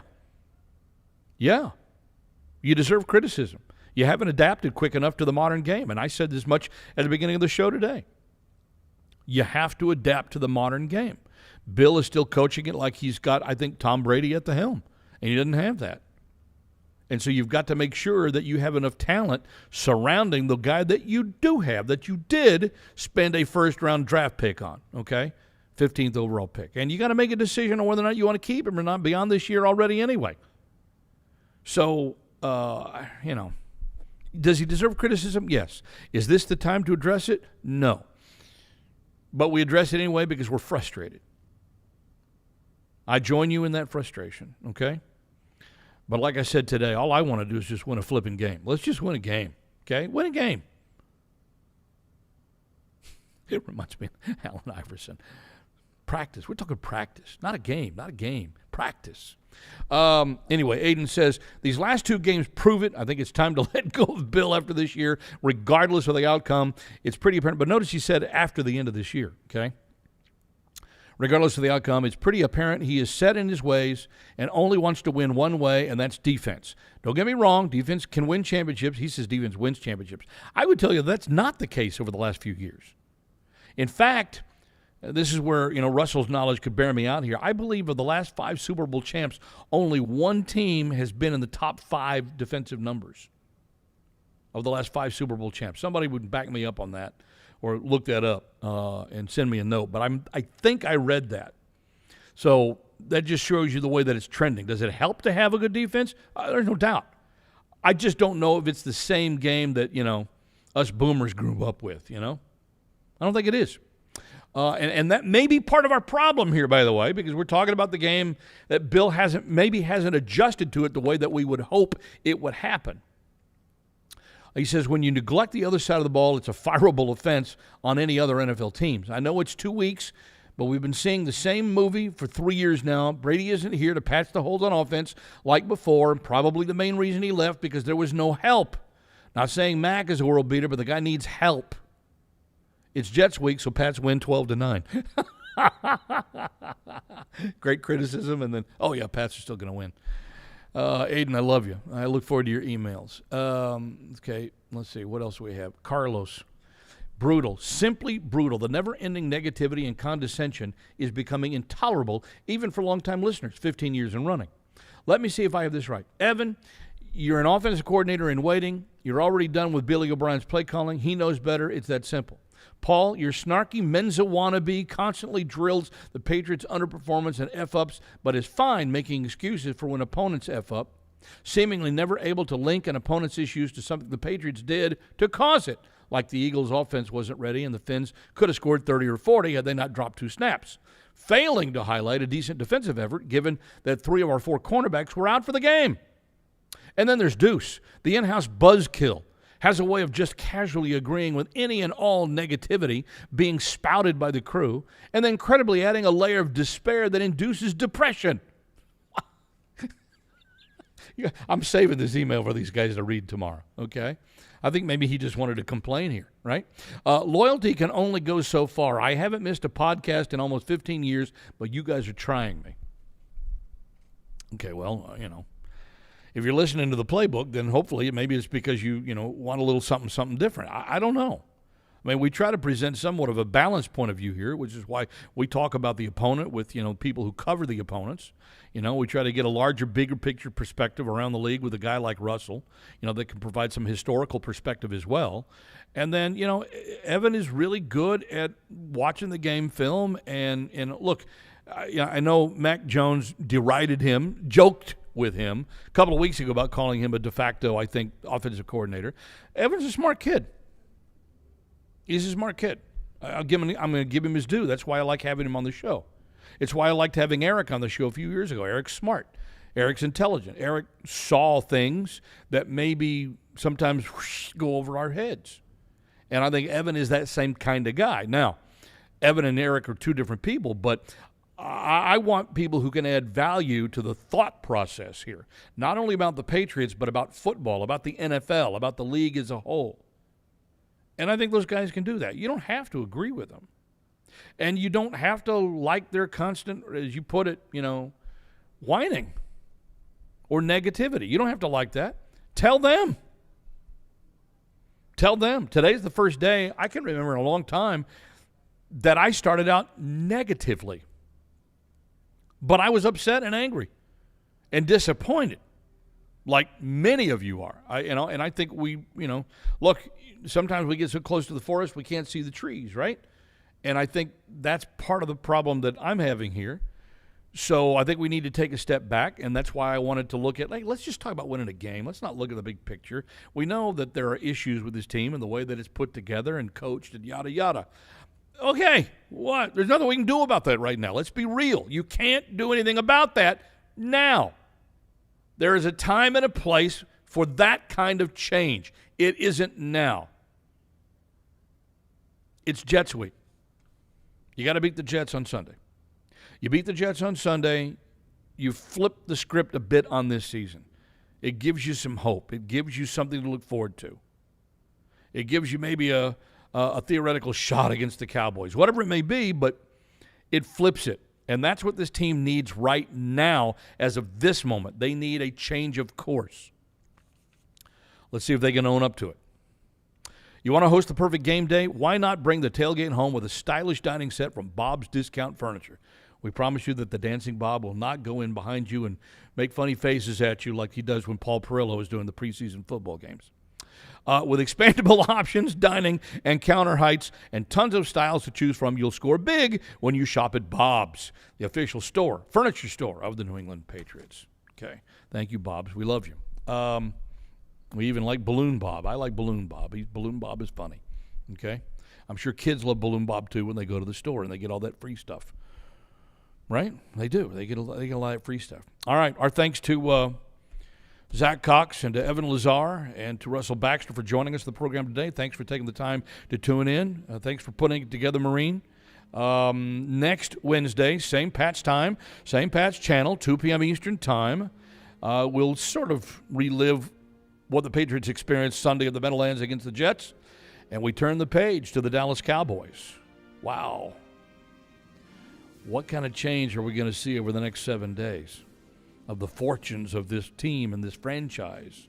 You deserve criticism. You haven't adapted quick enough to the modern game. And I said this much at the beginning of the show today. You have to adapt to the modern game. Bill is still coaching it like he's got, I think, Tom Brady at the helm. And he doesn't have that. And so you've got to make sure that you have enough talent surrounding the guy that you do have, that you did spend a first-round draft pick on, okay? 15th overall pick. And you got to make a decision on whether or not you want to keep him or not beyond this year already anyway. So, does he deserve criticism? Yes. Is this the time to address it? No. But we address it anyway because we're frustrated. I join you in that frustration, okay? But like I said today, all I want to do is just win a flipping game. Let's just win a game, okay? Win a game. It reminds me of Allen Iverson. Practice. We're talking practice. Not a game. Practice. Anyway, Aiden says, these last two games prove it. I think it's time to let go of Bill after this year, regardless of the outcome. It's pretty apparent. But notice he said after the end of this year, okay? Regardless of the outcome, it's pretty apparent he is set in his ways and only wants to win one way, and that's defense. Don't get me wrong. Defense can win championships. He says defense wins championships. I would tell you that's not the case over the last few years. In fact, this is where, Russell's knowledge could bear me out here. I believe of the last 5 Super Bowl champs, only one team has been in the top 5 defensive numbers of the last 5 Super Bowl champs. Somebody would back me up on that or look that up and send me a note. But I think I read that. So that just shows you the way that it's trending. Does it help to have a good defense? There's no doubt. I just don't know if it's the same game that, us boomers grew up with, I don't think it is. And that may be part of our problem here, by the way, because we're talking about the game that Bill hasn't adjusted to it the way that we would hope it would happen. He says, when you neglect the other side of the ball, it's a fireable offense on any other NFL teams. I know it's 2 weeks, but we've been seeing the same movie for 3 years now. Brady isn't here to patch the holes on offense like before, and probably the main reason he left because there was no help. Not saying Mac is a world beater, but the guy needs help. It's Jets week, so Pats win 12-9. Great criticism, and then, Pats are still going to win. Aiden, I love you. I look forward to your emails. Okay, let's see. What else do we have? Carlos. Brutal. Simply brutal. The never-ending negativity and condescension is becoming intolerable, even for longtime listeners, 15 years in running. Let me see if I have this right. Evan, you're an offensive coordinator in waiting. You're already done with Billy O'Brien's play calling. He knows better. It's that simple. Paul, your snarky Menza wannabe constantly drills the Patriots' underperformance and F-ups, but is fine making excuses for when opponents F-up, seemingly never able to link an opponent's issues to something the Patriots did to cause it, like the Eagles' offense wasn't ready and the Finns could have scored 30 or 40 had they not dropped 2 snaps, failing to highlight a decent defensive effort given that 3 of our 4 cornerbacks were out for the game. And then there's Deuce, the in-house buzzkill, has a way of just casually agreeing with any and all negativity being spouted by the crew, and then credibly adding a layer of despair that induces depression. I'm saving this email for these guys to read tomorrow, okay? I think maybe he just wanted to complain here, right? Loyalty can only go so far. I haven't missed a podcast in almost 15 years, but you guys are trying me. Okay, well, if you're listening to the playbook, then hopefully maybe it's because you want a little something different. I don't know. I mean, we try to present somewhat of a balanced point of view here, which is why we talk about the opponent with, people who cover the opponents. We try to get a larger, bigger picture perspective around the league with a guy like Russell, that can provide some historical perspective as well. And then, Evan is really good at watching the game film. And look, I know Mac Jones derided him, joked with him a couple of weeks ago about calling him a de facto, I think, offensive coordinator. Evan's a smart kid. He's a smart kid. I'm going to give him his due. That's why I like having him on the show. It's why I liked having Eric on the show a few years ago. Eric's smart. Eric's intelligent. Eric saw things that maybe sometimes go over our heads. And I think Evan is that same kind of guy. Now, Evan and Eric are two different people, but I want people who can add value to the thought process here, not only about the Patriots, but about football, about the NFL, about the league as a whole. And I think those guys can do that. You don't have to agree with them. And you don't have to like their constant, as you put it, whining or negativity. You don't have to like that. Tell them. Tell them. Today's the first day, I can remember in a long time, that I started out negatively. But I was upset and angry and disappointed, like many of you are. And I think we, look, sometimes we get so close to the forest we can't see the trees, right? And I think that's part of the problem that I'm having here. So I think we need to take a step back, and that's why I wanted to look at, let's just talk about winning a game. Let's not look at the big picture. We know that there are issues with this team and the way that it's put together and coached and yada, yada. Okay, what? There's nothing we can do about that right now. Let's be real. You can't do anything about that now. There is a time and a place for that kind of change. It isn't now. It's Jets week. You got to beat the Jets on Sunday. You beat the Jets on Sunday, you flip the script a bit on this season. It gives you some hope. It gives you something to look forward to. It gives you maybe a theoretical shot against the Cowboys, whatever it may be, but it flips it. And that's what this team needs right now as of this moment. They need a change of course. Let's see if they can own up to it. You want to host the perfect game day? Why not bring the tailgate home with a stylish dining set from Bob's Discount Furniture? We promise you that the Dancing Bob will not go in behind you and make funny faces at you like he does when Paul Perillo is doing the preseason football games. With expandable options, dining, and counter heights, and tons of styles to choose from, you'll score big when you shop at Bob's, the official store, furniture store of the New England Patriots. Okay. Thank you, Bob's. We love you. We even like Balloon Bob. I like Balloon Bob. Balloon Bob is funny. Okay? I'm sure kids love Balloon Bob, too, when they go to the store and they get all that free stuff. Right? They do. They get a lot of free stuff. All right. Our thanks to Zach Cox and to Evan Lazar and to Russell Baxter for joining us in the program today. Thanks for taking the time to tune in. Thanks for putting it together, Marine. Next Wednesday, same Pat's time, same Pat's channel, 2 p.m. Eastern time. We'll sort of relive what the Patriots experienced Sunday at the Meadowlands against the Jets, and we turn the page to the Dallas Cowboys. Wow. What kind of change are we going to see over the next 7 days of the fortunes of this team and this franchise?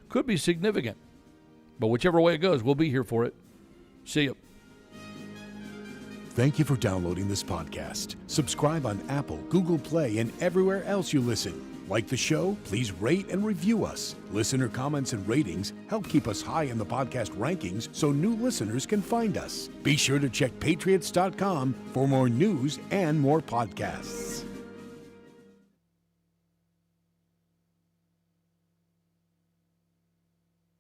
Could be significant. But whichever way it goes, we'll be here for it. See you. Thank you for downloading this podcast. Subscribe on Apple, Google Play, and everywhere else you listen. Like the show? Please rate and review us. Listener comments and ratings help keep us high in the podcast rankings so new listeners can find us. Be sure to check Patriots.com for more news and more podcasts.